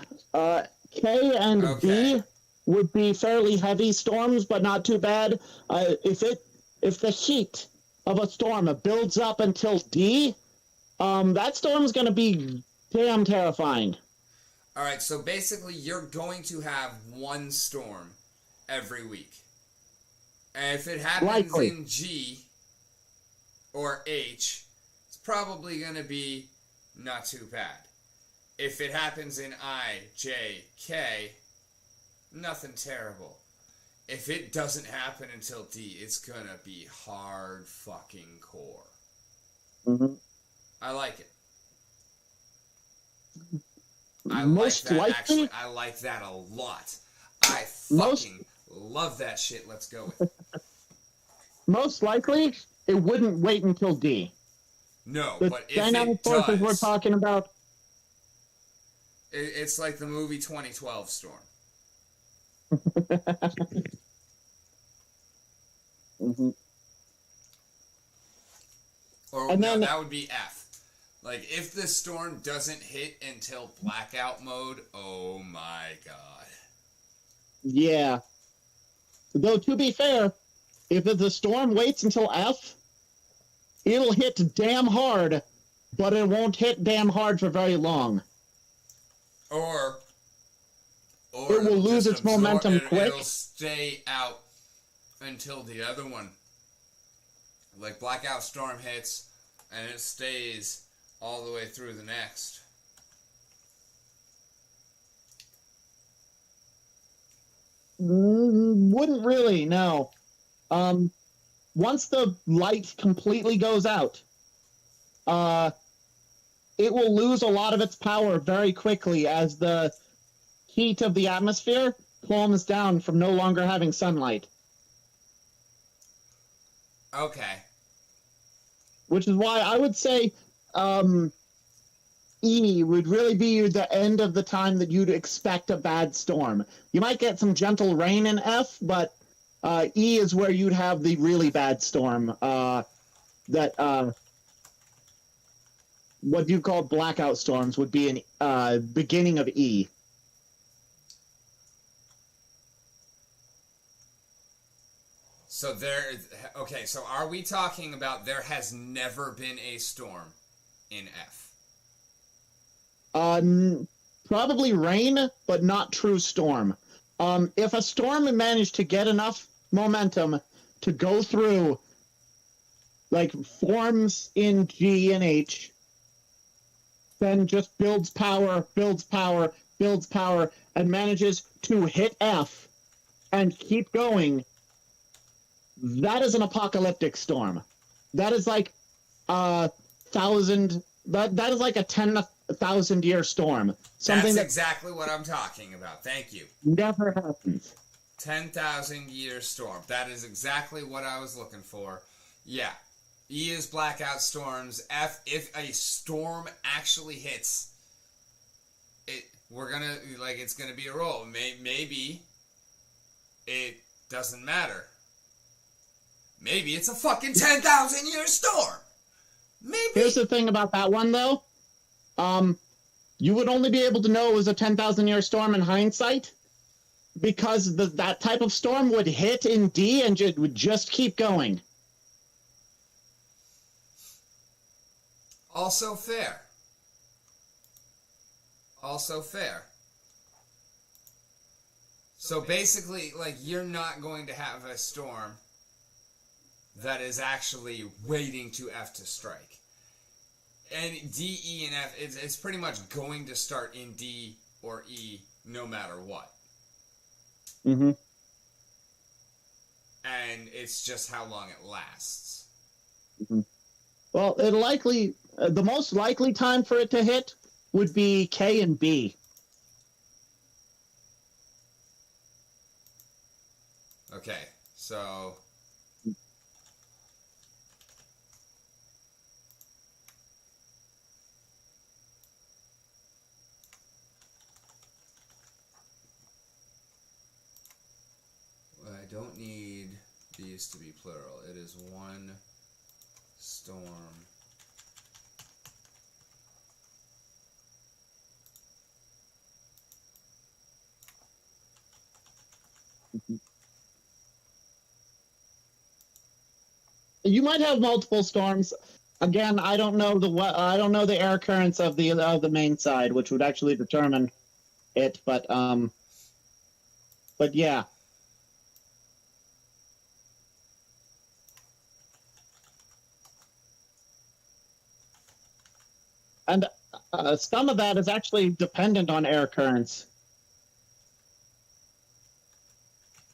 B would be fairly heavy storms, but not too bad. If the heat of a storm builds up until D, that storm's going to be damn terrifying. All right, so basically you're going to have one storm every week. And if it happens in G or H, it's probably going to be not too bad. If it happens in I, J, K, nothing terrible. If it doesn't happen until D, it's going to be hard fucking core. Mm-hmm. I like it. I like that, actually. I like that a lot. I fucking love that shit. Let's go with it. Most likely, it wouldn't wait until D. No, the but if dynamic it does, forces we're talking about. It's like the movie 2012 Storm. Mm-hmm. Or no, that would be F. Like, if the storm doesn't hit until blackout mode, oh my god. Yeah. Though, to be fair, if the storm waits until F, it'll hit damn hard, but it won't hit damn hard for very long. Or it will lose its momentum quick. It'll stay out until the other one like blackout storm hits and it stays all the way through the next. Wouldn't really, no. Once the light completely goes out, it will lose a lot of its power very quickly as the heat of the atmosphere calms down from no longer having sunlight. Okay. Which is why I would say E would really be the end of the time that you'd expect a bad storm. You might get some gentle rain in F, but E is where you'd have the really bad storm. That what you call blackout storms would be in beginning of E. So okay, so are we talking about there has never been a storm in F? Probably rain, but not true storm. If a storm managed to get enough momentum to go through, like, forms in G and H, then just builds power, and manages to hit F and keep going, that is an apocalyptic storm. That is like a 10,000-year storm. That's exactly what I'm talking about. Thank you. Never happens. 10,000-year storm. That is exactly what I was looking for. Yeah. E is blackout storms. F, if a storm actually hits, it's gonna be a roll. Maybe it doesn't matter. Maybe it's a fucking 10,000-year storm. Maybe. Here's the thing about that one, though. You would only be able to know it was a 10,000-year storm in hindsight, because that type of storm would hit in D and would just keep going. Also fair. Also fair. So basically, like, you're not going to have a storm that is actually waiting to F to strike. And D, E, and F, it's pretty much going to start in D or E no matter what. Mm-hmm. And it's just how long it lasts. Mm-hmm. Well, the most likely time for it to hit would be K and B. Okay, so... I don't need these to be plural. It is one storm. You might have multiple storms. Again, I don't know the air currents of the main side, which would actually determine it. But yeah. And some of that is actually dependent on air currents.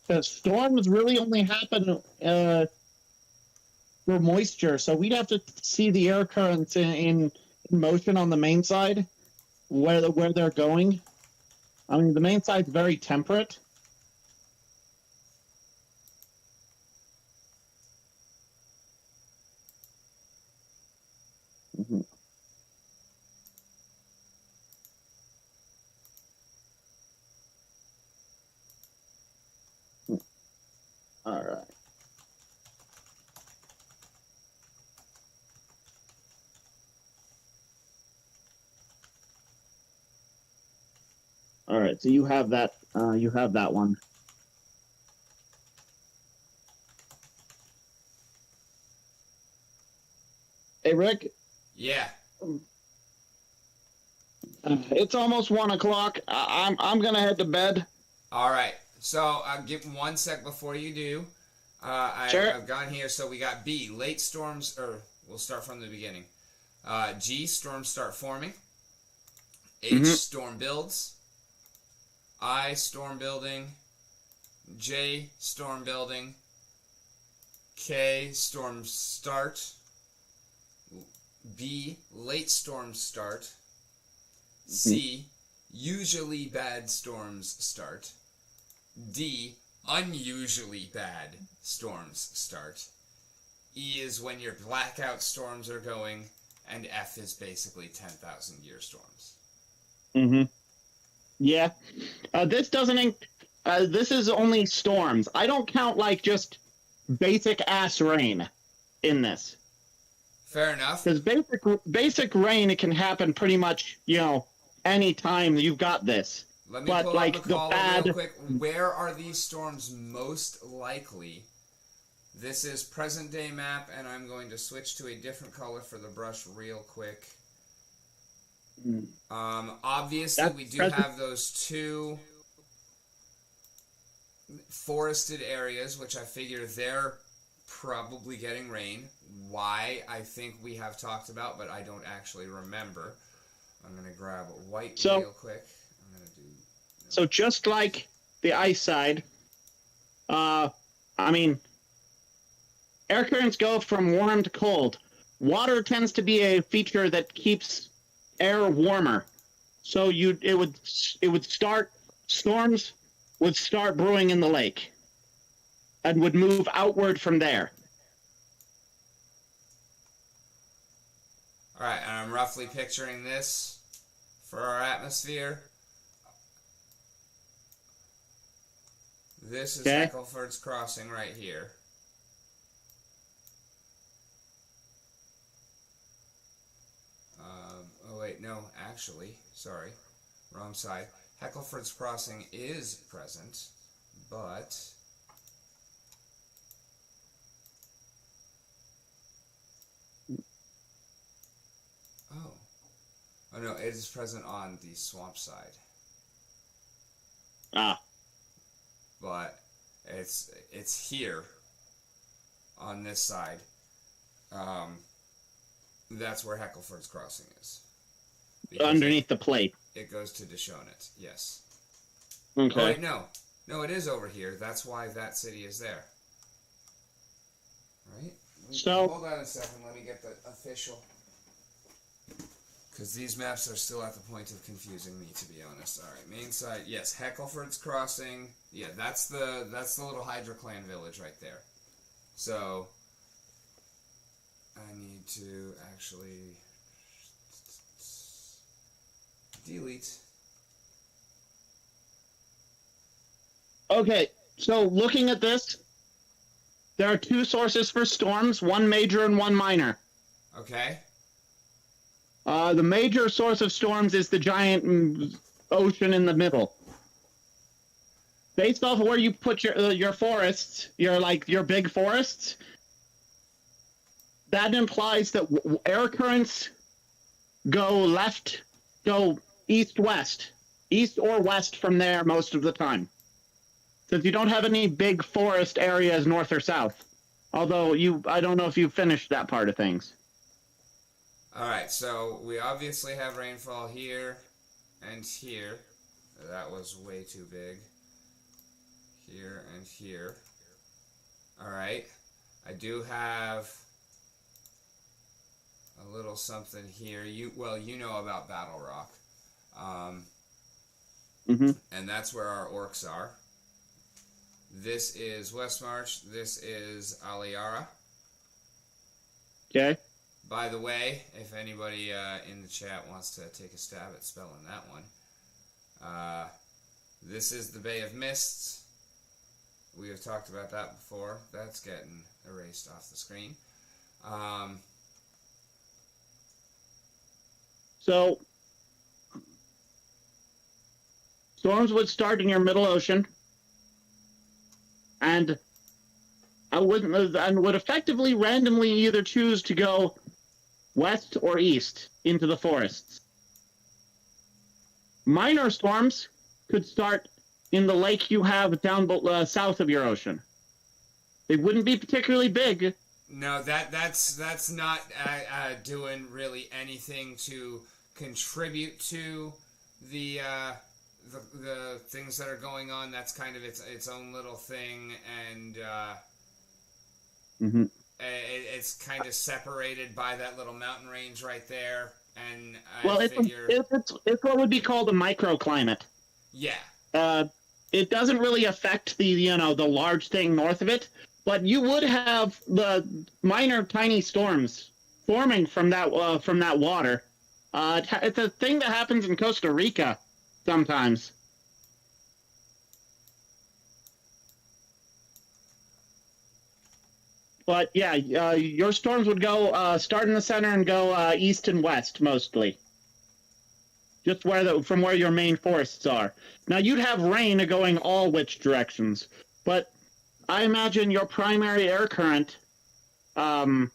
Because storms really only happen for moisture, so we'd have to see the air currents in motion on the main side, where they're going. I mean, the main side's very temperate. Mm-hmm. All right. All right, so you have that. You have that one. Hey, Rick. Yeah. It's almost 1 o'clock. I'm gonna head to bed. All right. So give 1 sec before you do. Sure. I've gone here. So we got B, late storms, or we'll start from the beginning. G, storms start forming. H, storm builds. I, storm building. J, storm building. K, storms start. B, late storms start. C, usually bad storms start. D, unusually bad storms start. E is when your blackout storms are going, and F is basically 10,000 year storms. Yeah. This doesn't. This is only storms. I don't count like just basic ass rain in this. Fair enough. Because basic rain, it can happen pretty much, any time you've got this. Let me pull up the column real quick. Where are these storms most likely? This is present day map, and I'm going to switch to a different color for the brush real quick. Obviously, we do have those two forested areas, which I figure they're probably getting rain. Why, I think we have talked about, but I don't actually remember. I'm going to grab white real quick. I'm going to do... So just like the ice side, air currents go from warm to cold. Water tends to be a feature that keeps air warmer. So storms would start brewing in the lake and would move outward from there. All right, and I'm roughly picturing this for our atmosphere. This is Eccleford's Crossing right here. Oh wait, no, actually, sorry, wrong side. Heckleford's Crossing is present, but oh no, it is present on the swamp side. But it's here on this side. That's where Heckleford's Crossing is. Because underneath the plate. It goes to Deshonit, yes. Okay. Oh, wait, no. No, it is over here. That's why that city is there. Right? So, hold on a second. Let me get the official. Because these maps are still at the point of confusing me, to be honest. All right, main side. Yes, Heckleford's Crossing. Yeah, that's the little Hydra Clan village right there. So I need to actually delete. Okay, so looking at this, there are two sources for storms, one major and one minor. Okay. The major source of storms is the giant ocean in the middle. Based off of where you put your forests, your big forests, that implies that air currents go east-west, east or west from there most of the time. Since you don't have any big forest areas north or south. Although I don't know if you finished that part of things. Alright, so we obviously have rainfall here and here. That was way too big. Here and here. Alright. I do have a little something here. You know about Battle Rock. And that's where our orcs are. This is Westmarch. This is Aliara. Okay. By the way, if anybody in the chat wants to take a stab at spelling that one, this is the Bay of Mists. We have talked about that before. That's getting erased off the screen. So, storms would start in your middle ocean, and would effectively randomly either choose to go west or east into the forests. Minor storms could start in the lake you have down south of your ocean. They wouldn't be particularly big. No, that's not doing really anything to contribute to the the things that are going on. That's kind of its own little thing, and Mm-hmm. it's kind of separated by that little mountain range right there. And Well, I figure, it's what would be called a microclimate. yeah, It doesn't really affect the large thing north of it, but you would have the minor tiny storms forming from that water. It's a thing that happens in Costa Rica sometimes. But yeah, your storms would go start in the center and go east and west mostly, just from where your main forests are. Now you'd have rain going all which directions, but I imagine your primary air current, for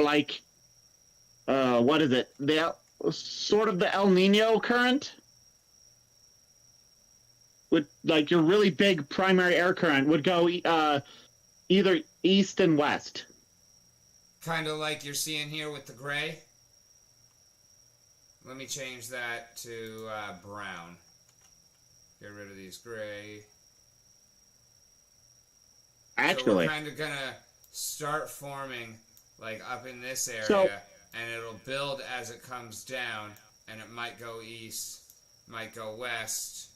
like, what is it? The sort of the El Nino current, would like your really big primary air current would go either east and west. kind of like you're seeing here with the gray. Let me change that to brown. Get rid of these gray. Actually, so we're kind of gonna start forming like up in this area, and it'll build as it comes down, and it might go east, might go west.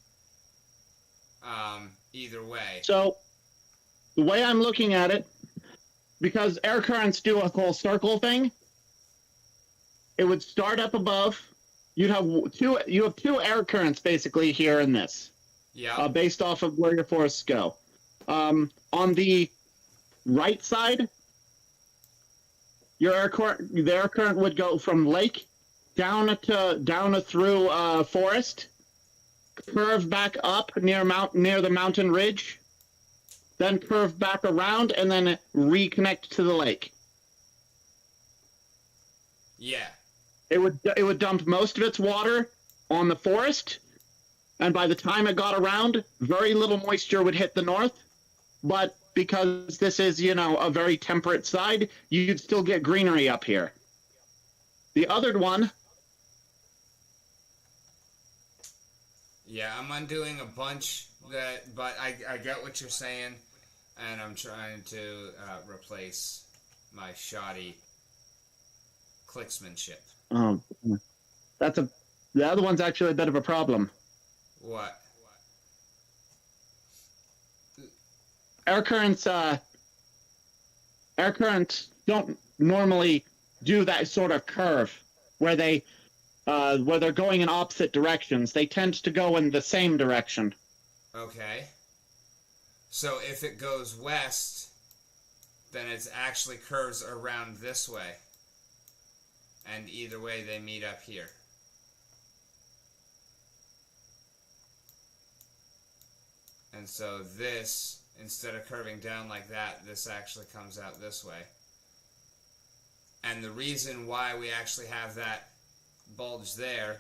Either way. So the way I'm looking at it, because air currents do a whole circle thing, it would start up above. You have two air currents basically here in this. Yeah. Based off of where your forests go. On the right side, the air current would go from lake down through forest, curve back up near the mountain ridge, then curve back around and then reconnect to the lake. Yeah. It would dump most of its water on the forest, and by the time it got around, very little moisture would hit the north. But because this is, a very temperate side, you'd still get greenery up here. The other one. Yeah, I'm undoing a bunch but I get what you're saying, and I'm trying to replace my shoddy clicksmanship. Oh, the other one's actually a bit of a problem. What? Air currents don't normally do that sort of curve where they're going in opposite directions. They tend to go in the same direction. Okay. So if it goes west, then it actually curves around this way. And either way, they meet up here. And so this, instead of curving down like that, this actually comes out this way. And the reason why we actually have that bulge there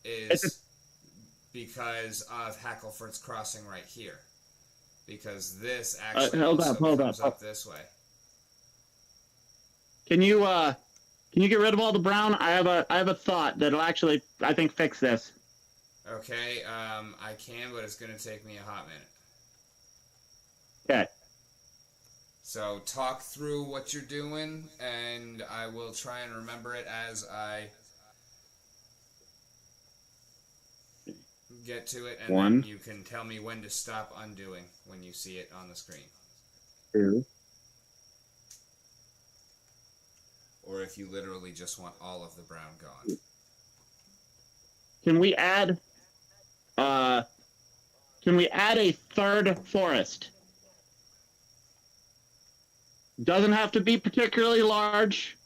is because of Hackleford's crossing right here. Because this actually comes up this way. Can you get rid of all the brown? I have a thought that'll actually, I think, fix this. Okay, I can, but it's going to take me a hot minute. Okay. So talk through what you're doing, and I will try and remember it as I get to it, and then you can tell me when to stop undoing when you see it on the screen. 2. Or if you literally just want all of the brown gone. Can we add a third forest? Doesn't have to be particularly large,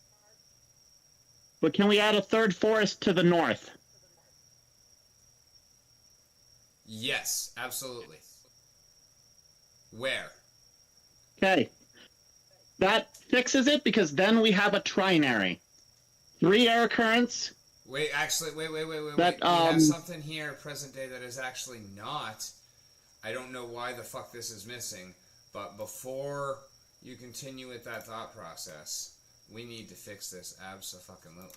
but can we add a third forest to the north? Yes, absolutely. Where? Okay. That fixes it because then we have a trinary. 3 air currents. Wait, actually, wait. That, We have something here present day that is actually not. I don't know why the fuck this is missing, But before you continue with that thought process, we need to fix this abso-fucking-lutely.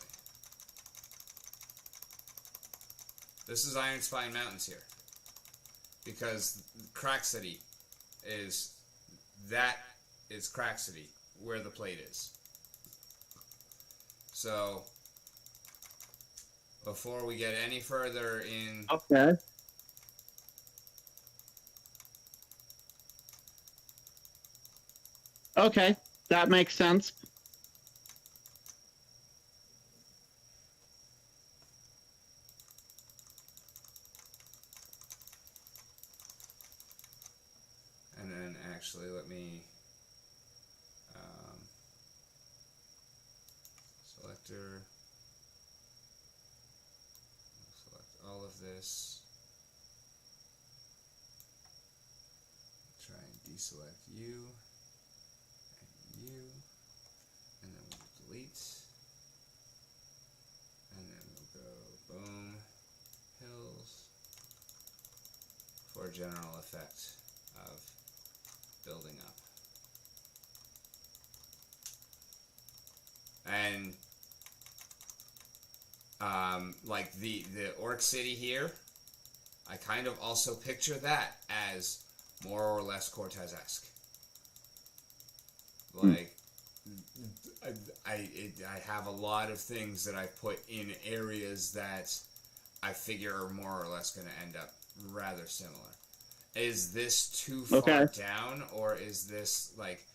This is Iron Spine Mountains here. Because Crack City is Crack City, where the plate is. So, before we get any further in... Okay. Okay, that makes sense. And then actually let me selector, select all of this, try and deselect you and you, and then we'll delete, and then we'll go boom, hills, for a general effect of building up. And like the Orc City here, I kind of also picture that as more or less Cortez-esque. Like, I have a lot of things that I put in areas that I figure are more or less going to end up rather similar. Is this too far down, or is this, like,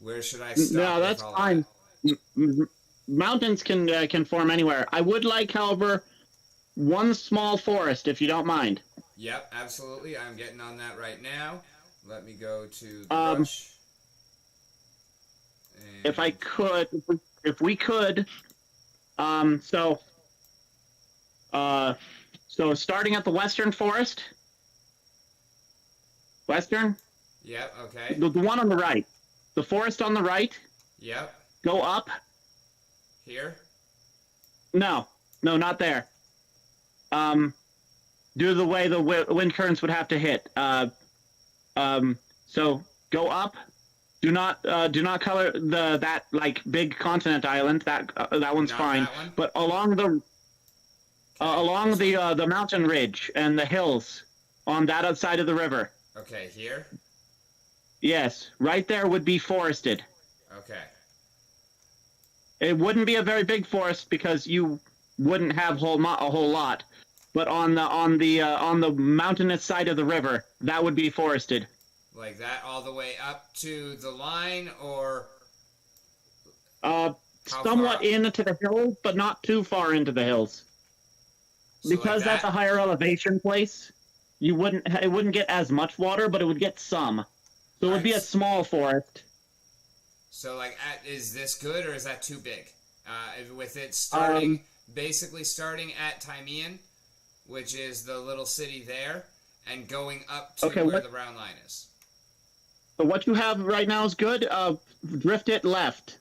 where should I stop? No, that's fine. Mountains can form anywhere. I would like, however, one small forest, if you don't mind. Yep, absolutely. I'm getting on that right now. Let me go to the brush. If I could, if we could, so starting at the western forest. Western? Yep, okay. The one on the right. The forest on the right. Yep. Go up. Here? No, not there. Due to the way the wind currents would have to hit. So go up. Do not color that like big continent island. That one's Not fine. that one? But along the mountain ridge and the hills on that side of the river. Okay, here? Yes, right there would be forested. Okay. It wouldn't be a very big forest because you wouldn't have a whole lot. But on the mountainous side of the river, that would be forested. Like that all the way up to the line, or somewhat into the hills, but not too far into the hills. So because like that's a higher elevation place, it wouldn't get as much water, but it would get some. So it would be a small forest. So like, is this good or is that too big? With it starting basically starting at Timean, which is the little city there, and going up to where the brown line is. So what you have right now is good. Drift it left,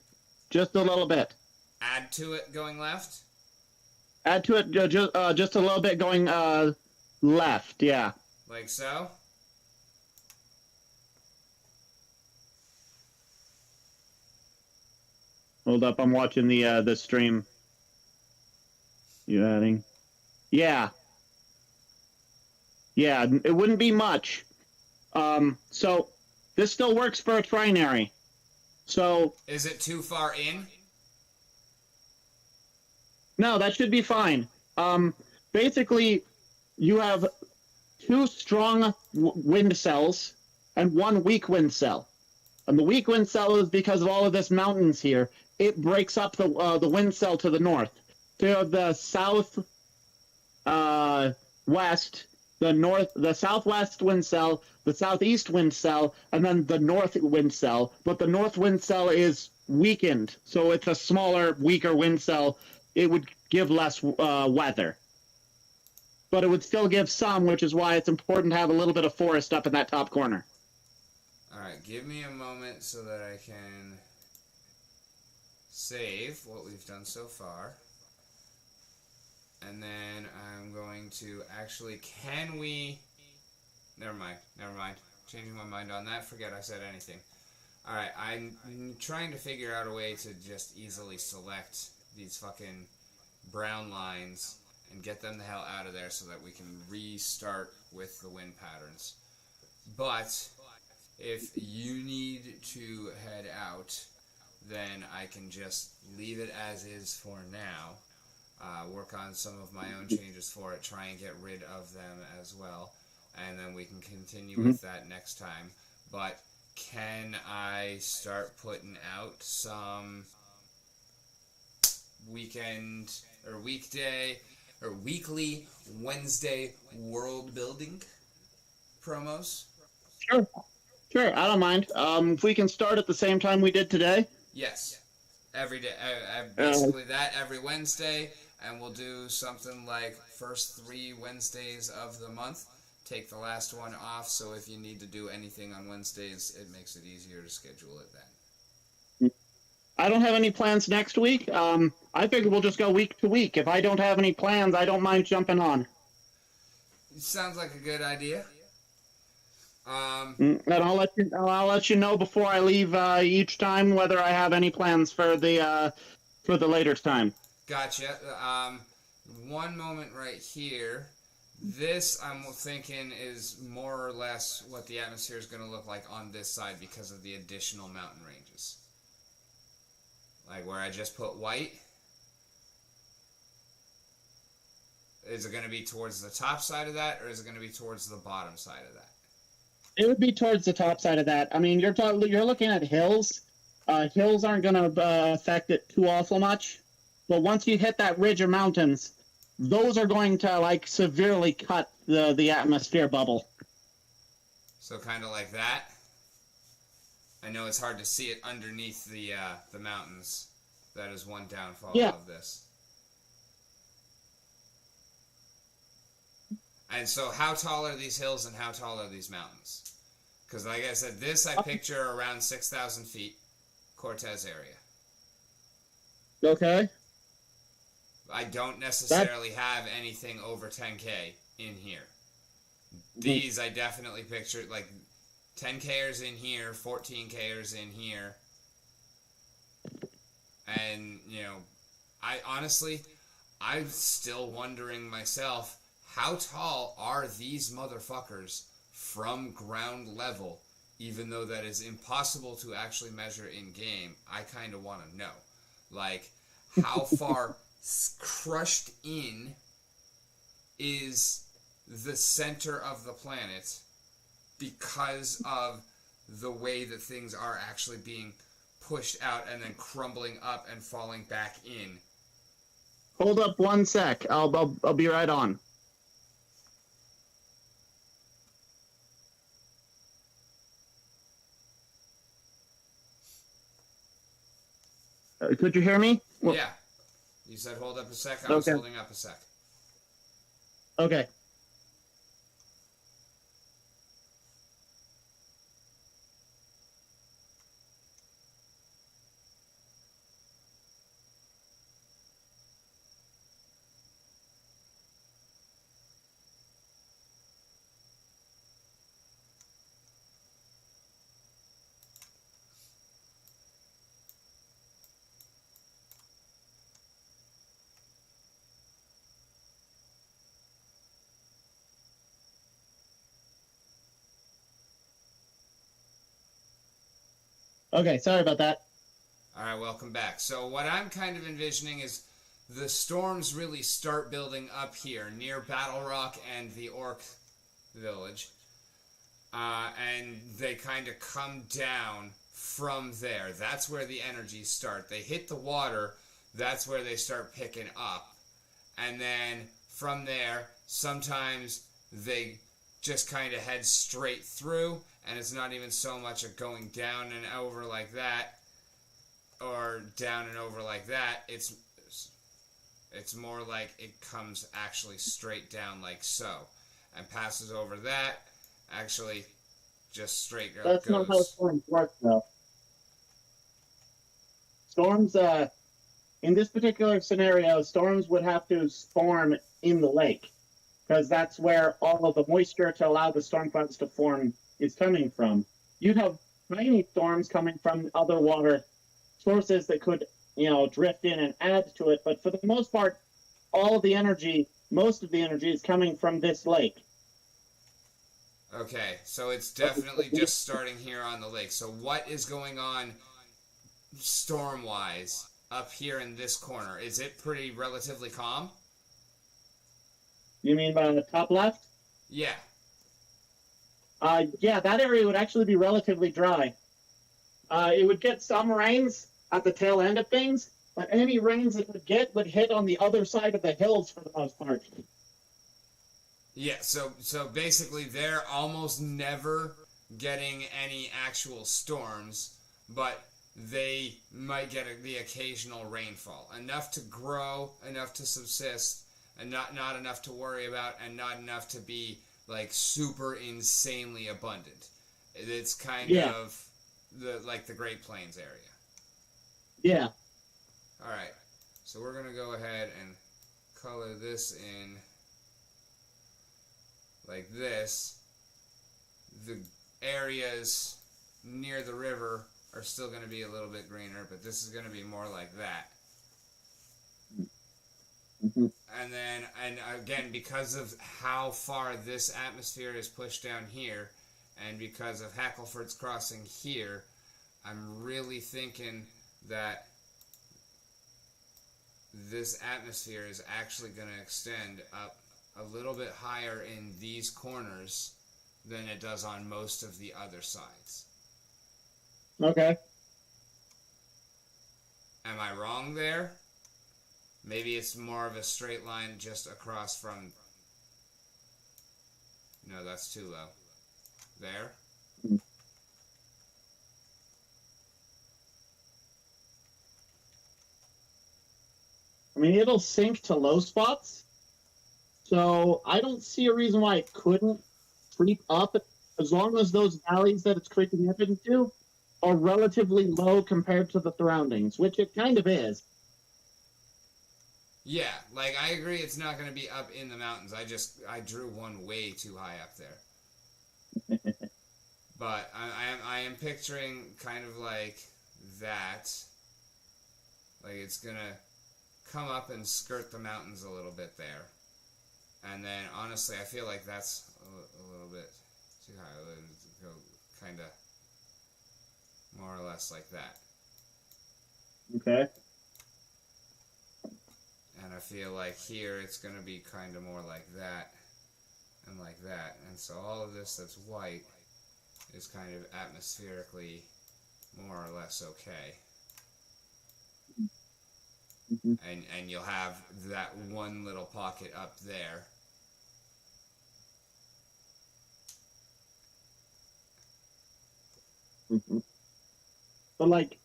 just a little bit. Add to it going left. Add to it just a little bit going left. Yeah. Like so. Hold up, I'm watching the stream. You adding? Yeah. Yeah, it wouldn't be much. So this still works for a trinary. So is it too far in? No, that should be fine. Basically, you have 2 strong wind cells and 1 weak wind cell. And the weak wind cell is because of all of this mountains here. It breaks up the wind cell to the north. To the south west, the southwest wind cell, the southeast wind cell, and then the north wind cell. But the north wind cell is weakened, so it's a smaller, weaker wind cell. It would give less weather. But it would still give some, which is why it's important to have a little bit of forest up in that top corner. Alright, give me a moment so that I can save what we've done so far. And then I'm going to actually, can we... Never mind. Changing my mind on that. Forget I said anything. Alright, I'm trying to figure out a way to just easily select these fucking brown lines and get them the hell out of there so that we can restart with the wind patterns. But if you need to head out, then I can just leave it as is for now. Work on some of my own changes for it, try and get rid of them as well, and then we can continue with that next time. But can I start putting out some weekend or weekday or weekly Wednesday world building promos? Sure. Sure, I don't mind. If we can start at the same time we did today. Yes. Every day. Basically that every Wednesday, and we'll do something like first 3 Wednesdays of the month. Take the last one off, so if you need to do anything on Wednesdays, it makes it easier to schedule it then. I don't have any plans next week. I figure we'll just go week to week. If I don't have any plans, I don't mind jumping on. It sounds like a good idea. And I'll let you know before I leave each time whether I have any plans for the later time. Gotcha. One moment right here. This, I'm thinking, is more or less what the atmosphere is going to look like on this side because of the additional mountain ranges. Like where I just put white. Is it going to be towards the top side of that, or is it going to be towards the bottom side of that? It would be towards the top side of that. I mean, you're looking at hills. Hills aren't going to affect it too awful much. But once you hit that ridge of mountains, those are going to like severely cut the atmosphere bubble. So kind of like that. I know it's hard to see it underneath the mountains. That is one downfall of this. And so how tall are these hills and how tall are these mountains? Because like I said, this I picture around 6,000 feet, Cortez area. Okay. I don't necessarily have anything over 10K in here. These I definitely pictured, like 10Kers in here, 14Kers in here. And, you know, I'm still wondering myself, how tall are these motherfuckers from ground level? Even though that is impossible to actually measure in game, I kind of want to know. Like, how far crushed in is the center of the planet because of the way that things are actually being pushed out and then crumbling up and falling back in. Hold up one sec. I'll be right on. Could you hear me? Well, yeah. You said hold up a sec. I was holding up a sec. Okay. Okay, sorry about that. All right, welcome back. So what I'm kind of envisioning is the storms really start building up here near Battle Rock and the Orc Village. And they kind of come down from there. That's where the energies start. They hit the water. That's where they start picking up. And then from there, sometimes they just kind of head straight through, and it's not even so much a going down and over like that, or down and over like that. It's more like it comes actually straight down like so, and passes over that, actually just straight goes. That's not how storms work, though. Storms, in this particular scenario, storms would have to form in the lake, because that's where all of the moisture to allow the storm clouds to form is coming from. You'd have tiny storms coming from other water sources that could, drift in and add to it. But for the most part, most of the energy is coming from this lake. Okay, so it's definitely just starting here on the lake. So what is going on storm-wise up here in this corner? Is it pretty relatively calm? You mean by the top left? Yeah. Yeah, that area would actually be relatively dry. It would get some rains at the tail end of things, but any rains it would get would hit on the other side of the hills for the most part. Yeah, so basically they're almost never getting any actual storms, but they might get the occasional rainfall. Enough to grow, enough to subsist, and not enough to worry about, and not enough to be like super insanely abundant. It's kind of the Great Plains area. Yeah. Alright, so we're gonna go ahead and color this in like this. The areas near the river are still going to be a little bit greener, but this is going to be more like that. Mm-hmm. And again, because of how far this atmosphere is pushed down here, and because of Hackleford's Crossing here, I'm really thinking that this atmosphere is actually going to extend up a little bit higher in these corners than it does on most of the other sides. Okay. Am I wrong there? Maybe it's more of a straight line just across from... No, that's too low. There? I mean, it'll sink to low spots, so I don't see a reason why it couldn't creep up, as long as those valleys that it's creeping up into are relatively low compared to the surroundings, which it kind of is. Yeah, like I agree it's not going to be up in the mountains. I drew one way too high up there. But I am picturing kind of like that. Like it's going to come up and skirt the mountains a little bit there. And then honestly, I feel like that's a little bit too high. Let's go kind of more or less like that. Okay. And I feel like here it's going to be kind of more like that and like that. And so all of this that's white is kind of atmospherically more or less okay. Mm-hmm. And you'll have that one little pocket up there. Mm-hmm. But like,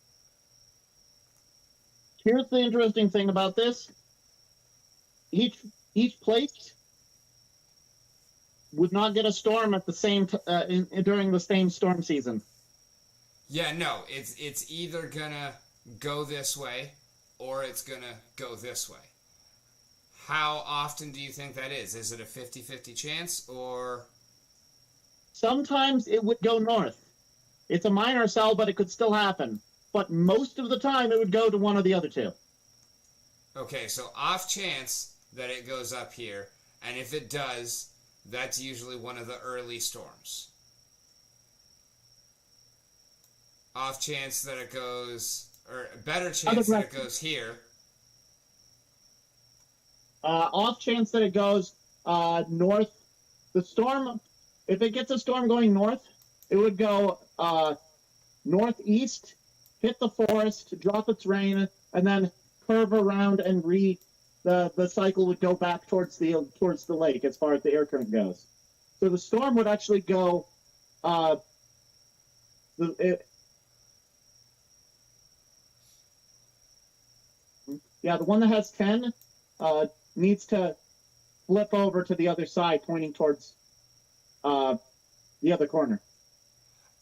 here's the interesting thing about this. Each place would not get a storm at the same during the same storm season. Yeah, no, it's either gonna go this way or it's gonna go this way. How often do you think that is? Is it a 50-50 chance, or? Sometimes it would go north. It's a minor cell, but it could still happen. But most of the time, it would go to one of the other two. Okay, so off chance that it goes up here, and if it does, that's usually one of the early storms. Off chance that it goes, or better chance that it goes here. Off chance that it goes north. The storm, if it gets a storm going north, it would go northeast, hit the forest, drop its rain, and then curve around and the cycle would go back towards the lake as far as the air current goes. So the storm would actually go the one that has 10 needs to flip over to the other side, pointing towards the other corner.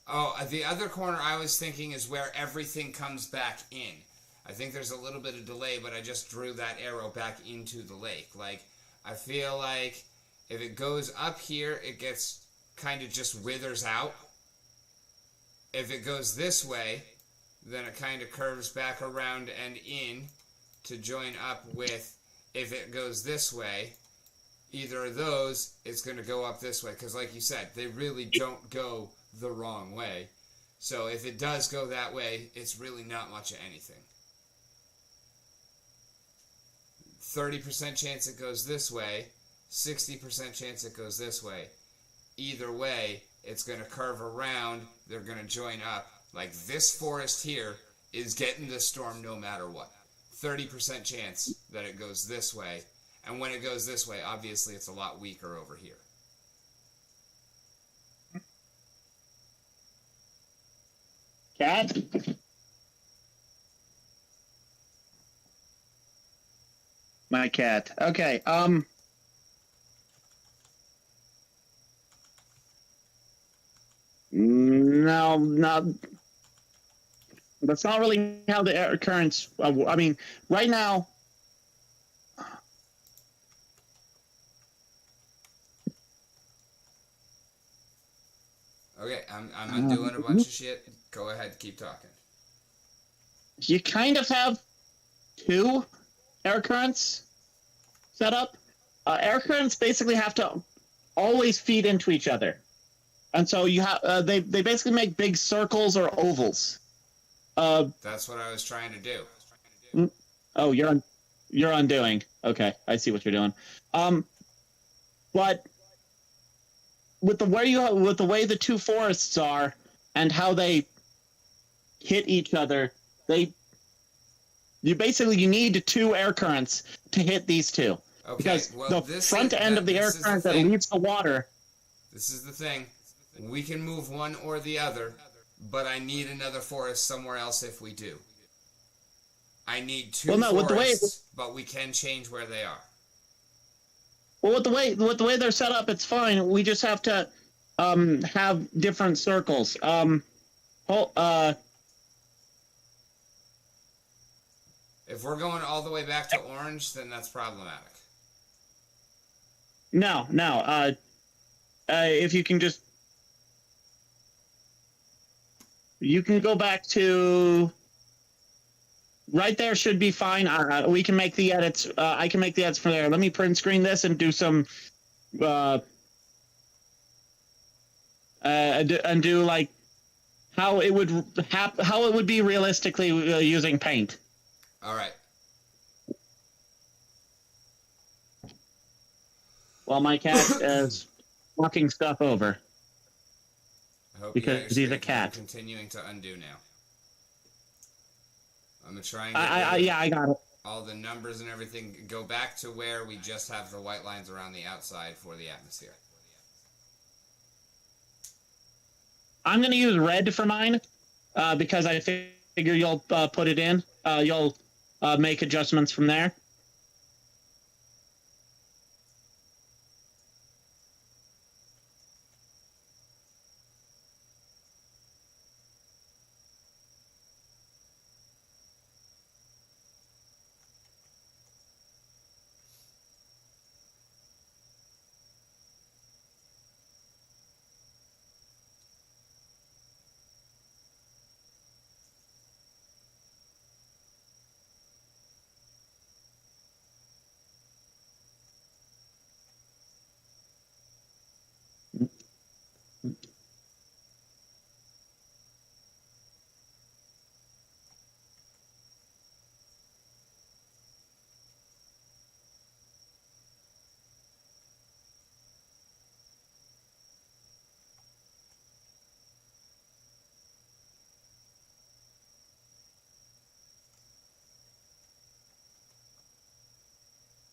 Oh, the other corner I was thinking is where everything comes back in. I think there's a little bit of delay, but I just drew that arrow back into the lake. Like, I feel like if it goes up here, it gets kind of just withers out. If it goes this way, then it kind of curves back around and in to join up with, if it goes this way, either of those, it's going to go up this way. Because like you said, they really don't go the wrong way. So if it does go that way, it's really not much of anything. 30% chance it goes this way, 60% chance it goes this way. Either way, it's going to curve around, they're going to join up. Like this forest here is getting the storm no matter what. 30% chance that it goes this way. And when it goes this way, obviously it's a lot weaker over here. Cat? My cat. Okay, no, that's not really how the air currents. I mean, right now. Okay, I'm undoing a bunch of shit. Go ahead, keep talking. You kind of have two air currents set up. Air currents basically have to always feed into each other, and so you have they basically make big circles or ovals. That's what I was trying to do. Oh, you're undoing. Okay, I see what you're doing. But with the way the two forests are and how they hit each other, you need two air currents to hit these two. Okay, because well, the front end of the air current that leads to water. This is the thing. We can move one or the other, but I need another forest somewhere else if we do. I need two forests, but we can change where they are. Well, with the way they're set up, it's fine. We just have to have different circles. If we're going all the way back to orange, then that's problematic. No. If you can just, you can go back to right there. Should be fine. We can make the edits. I can make the edits from there. Let me print screen this and do some and do like how it would be realistically using paint. All right. While my cat is knocking stuff over. I hope because he's a cat. I'm continuing to undo now. I'm gonna try and I got it. all the numbers and everything. Go back to where we just have the white lines around the outside for the atmosphere. I'm going to use red for mine because I figure you'll put it in. You'll make adjustments from there.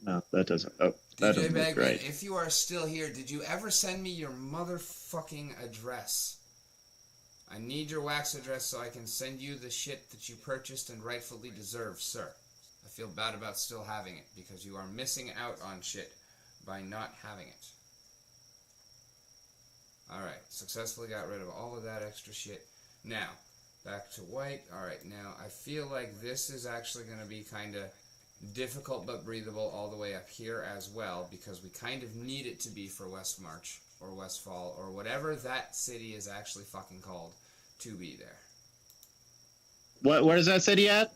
No, that doesn't. Oh, that doesn't look right. If you are still here, did you ever send me your motherfucking address? I need your wax address so I can send you the shit that you purchased and rightfully deserve, sir. I feel bad about still having it because you are missing out on shit by not having it. Alright, successfully got rid of all of that extra shit. Now, back to white. Alright, now I feel like this is actually going to be kind of difficult but breathable all the way up here as well because we kind of need it to be for West March. or Westfall or whatever that city is actually fucking called to be there. Where's that city at?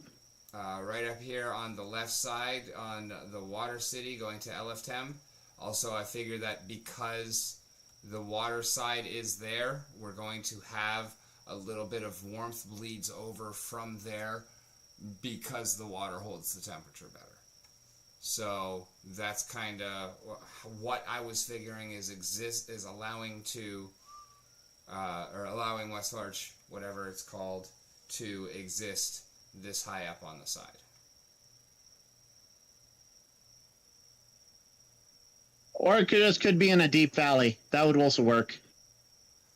Right up here on the left side on the water city going to Eliftem. Also, I figure that because the water side is there, we're going to have a little bit of warmth bleeds over from there because the water holds the temperature better. So that's kind of what I was figuring is allowing to or allowing West Larch, whatever it's called, to exist this high up on the side. Or it could be in a deep valley. That would also work.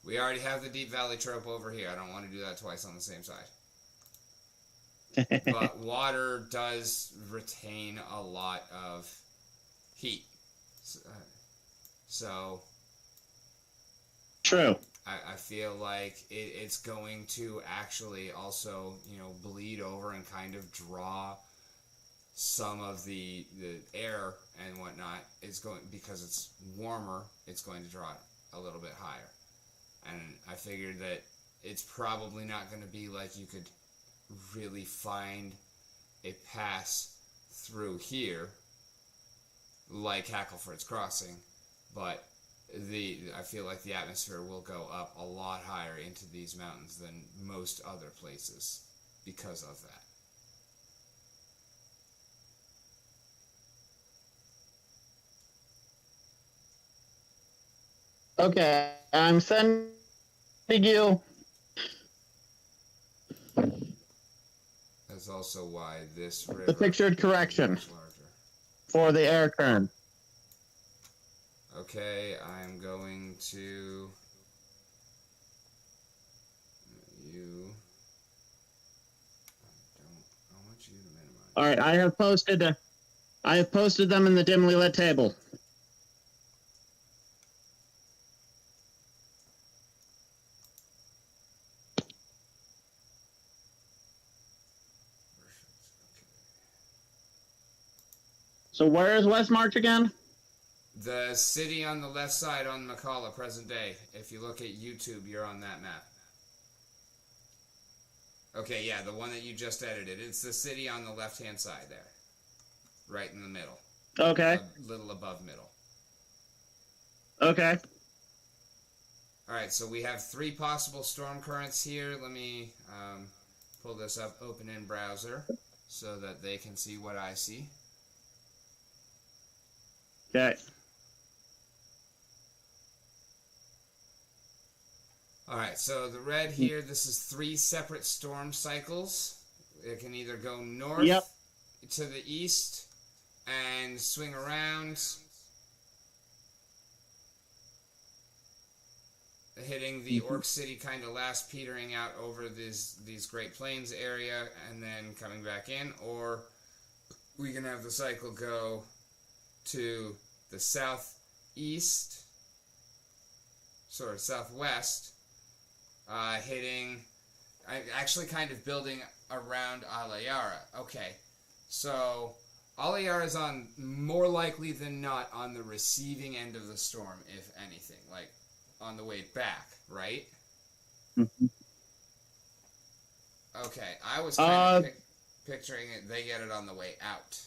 We already have the Deep Valley trope over here. I don't want to do that twice on the same side. But water does retain a lot of heat. So True. I feel like it's going to actually also, bleed over and kind of draw some of the air and whatnot. It's going, because it's warmer, it's going to draw it a little bit higher. And I figured that it's probably not going to be like you could really find a pass through here like Hackleford's Crossing, but I feel like the atmosphere will go up a lot higher into these mountains than most other places because of that. Okay, I'm sending you. That's also why this river The pictured correction is larger. for the air current. Okay, I'm going to you. I want you to minimize. All right, I have posted them in the dimly lit table. So where is West March again? The city on the left side on McCullough, present day. If you look at YouTube, you're on that map. Okay, yeah, the one that you just edited. It's the city on the left-hand side there. Right in the middle. Okay. A little above middle. Okay. Alright, so we have 3 possible storm currents here. Let me pull this up, open in browser, so that they can see what I see. Okay. Alright, so the red here, this is 3 separate storm cycles. It can either go north to the east and swing around, hitting the Orc City kind of last, petering out over these Great Plains area, and then coming back in. Or we can have the cycle go to the southeast, southwest, hitting, actually kind of building around Alayara. Okay, so Alayara is on, more likely than not, on the receiving end of the storm, if anything, like on the way back, right? Mm-hmm. Okay, I was kind of picturing it, they get it on the way out.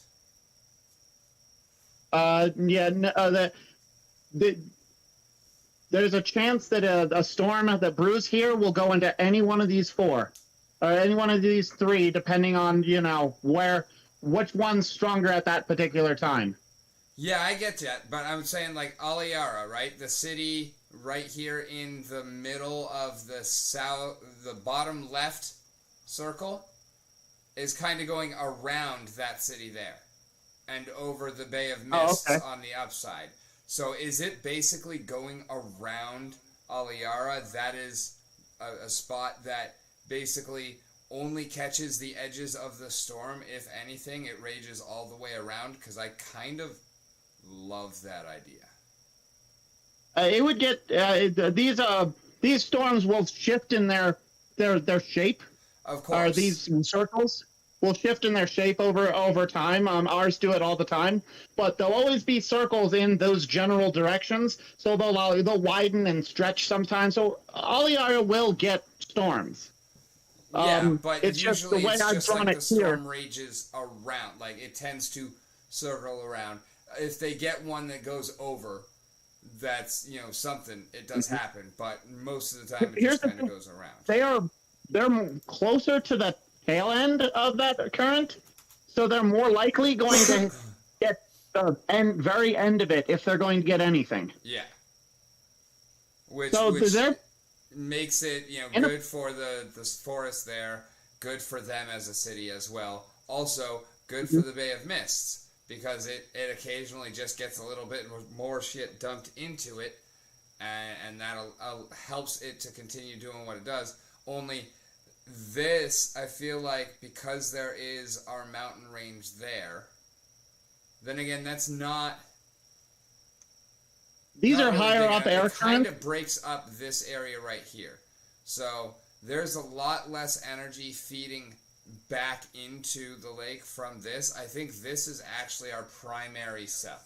There's a chance that a storm that brews here will go into any one of these 4, or any one of these 3, depending on which one's stronger at that particular time. Yeah, I get that, but I'm saying like Alayara, right? The city right here in the middle of the bottom left circle is kind of going around that city there and over the Bay of Mists on the upside. So is it basically going around Alayara? That is a spot that basically only catches the edges of the storm. If anything, it rages all the way around, because I kind of love that idea. It would get these storms will shift in their shape. Of course. Are these circles? will shift in their shape over time. Ours do it all the time, but there'll always be circles in those general directions. So they'll widen and stretch sometimes. So Aliara will get storms. Yeah, but It's just the usually way it's I've just drawn like it the here. storm rages around. Like, it tends to circle around. If they get one that goes over, that's, something. It does happen, but most of the time it Here's just the kind of thing. goes around. They're closer to the tail end of that current, so they're more likely going to get the very end of it if they're going to get anything. Yeah. Which So makes it, good for the forest there, good for them as a city as well. Also, good for the Bay of Mists, because it occasionally just gets a little bit more shit dumped into it, and that helps it to continue doing what it does. Only this, I feel like, because there is our mountain range there, then again, that's not... These are higher up air currents. It kind currents. of breaks up this area right here. So there's a lot less energy feeding back into the lake from this. I think this is actually our primary cell.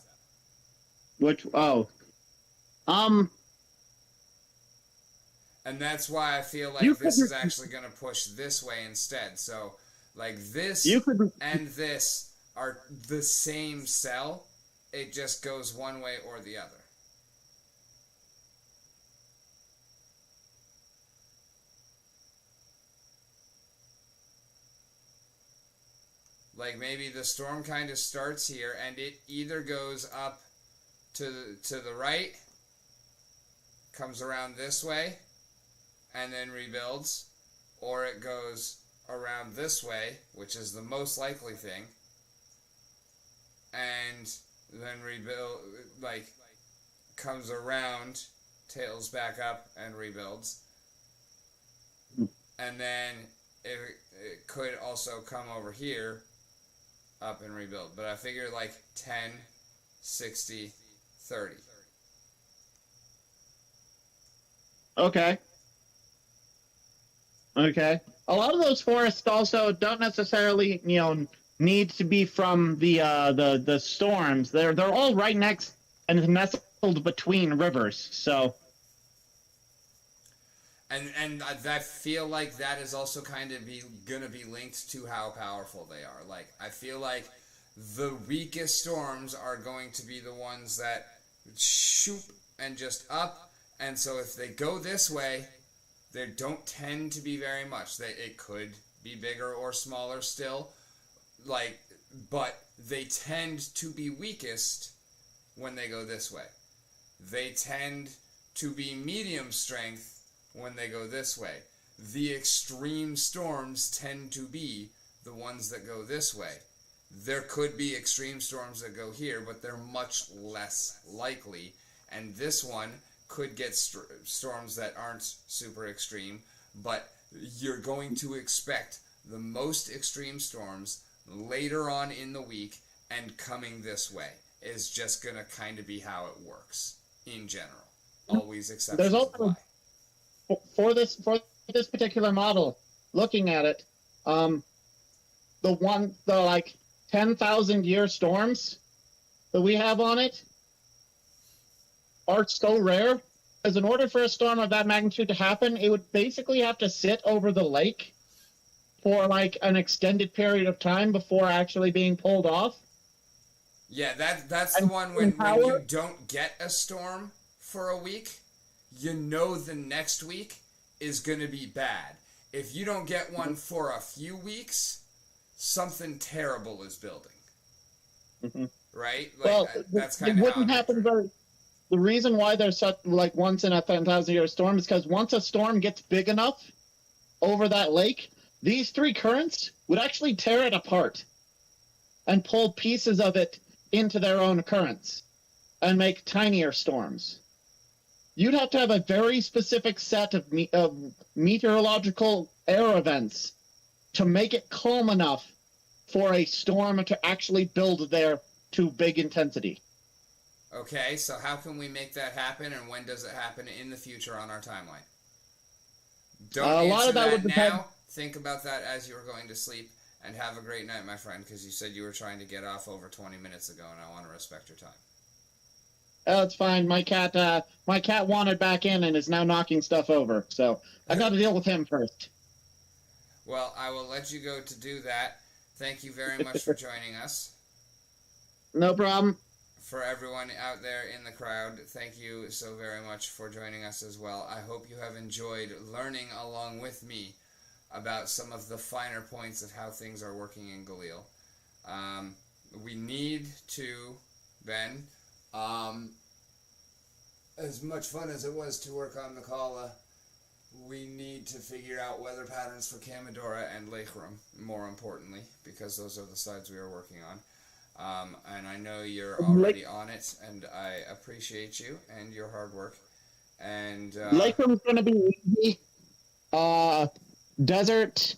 And that's why I feel like this is actually going to push this way instead. So, like, this and this are the same cell. It just goes one way or the other. Like, maybe the storm kind of starts here, and it either goes up to the right, comes around this way, and then rebuilds, or it goes around this way, which is the most likely thing, and then comes around, tails back up, and rebuilds. And then it could also come over here, up and rebuild. But I figure 10, 60, 30. Okay. A lot of those forests also don't necessarily, need to be from the storms. They're all right next and nestled between rivers. So. And I feel like that is also kind of gonna be linked to how powerful they are. Like, I feel like the weakest storms are going to be the ones that shoot and just up. And so if they go this way, they don't tend to be very much. It could be bigger or smaller still, but they tend to be weakest when they go this way. They tend to be medium strength when they go this way. The extreme storms tend to be the ones that go this way. There could be extreme storms that go here, but they're much less likely. And this one could get storms that aren't super extreme, but you're going to expect the most extreme storms later on in the week, and coming this way is just going to kind of be how it works in general. Always exceptions apply. For this particular model, looking at it, the 10,000 year storms that we have on it are so rare, because in order for a storm of that magnitude to happen, it would basically have to sit over the lake for an extended period of time before actually being pulled off. Yeah, that's the one when you don't get a storm for a week, the next week is going to be bad. If you don't get one for a few weeks, something terrible is building. Mm-hmm. Right? That's kind of how it wouldn't happen the reason why there's such once in a 10,000 year storm is because once a storm gets big enough over that lake, these three currents would actually tear it apart and pull pieces of it into their own currents and make tinier storms. You'd have to have a very specific set of meteorological air events to make it calm enough for a storm to actually build there to big intensity. Okay, so how can we make that happen, and when does it happen in the future on our timeline? Don't answer that now. Think about that as you're going to sleep, And have a great night, my friend, because you said you were trying to get off over 20 minutes ago, and I want to respect your time. Oh, it's fine. My cat wandered back in and is now knocking stuff over. So I got to deal with him first. Well, I will let you go to do that. Thank you very much for joining us. No problem. For everyone out there in the crowd, thank you so very much for joining us as well. I hope you have enjoyed learning along with me about some of the finer points of how things are working in Galil. We need to, Ben, as much fun as it was to work on the Kala, we need to figure out weather patterns for Kamidora and Lakerum, more importantly, because those are the sides we are working on. And I know you're already on it, and I appreciate you and your hard work. And Lakerum's going to be easy. Desert.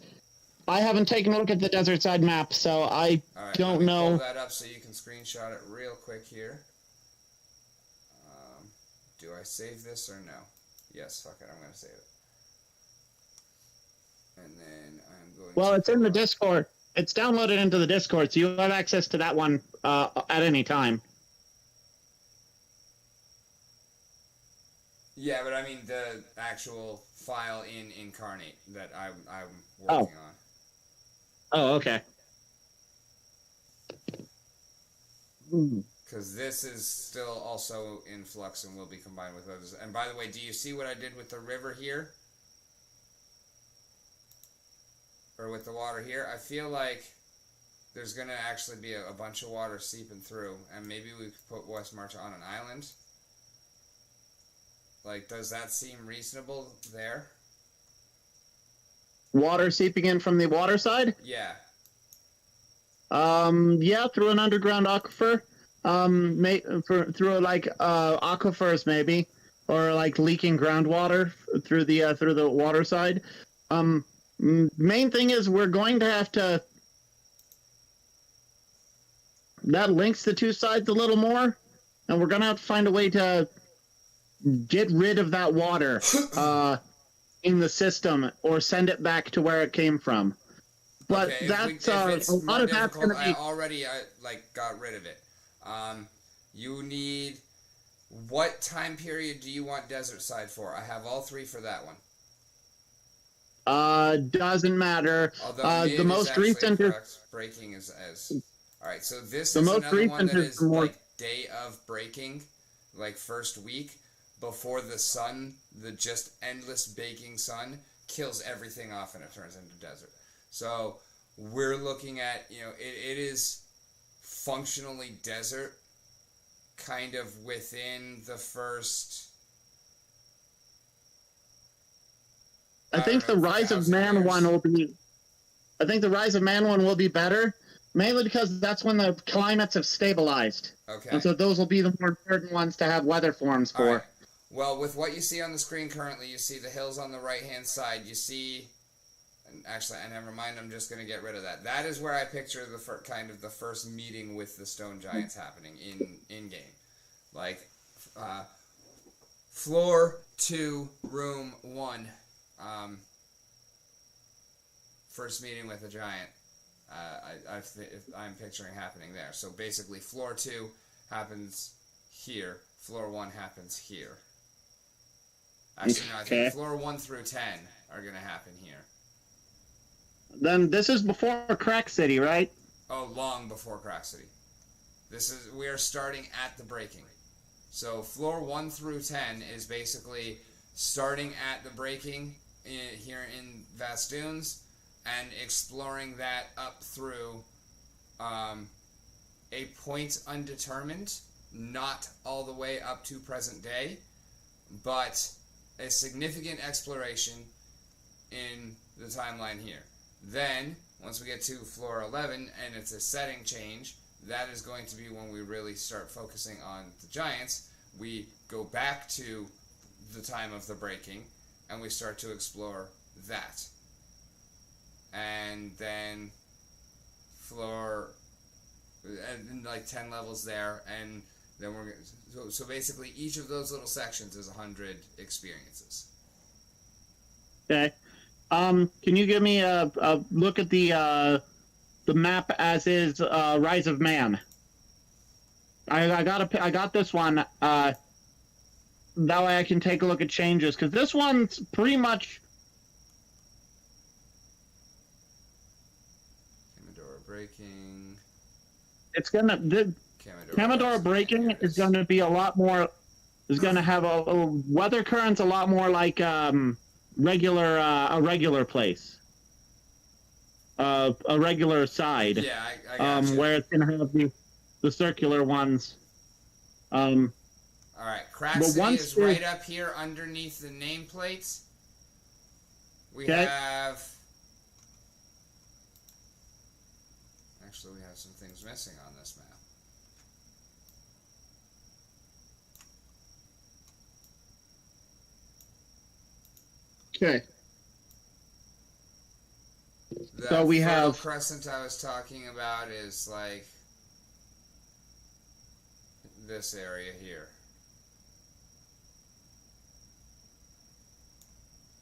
I haven't taken a look at the desert side map, so I don't know. Pull that up so you can screenshot it real quick here. Do I save this or no? Yes, fuck it, I'm going to save it. And then I'm going Well, it's in the Discord. It's downloaded into the Discord, so you have access to that one at any time. Yeah, but I mean the actual file in Incarnate that I'm working on. Oh, okay. Because this is still also in flux and will be combined with others. And by the way, do you see what I did with the river here? Or with the water here? I feel like there's going to actually be a bunch of water seeping through. And maybe we could put West March on an island. Like, does that seem reasonable there? Water seeping in from the water side? Yeah. Yeah, through an underground aquifer. Through like aquifers maybe, or like leaking groundwater through the water side. Main thing is we're going to have to. That links the two sides a little more, and we're gonna have to find a way to get rid of that water in the system or send it back to where it came from. But okay, that's if a lot of that's going to be. I already got rid of it. You need. What time period do you want desert side for? I have all three for that one. Doesn't matter. Although the most recent is breaking is as. All right, so this the is most another one recent that is is more. like day of breaking, like first week before the sun, the just endless baking sun kills everything off and it turns into desert. So we're looking at, it is functionally desert kind of within the first. I think the Rise of Man one will be. I think the Rise of Man one will be better, mainly because that's when the climates have stabilized. Okay. And so those will be the more important ones to have weather forms for. All right. Well, with what you see on the screen currently, you see the hills on the right-hand side. You see, and actually, never mind. I'm just going to get rid of that. That is where I picture the first meeting with the stone giants happening in game, like floor 2, room 1. First meeting with a giant. I'm picturing happening there. So basically, floor 2 happens here. Floor 1 happens here. Actually, no, I think floor 1 through 10 are going to happen here. Then this is before Crack City, right? Oh, long before Crack City. We are starting at the breaking. So floor 1 through 10 is basically starting at the breaking here in Vast Dunes and exploring that up through a point undetermined, not all the way up to present day, but a significant exploration in the timeline here. Then, once we get to floor 11 and it's a setting change, that is going to be when we really start focusing on the giants. We go back to the time of the breaking and we start to explore that. And then and like 10 levels there, and then so basically each of those little sections is 100 experiences. Okay. Can you give me a look at the the map as is Rise of Man. I got this one. That way I can take a look at changes, because this one's pretty much. Kamidora breaking. It's gonna Kamidora breaking is going to be a lot more. Is going to have a weather current's a lot more like regular a regular place. A regular side. Yeah, I gotcha. Where it's going to have the circular ones. All right, Crack City is right up here underneath the nameplates. We have. Actually, we have some things missing on this map. Okay. So we have crescent I was talking about is like this area here.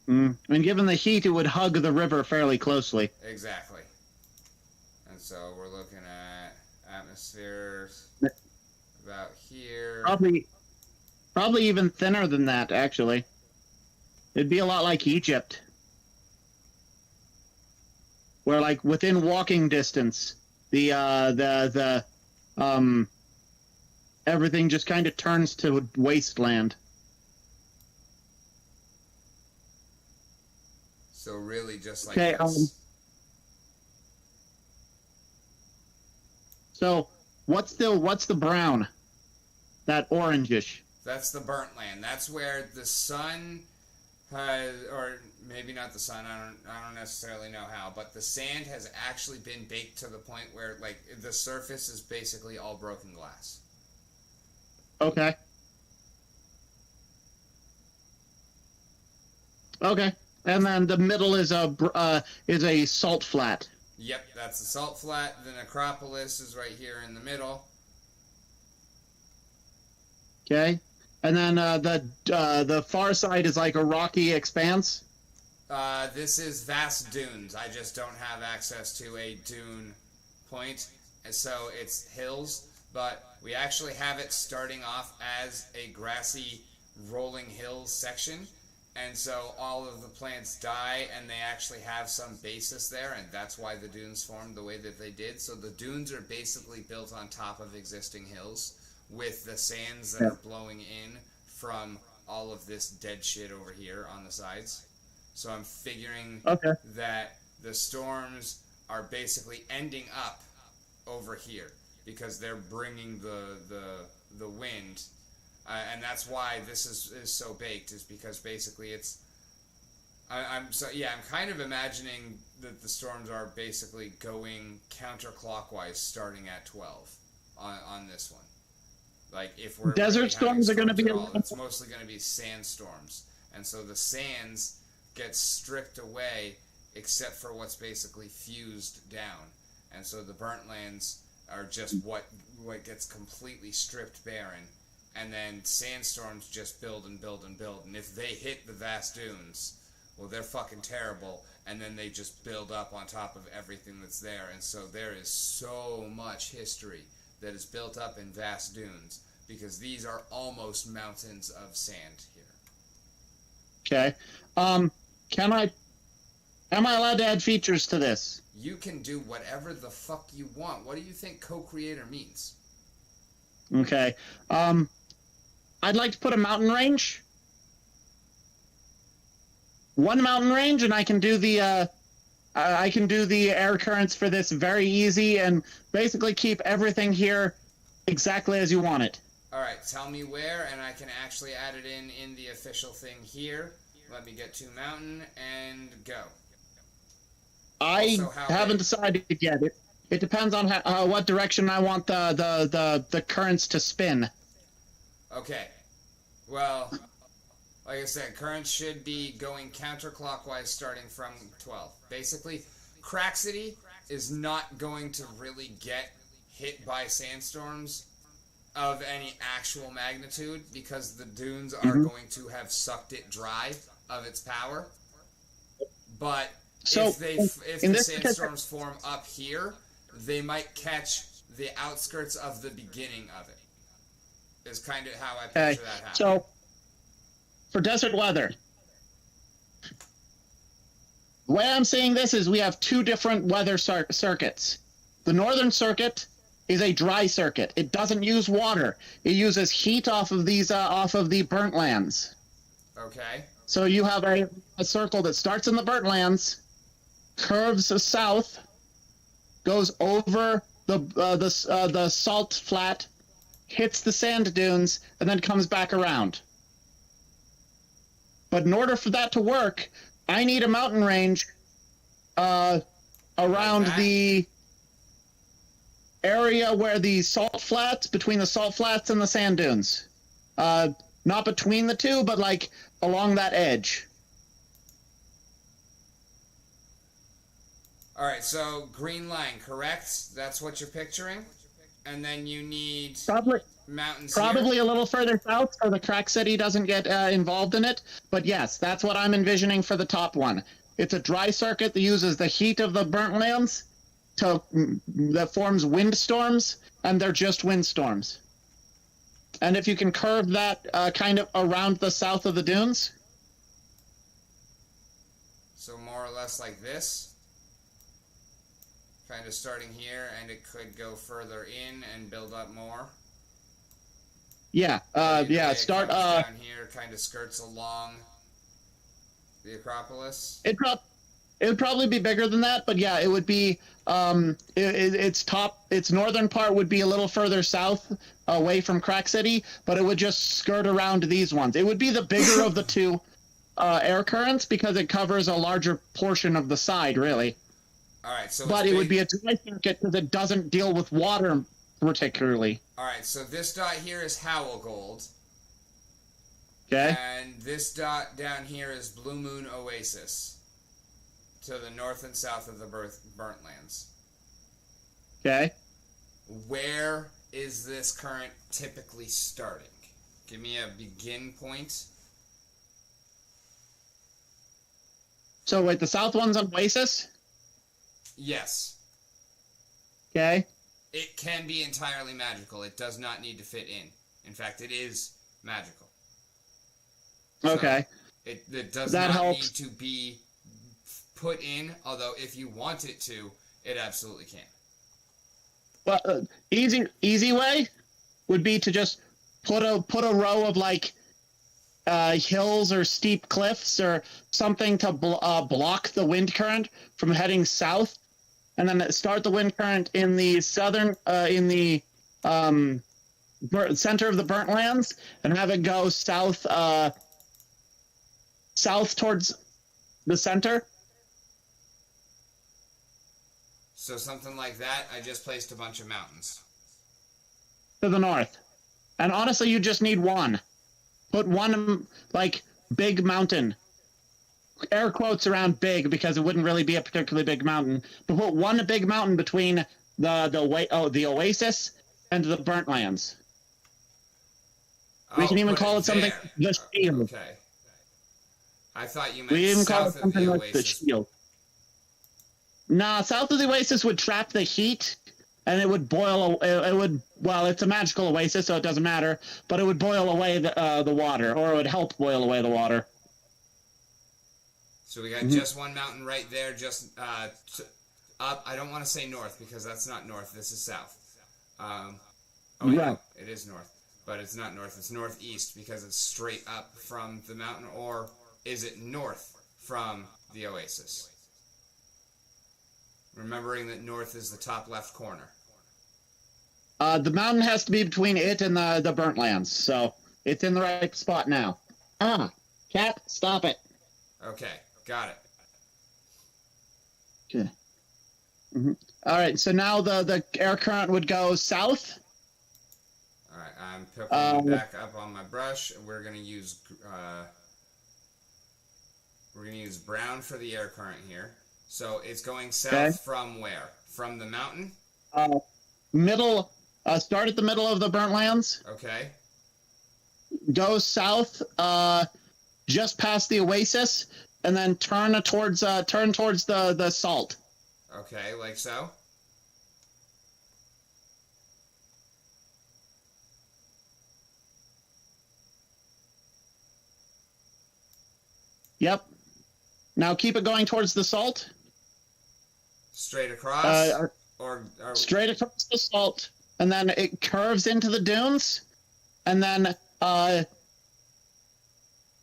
And given the heat, it would hug the river fairly closely. Exactly. And so we're looking at atmospheres about here. Probably even thinner than that, actually. It'd be a lot like Egypt, where, like, within walking distance, everything just kind of turns to wasteland. So really, just like this. So what's the brown? That orangish. That's the burnt land. That's where the sun has, or maybe not the sun. I don't necessarily know how, but the sand has actually been baked to the point where, like, the surface is basically all broken glass. Okay. Okay. And then the middle is a salt flat. Yep, that's the salt flat. The necropolis is right here in the middle. Okay. And then the far side is like a rocky expanse. This is vast dunes. I just don't have access to a dune point, so it's hills. But we actually have it starting off as a grassy rolling hills section. And so all of the plants die, and they actually have some basis there, and that's why the dunes formed the way that they did. So the dunes are basically built on top of existing hills, with the sands that are blowing in from all of this dead shit over here on the sides. So I'm figuring that the storms are basically ending up over here, because they're bringing the wind. And that's why this is so baked, is because basically it's. I'm kind of imagining that the storms are basically going counterclockwise, starting at 12 on this one. Like, if we're desert really storms are going to be it's mostly going to be sandstorms, and so the sands get stripped away, except for what's basically fused down, and so the burnt lands are just what gets completely stripped barren. And then sandstorms just build and build and build. And if they hit the vast dunes, well, they're fucking terrible. And then they just build up on top of everything that's there. And so there is so much history that is built up in vast dunes, because these are almost mountains of sand here. Okay. Am I allowed to add features to this? You can do whatever the fuck you want. What do you think co-creator means? Okay. I'd like to put a mountain range. One mountain range, and I can do the air currents for this very easy, and basically keep everything here exactly as you want it. All right, tell me where, and I can actually add it in the official thing here. Let me get to mountain and go. I haven't decided yet. It depends on what direction I want the currents to spin. Okay. Well, like I said, currents should be going counterclockwise starting from 12. Basically, Crack City is not going to really get hit by sandstorms of any actual magnitude, because the dunes are going to have sucked it dry of its power. But if the sandstorms form up here, they might catch the outskirts of the beginning of it. Is kind of how I picture that happening. So, for desert weather, the way I'm seeing this is we have two different weather circuits. The northern circuit is a dry circuit. It doesn't use water. It uses heat off of the burnt lands. Okay. So you have a circle that starts in the burnt lands, curves south, goes over the salt flat, hits the sand dunes, and then comes back around. But in order for that to work, I need a mountain range around the area where the salt flats, between the salt flats and the sand dunes. Not between the two, but like along that edge. All right, so green line, correct? That's what you're picturing? And then you need mountains Probably here? a little further south so the Crack City doesn't get involved in it. But yes, that's what I'm envisioning for the top one. It's a dry circuit that uses the heat of the burnt lands that forms windstorms, and they're just windstorms. And if you can curve that kind of around the south of the dunes. So more or less like this. Kind of starting here, and it could go further in and build up more. Yeah, start down here, kind of skirts along the Acropolis. It would probably be bigger than that, but yeah, it would be its northern part would be a little further south away from Crack City, but it would just skirt around these ones. It would be the bigger of the two air currents because it covers a larger portion of the side, really. All right, so but it would be a dry circuit because it doesn't deal with water particularly. All right, so this dot here is Howl Gold. Okay. And this dot down here is Blue Moon Oasis, to the north and south of the Burnt Lands. Okay. Where is this current typically starting? Give me a begin point. So wait, the south one's on Oasis? Yes. Okay. It can be entirely magical. It does not need to fit in. In fact, it is magical. Okay. So it does that not helps. need to be put in, although if you want it to, it absolutely can. Well, easy way would be to just put a row of like hills or steep cliffs or something to block the wind current from heading south, and then start the wind current in the southern center of the burnt lands, and have it go south towards the center. So something like that. I just placed a bunch of mountains To the north. And honestly, you just need one. Put one, like, big mountain. Air quotes around big, because it wouldn't really be a particularly big mountain. But put one big mountain between the Oasis and the Burnt Lands. We can even call it something the Shield. Okay. I thought you meant We even call it south of something the like the Oasis. Shield. Nah, south of the Oasis would trap the heat, and it would boil. Well, it's a magical oasis, so it doesn't matter. But it would boil away the water, or it would help boil away the water. So we got just one mountain right there, just up. I don't want to say north because that's not north. This is south. No, it is north, but it's not north. It's northeast because it's straight up from the mountain. Or is it north from the oasis? Remembering that north is the top left corner. The mountain has to be between it and the Burnt Lands, so it's in the right spot now. Cat, stop it. Okay, got it. Okay. All right, so now the air current would go south. All right, I'm picking back up on my brush. We're gonna use brown for the air current here. So it's going south from where? From the mountain? Middle. Start at the middle of the Burnt Lands. Okay. Go south, just past the Oasis, and then turn towards the salt. Okay, like so. Yep. Now keep it going towards the salt. Straight across? Or straight across the salt. And then it curves into the dunes. And then,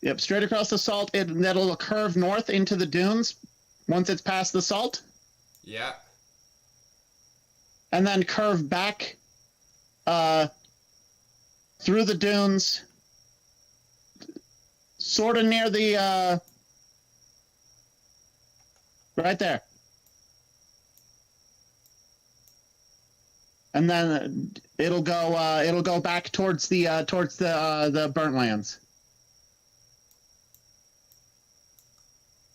yep, straight across the salt. That'll curve north into the dunes once it's past the salt. Yeah. And then curve back through the dunes, sort of near the right there. And then it'll go back towards the burnt lands.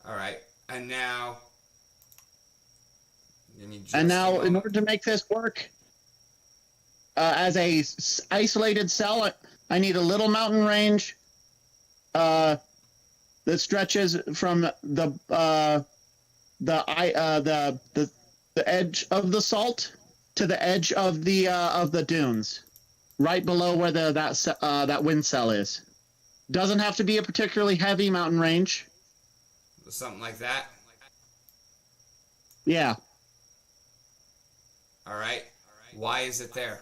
All right. And now in order to make this work as a isolated cell, I need a little mountain range that stretches from the edge of the salt to the edge of the dunes, right below where that wind cell is. Doesn't have to be a particularly heavy mountain range. Something like that. Yeah. All right. Why is it there?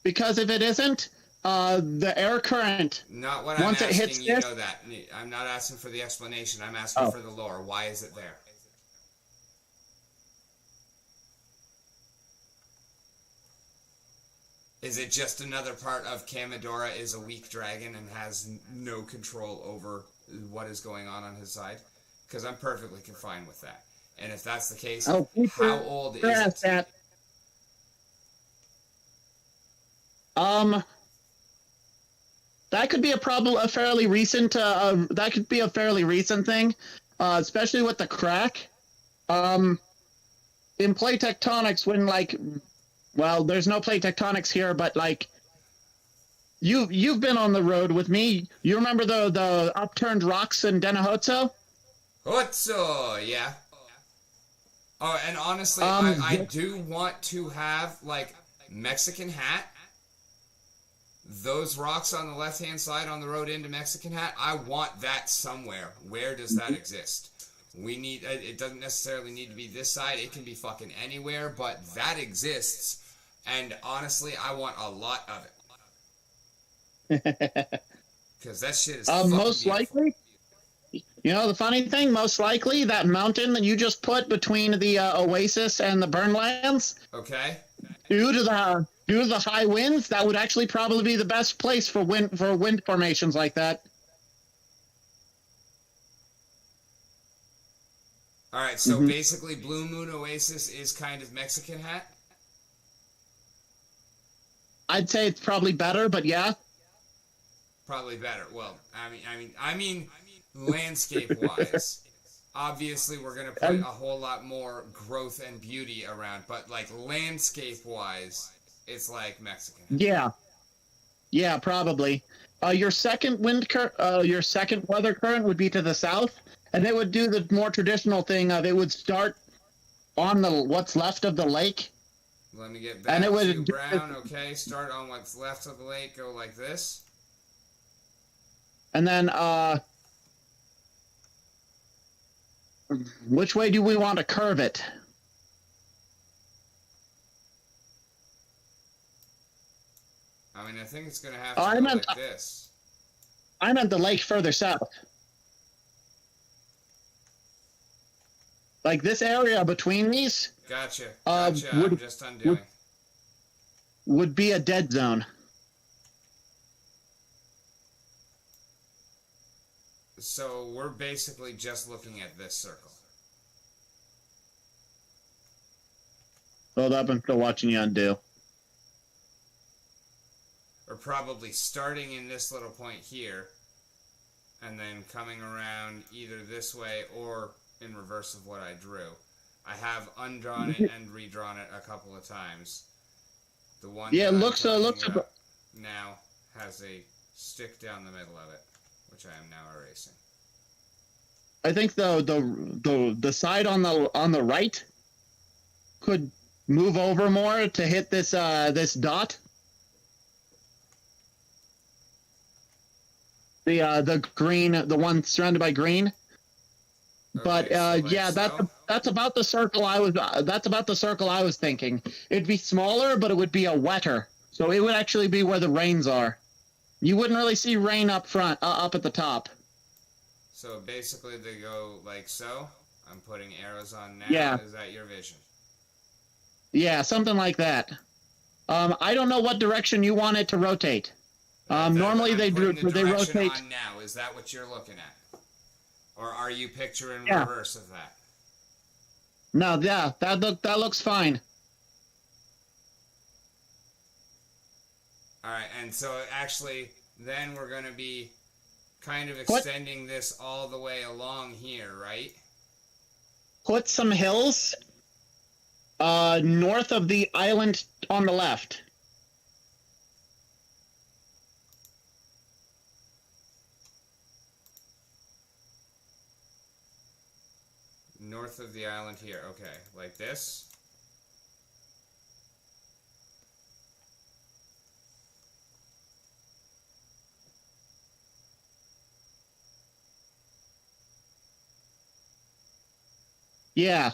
Because if it isn't, the air current. Not what I'm once asking. It hits you this, know that. I'm not asking for the explanation. I'm asking for the lore. Why is it there? Is it just another part of Kamidora is a weak dragon and has no control over what is going on his side? Because I'm perfectly fine with that. And if that's the case, how old is it? That. That could be a fairly recent thing, especially with the crack. In plate tectonics, when there's no plate tectonics here, but you've been on the road with me. You remember the upturned rocks in Denahotso? Hotso, yeah. Oh, and honestly, I do want to have Mexican Hat. Those rocks on the left-hand side on the road into Mexican Hat, I want that somewhere. Where does that exist? We need, it doesn't necessarily need to be this side. It can be fucking anywhere, but that exists. And honestly, I want a lot of it. Because that shit is fucking most beautiful. likely. The funny thing, most likely that mountain that you just put between the Oasis and the Burnlands. Okay. Due to the high winds, that would actually probably be the best place for wind formations like that. All right, so basically Blue Moon Oasis is kind of Mexican Hat? I'd say it's probably better, but yeah. Probably better. Well, I mean landscape-wise. Obviously, we're going to put a whole lot more growth and beauty around, but landscape-wise, it's like Mexican. Yeah, probably. Your second weather current would be to the south, and it would do the more traditional thing of it would start on what's left of the lake. Let me get back to brown. Okay, start on what's left of the lake. Go like this. And then, which way do we want to curve it? I think it's going to have to go like this. I meant the lake further south. Like this area between these. Gotcha. I'm just undoing. Would be a dead zone. So we're basically just looking at this circle. Hold up, I'm still watching you undo. We're probably starting in this little point here, and then coming around either this way or in reverse of what I drew. I have undrawn it and redrawn it a couple of times. The one it looks now has a stick down the middle of it, which I am now erasing. I think the side on the right could move over more to hit this this dot. The green, the one surrounded by green. But Okay, so like yeah, so? that's about the circle I was. That's about the circle I was thinking. It'd be smaller, but it would be a wetter. So it would actually be where the rains are. You wouldn't really see rain up front, up at the top. So basically they go like so. I'm putting arrows on now. Yeah. Is that your vision? Yeah, something like that. I don't know what direction you want it to rotate. Normally I'm they putting the they direction rotate. on now. Is that what you're looking at? Or are you picturing Yeah. reverse of that? No, yeah, that looks fine. Alright, and so actually then we're gonna be kind of extending this all the way along here, right? Put some hills north of the island on the left. North of the island here. Okay, like this. Yeah.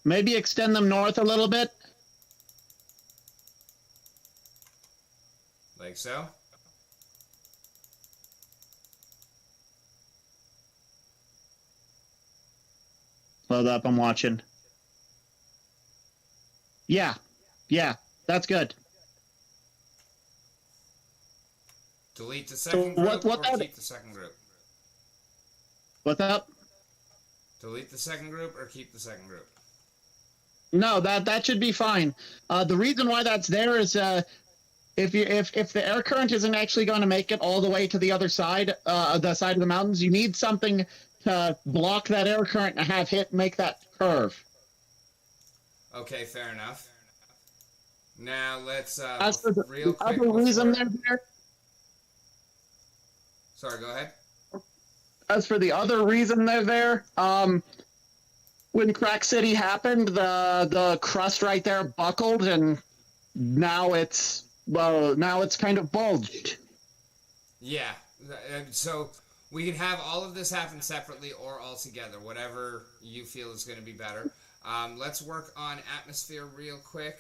Maybe extend them north a little bit. Like so. Load up, I'm watching. Yeah. Yeah, that's good. Delete the second group or keep the second group? What's up? Delete the second group or keep the second group? No, that should be fine. The reason why that's there is if the air current isn't actually going to make it all the way to the other side, the side of the mountains, you need something to block that air current and have it make that curve. Okay, fair enough. Now let's As for the real quick. other reason they're there. Sorry, go ahead. As for the other reason they're there, when Crack City happened, the crust right there buckled, and now it's kind of bulged. Yeah, so we can have all of this happen separately or all together, whatever you feel is going to be better. Let's work on atmosphere real quick,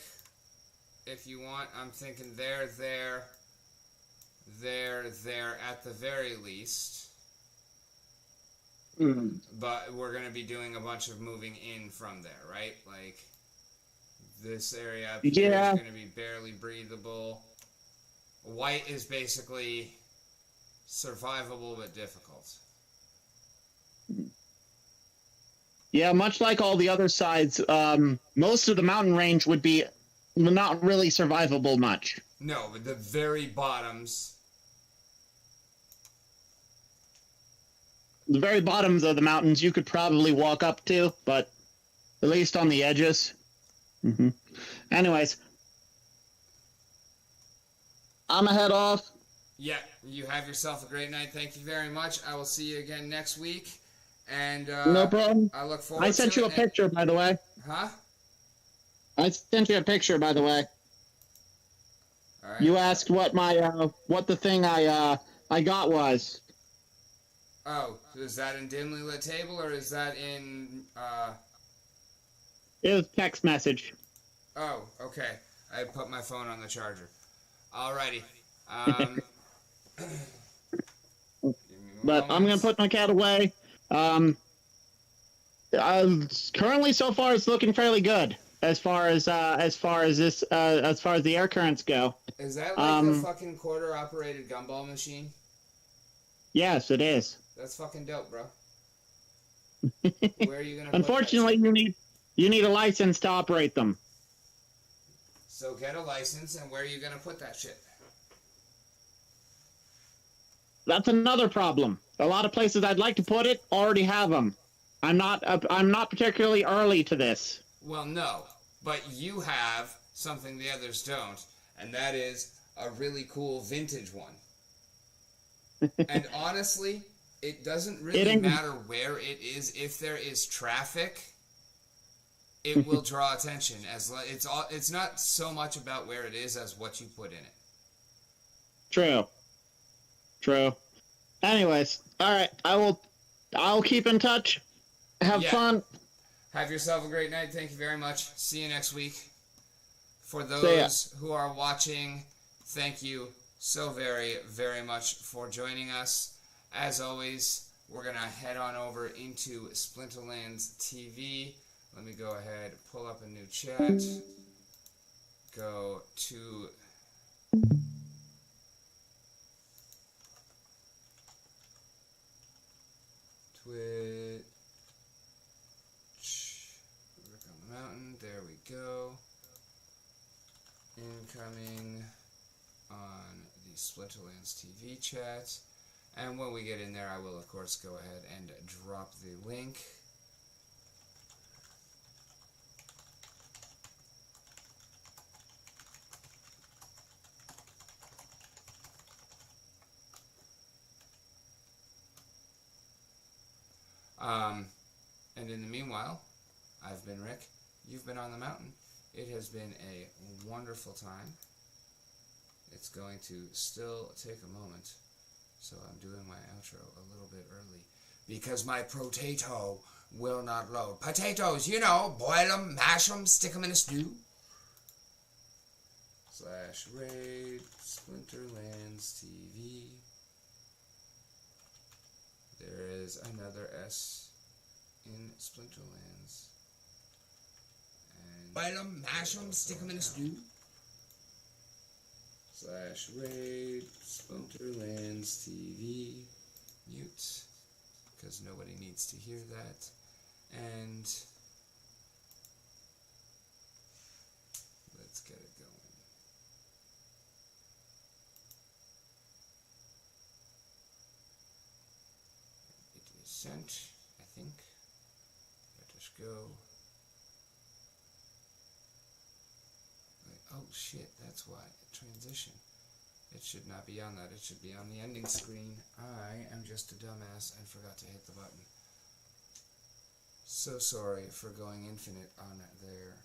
if you want. I'm thinking there, at the very least. But we're going to be doing a bunch of moving in from there, right? Like, this area up here is going to be barely breathable. White is basically survivable but difficult. Yeah, much like all the other sides, most of the mountain range would be not really survivable much. No, but the very bottoms. The very bottoms of the mountains you could probably walk up to, but at least on the edges. Anyways, I'm gonna head off. Yeah, you have yourself a great night. Thank you very much. I will see you again next week. And no problem. I look forward I sent to you a picture, by the way. Huh? I sent you a picture, by the way. All right. You asked what my what the thing I got was. Oh, is that in dimly lit table or is that in It was text message. Oh, okay. I put my phone on the charger. Alrighty. But I'm gonna put my cat away. Currently, so far, it's looking fairly good as far as the air currents go. Is that like a fucking quarter operated gumball machine? Yes, it is. That's fucking dope, bro. Where are you gonna? Unfortunately, you need a license to operate them. So get a license, and where are you gonna put that shit? That's another problem. A lot of places I'd like to put it already have them. I'm not particularly early to this. Well, no, but you have something the others don't, and that is a really cool vintage one. And honestly, it doesn't really matter where it is. If there is traffic, it will draw attention. It's not so much about where it is as what you put in it. True. True. Anyways, all right. I'll keep in touch. Have fun. Have yourself a great night. Thank you very much. See you next week. For See ya. those who are watching, thank you so very, very much for joining us. As always, we're going to head on over into Splinterlands TV. Let me go ahead, pull up a new chat. Go to Twitch. Work on the mountain. There we go. Incoming on the Splinterlands TV chat. And when we get in there, I will, of course, go ahead and drop the link. And in the meanwhile, I've been Rick. You've been on the mountain. It has been a wonderful time. It's going to still take a moment, so I'm doing my outro a little bit early because my potato will not load. Potatoes, you know, boil them, mash them, stick them in a stew. /raid Splinterlands TV. There is another S in Splinterlands. And boil them, mash them, stick them in a stew. /raid Splinterlands TV. Mute, because nobody needs to hear that. And let's get it going. It is sent, I think. Let us go. Wait, oh shit, that's why. Transition. It should not be on that. It should be on the ending screen. I am just a dumbass and forgot to hit the button. So sorry for going infinite on there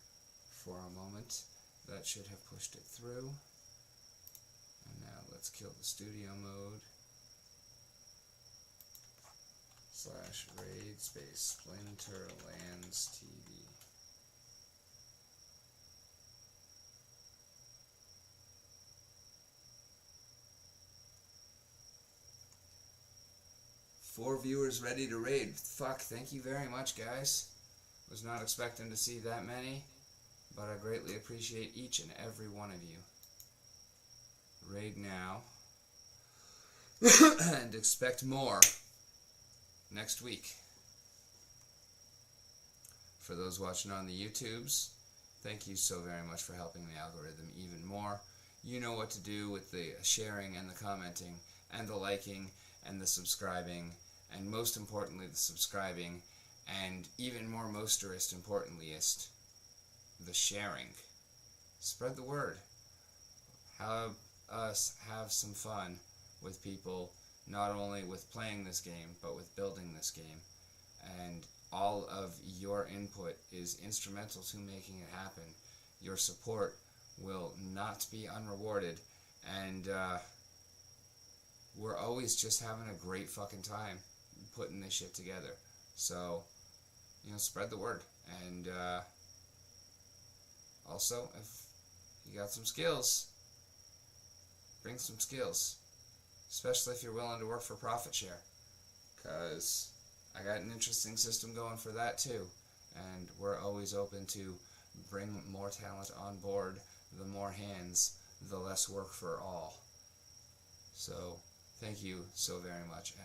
for a moment. That should have pushed it through. And now let's kill the studio mode. /raid space Splinterlands TV. Four viewers ready to raid. Fuck, thank you very much, guys. Was not expecting to see that many, but I greatly appreciate each and every one of you. Raid now. And expect more next week. For those watching on the YouTubes, thank you so very much for helping the algorithm even more. You know what to do with the sharing and the commenting and the liking and the subscribing, and most importantly the subscribing, and even more most importantlyest, the sharing. Spread the word. Have us have some fun with people, not only with playing this game, but with building this game. And all of your input is instrumental to making it happen. Your support will not be unrewarded, and we're always just having a great fucking time putting this shit together. So, you know, spread the word. And also, if you got some skills, bring some skills. Especially if you're willing to work for profit share. Because I got an interesting system going for that too. And we're always open to bring more talent on board. The more hands, the less work for all. So, thank you so very much. And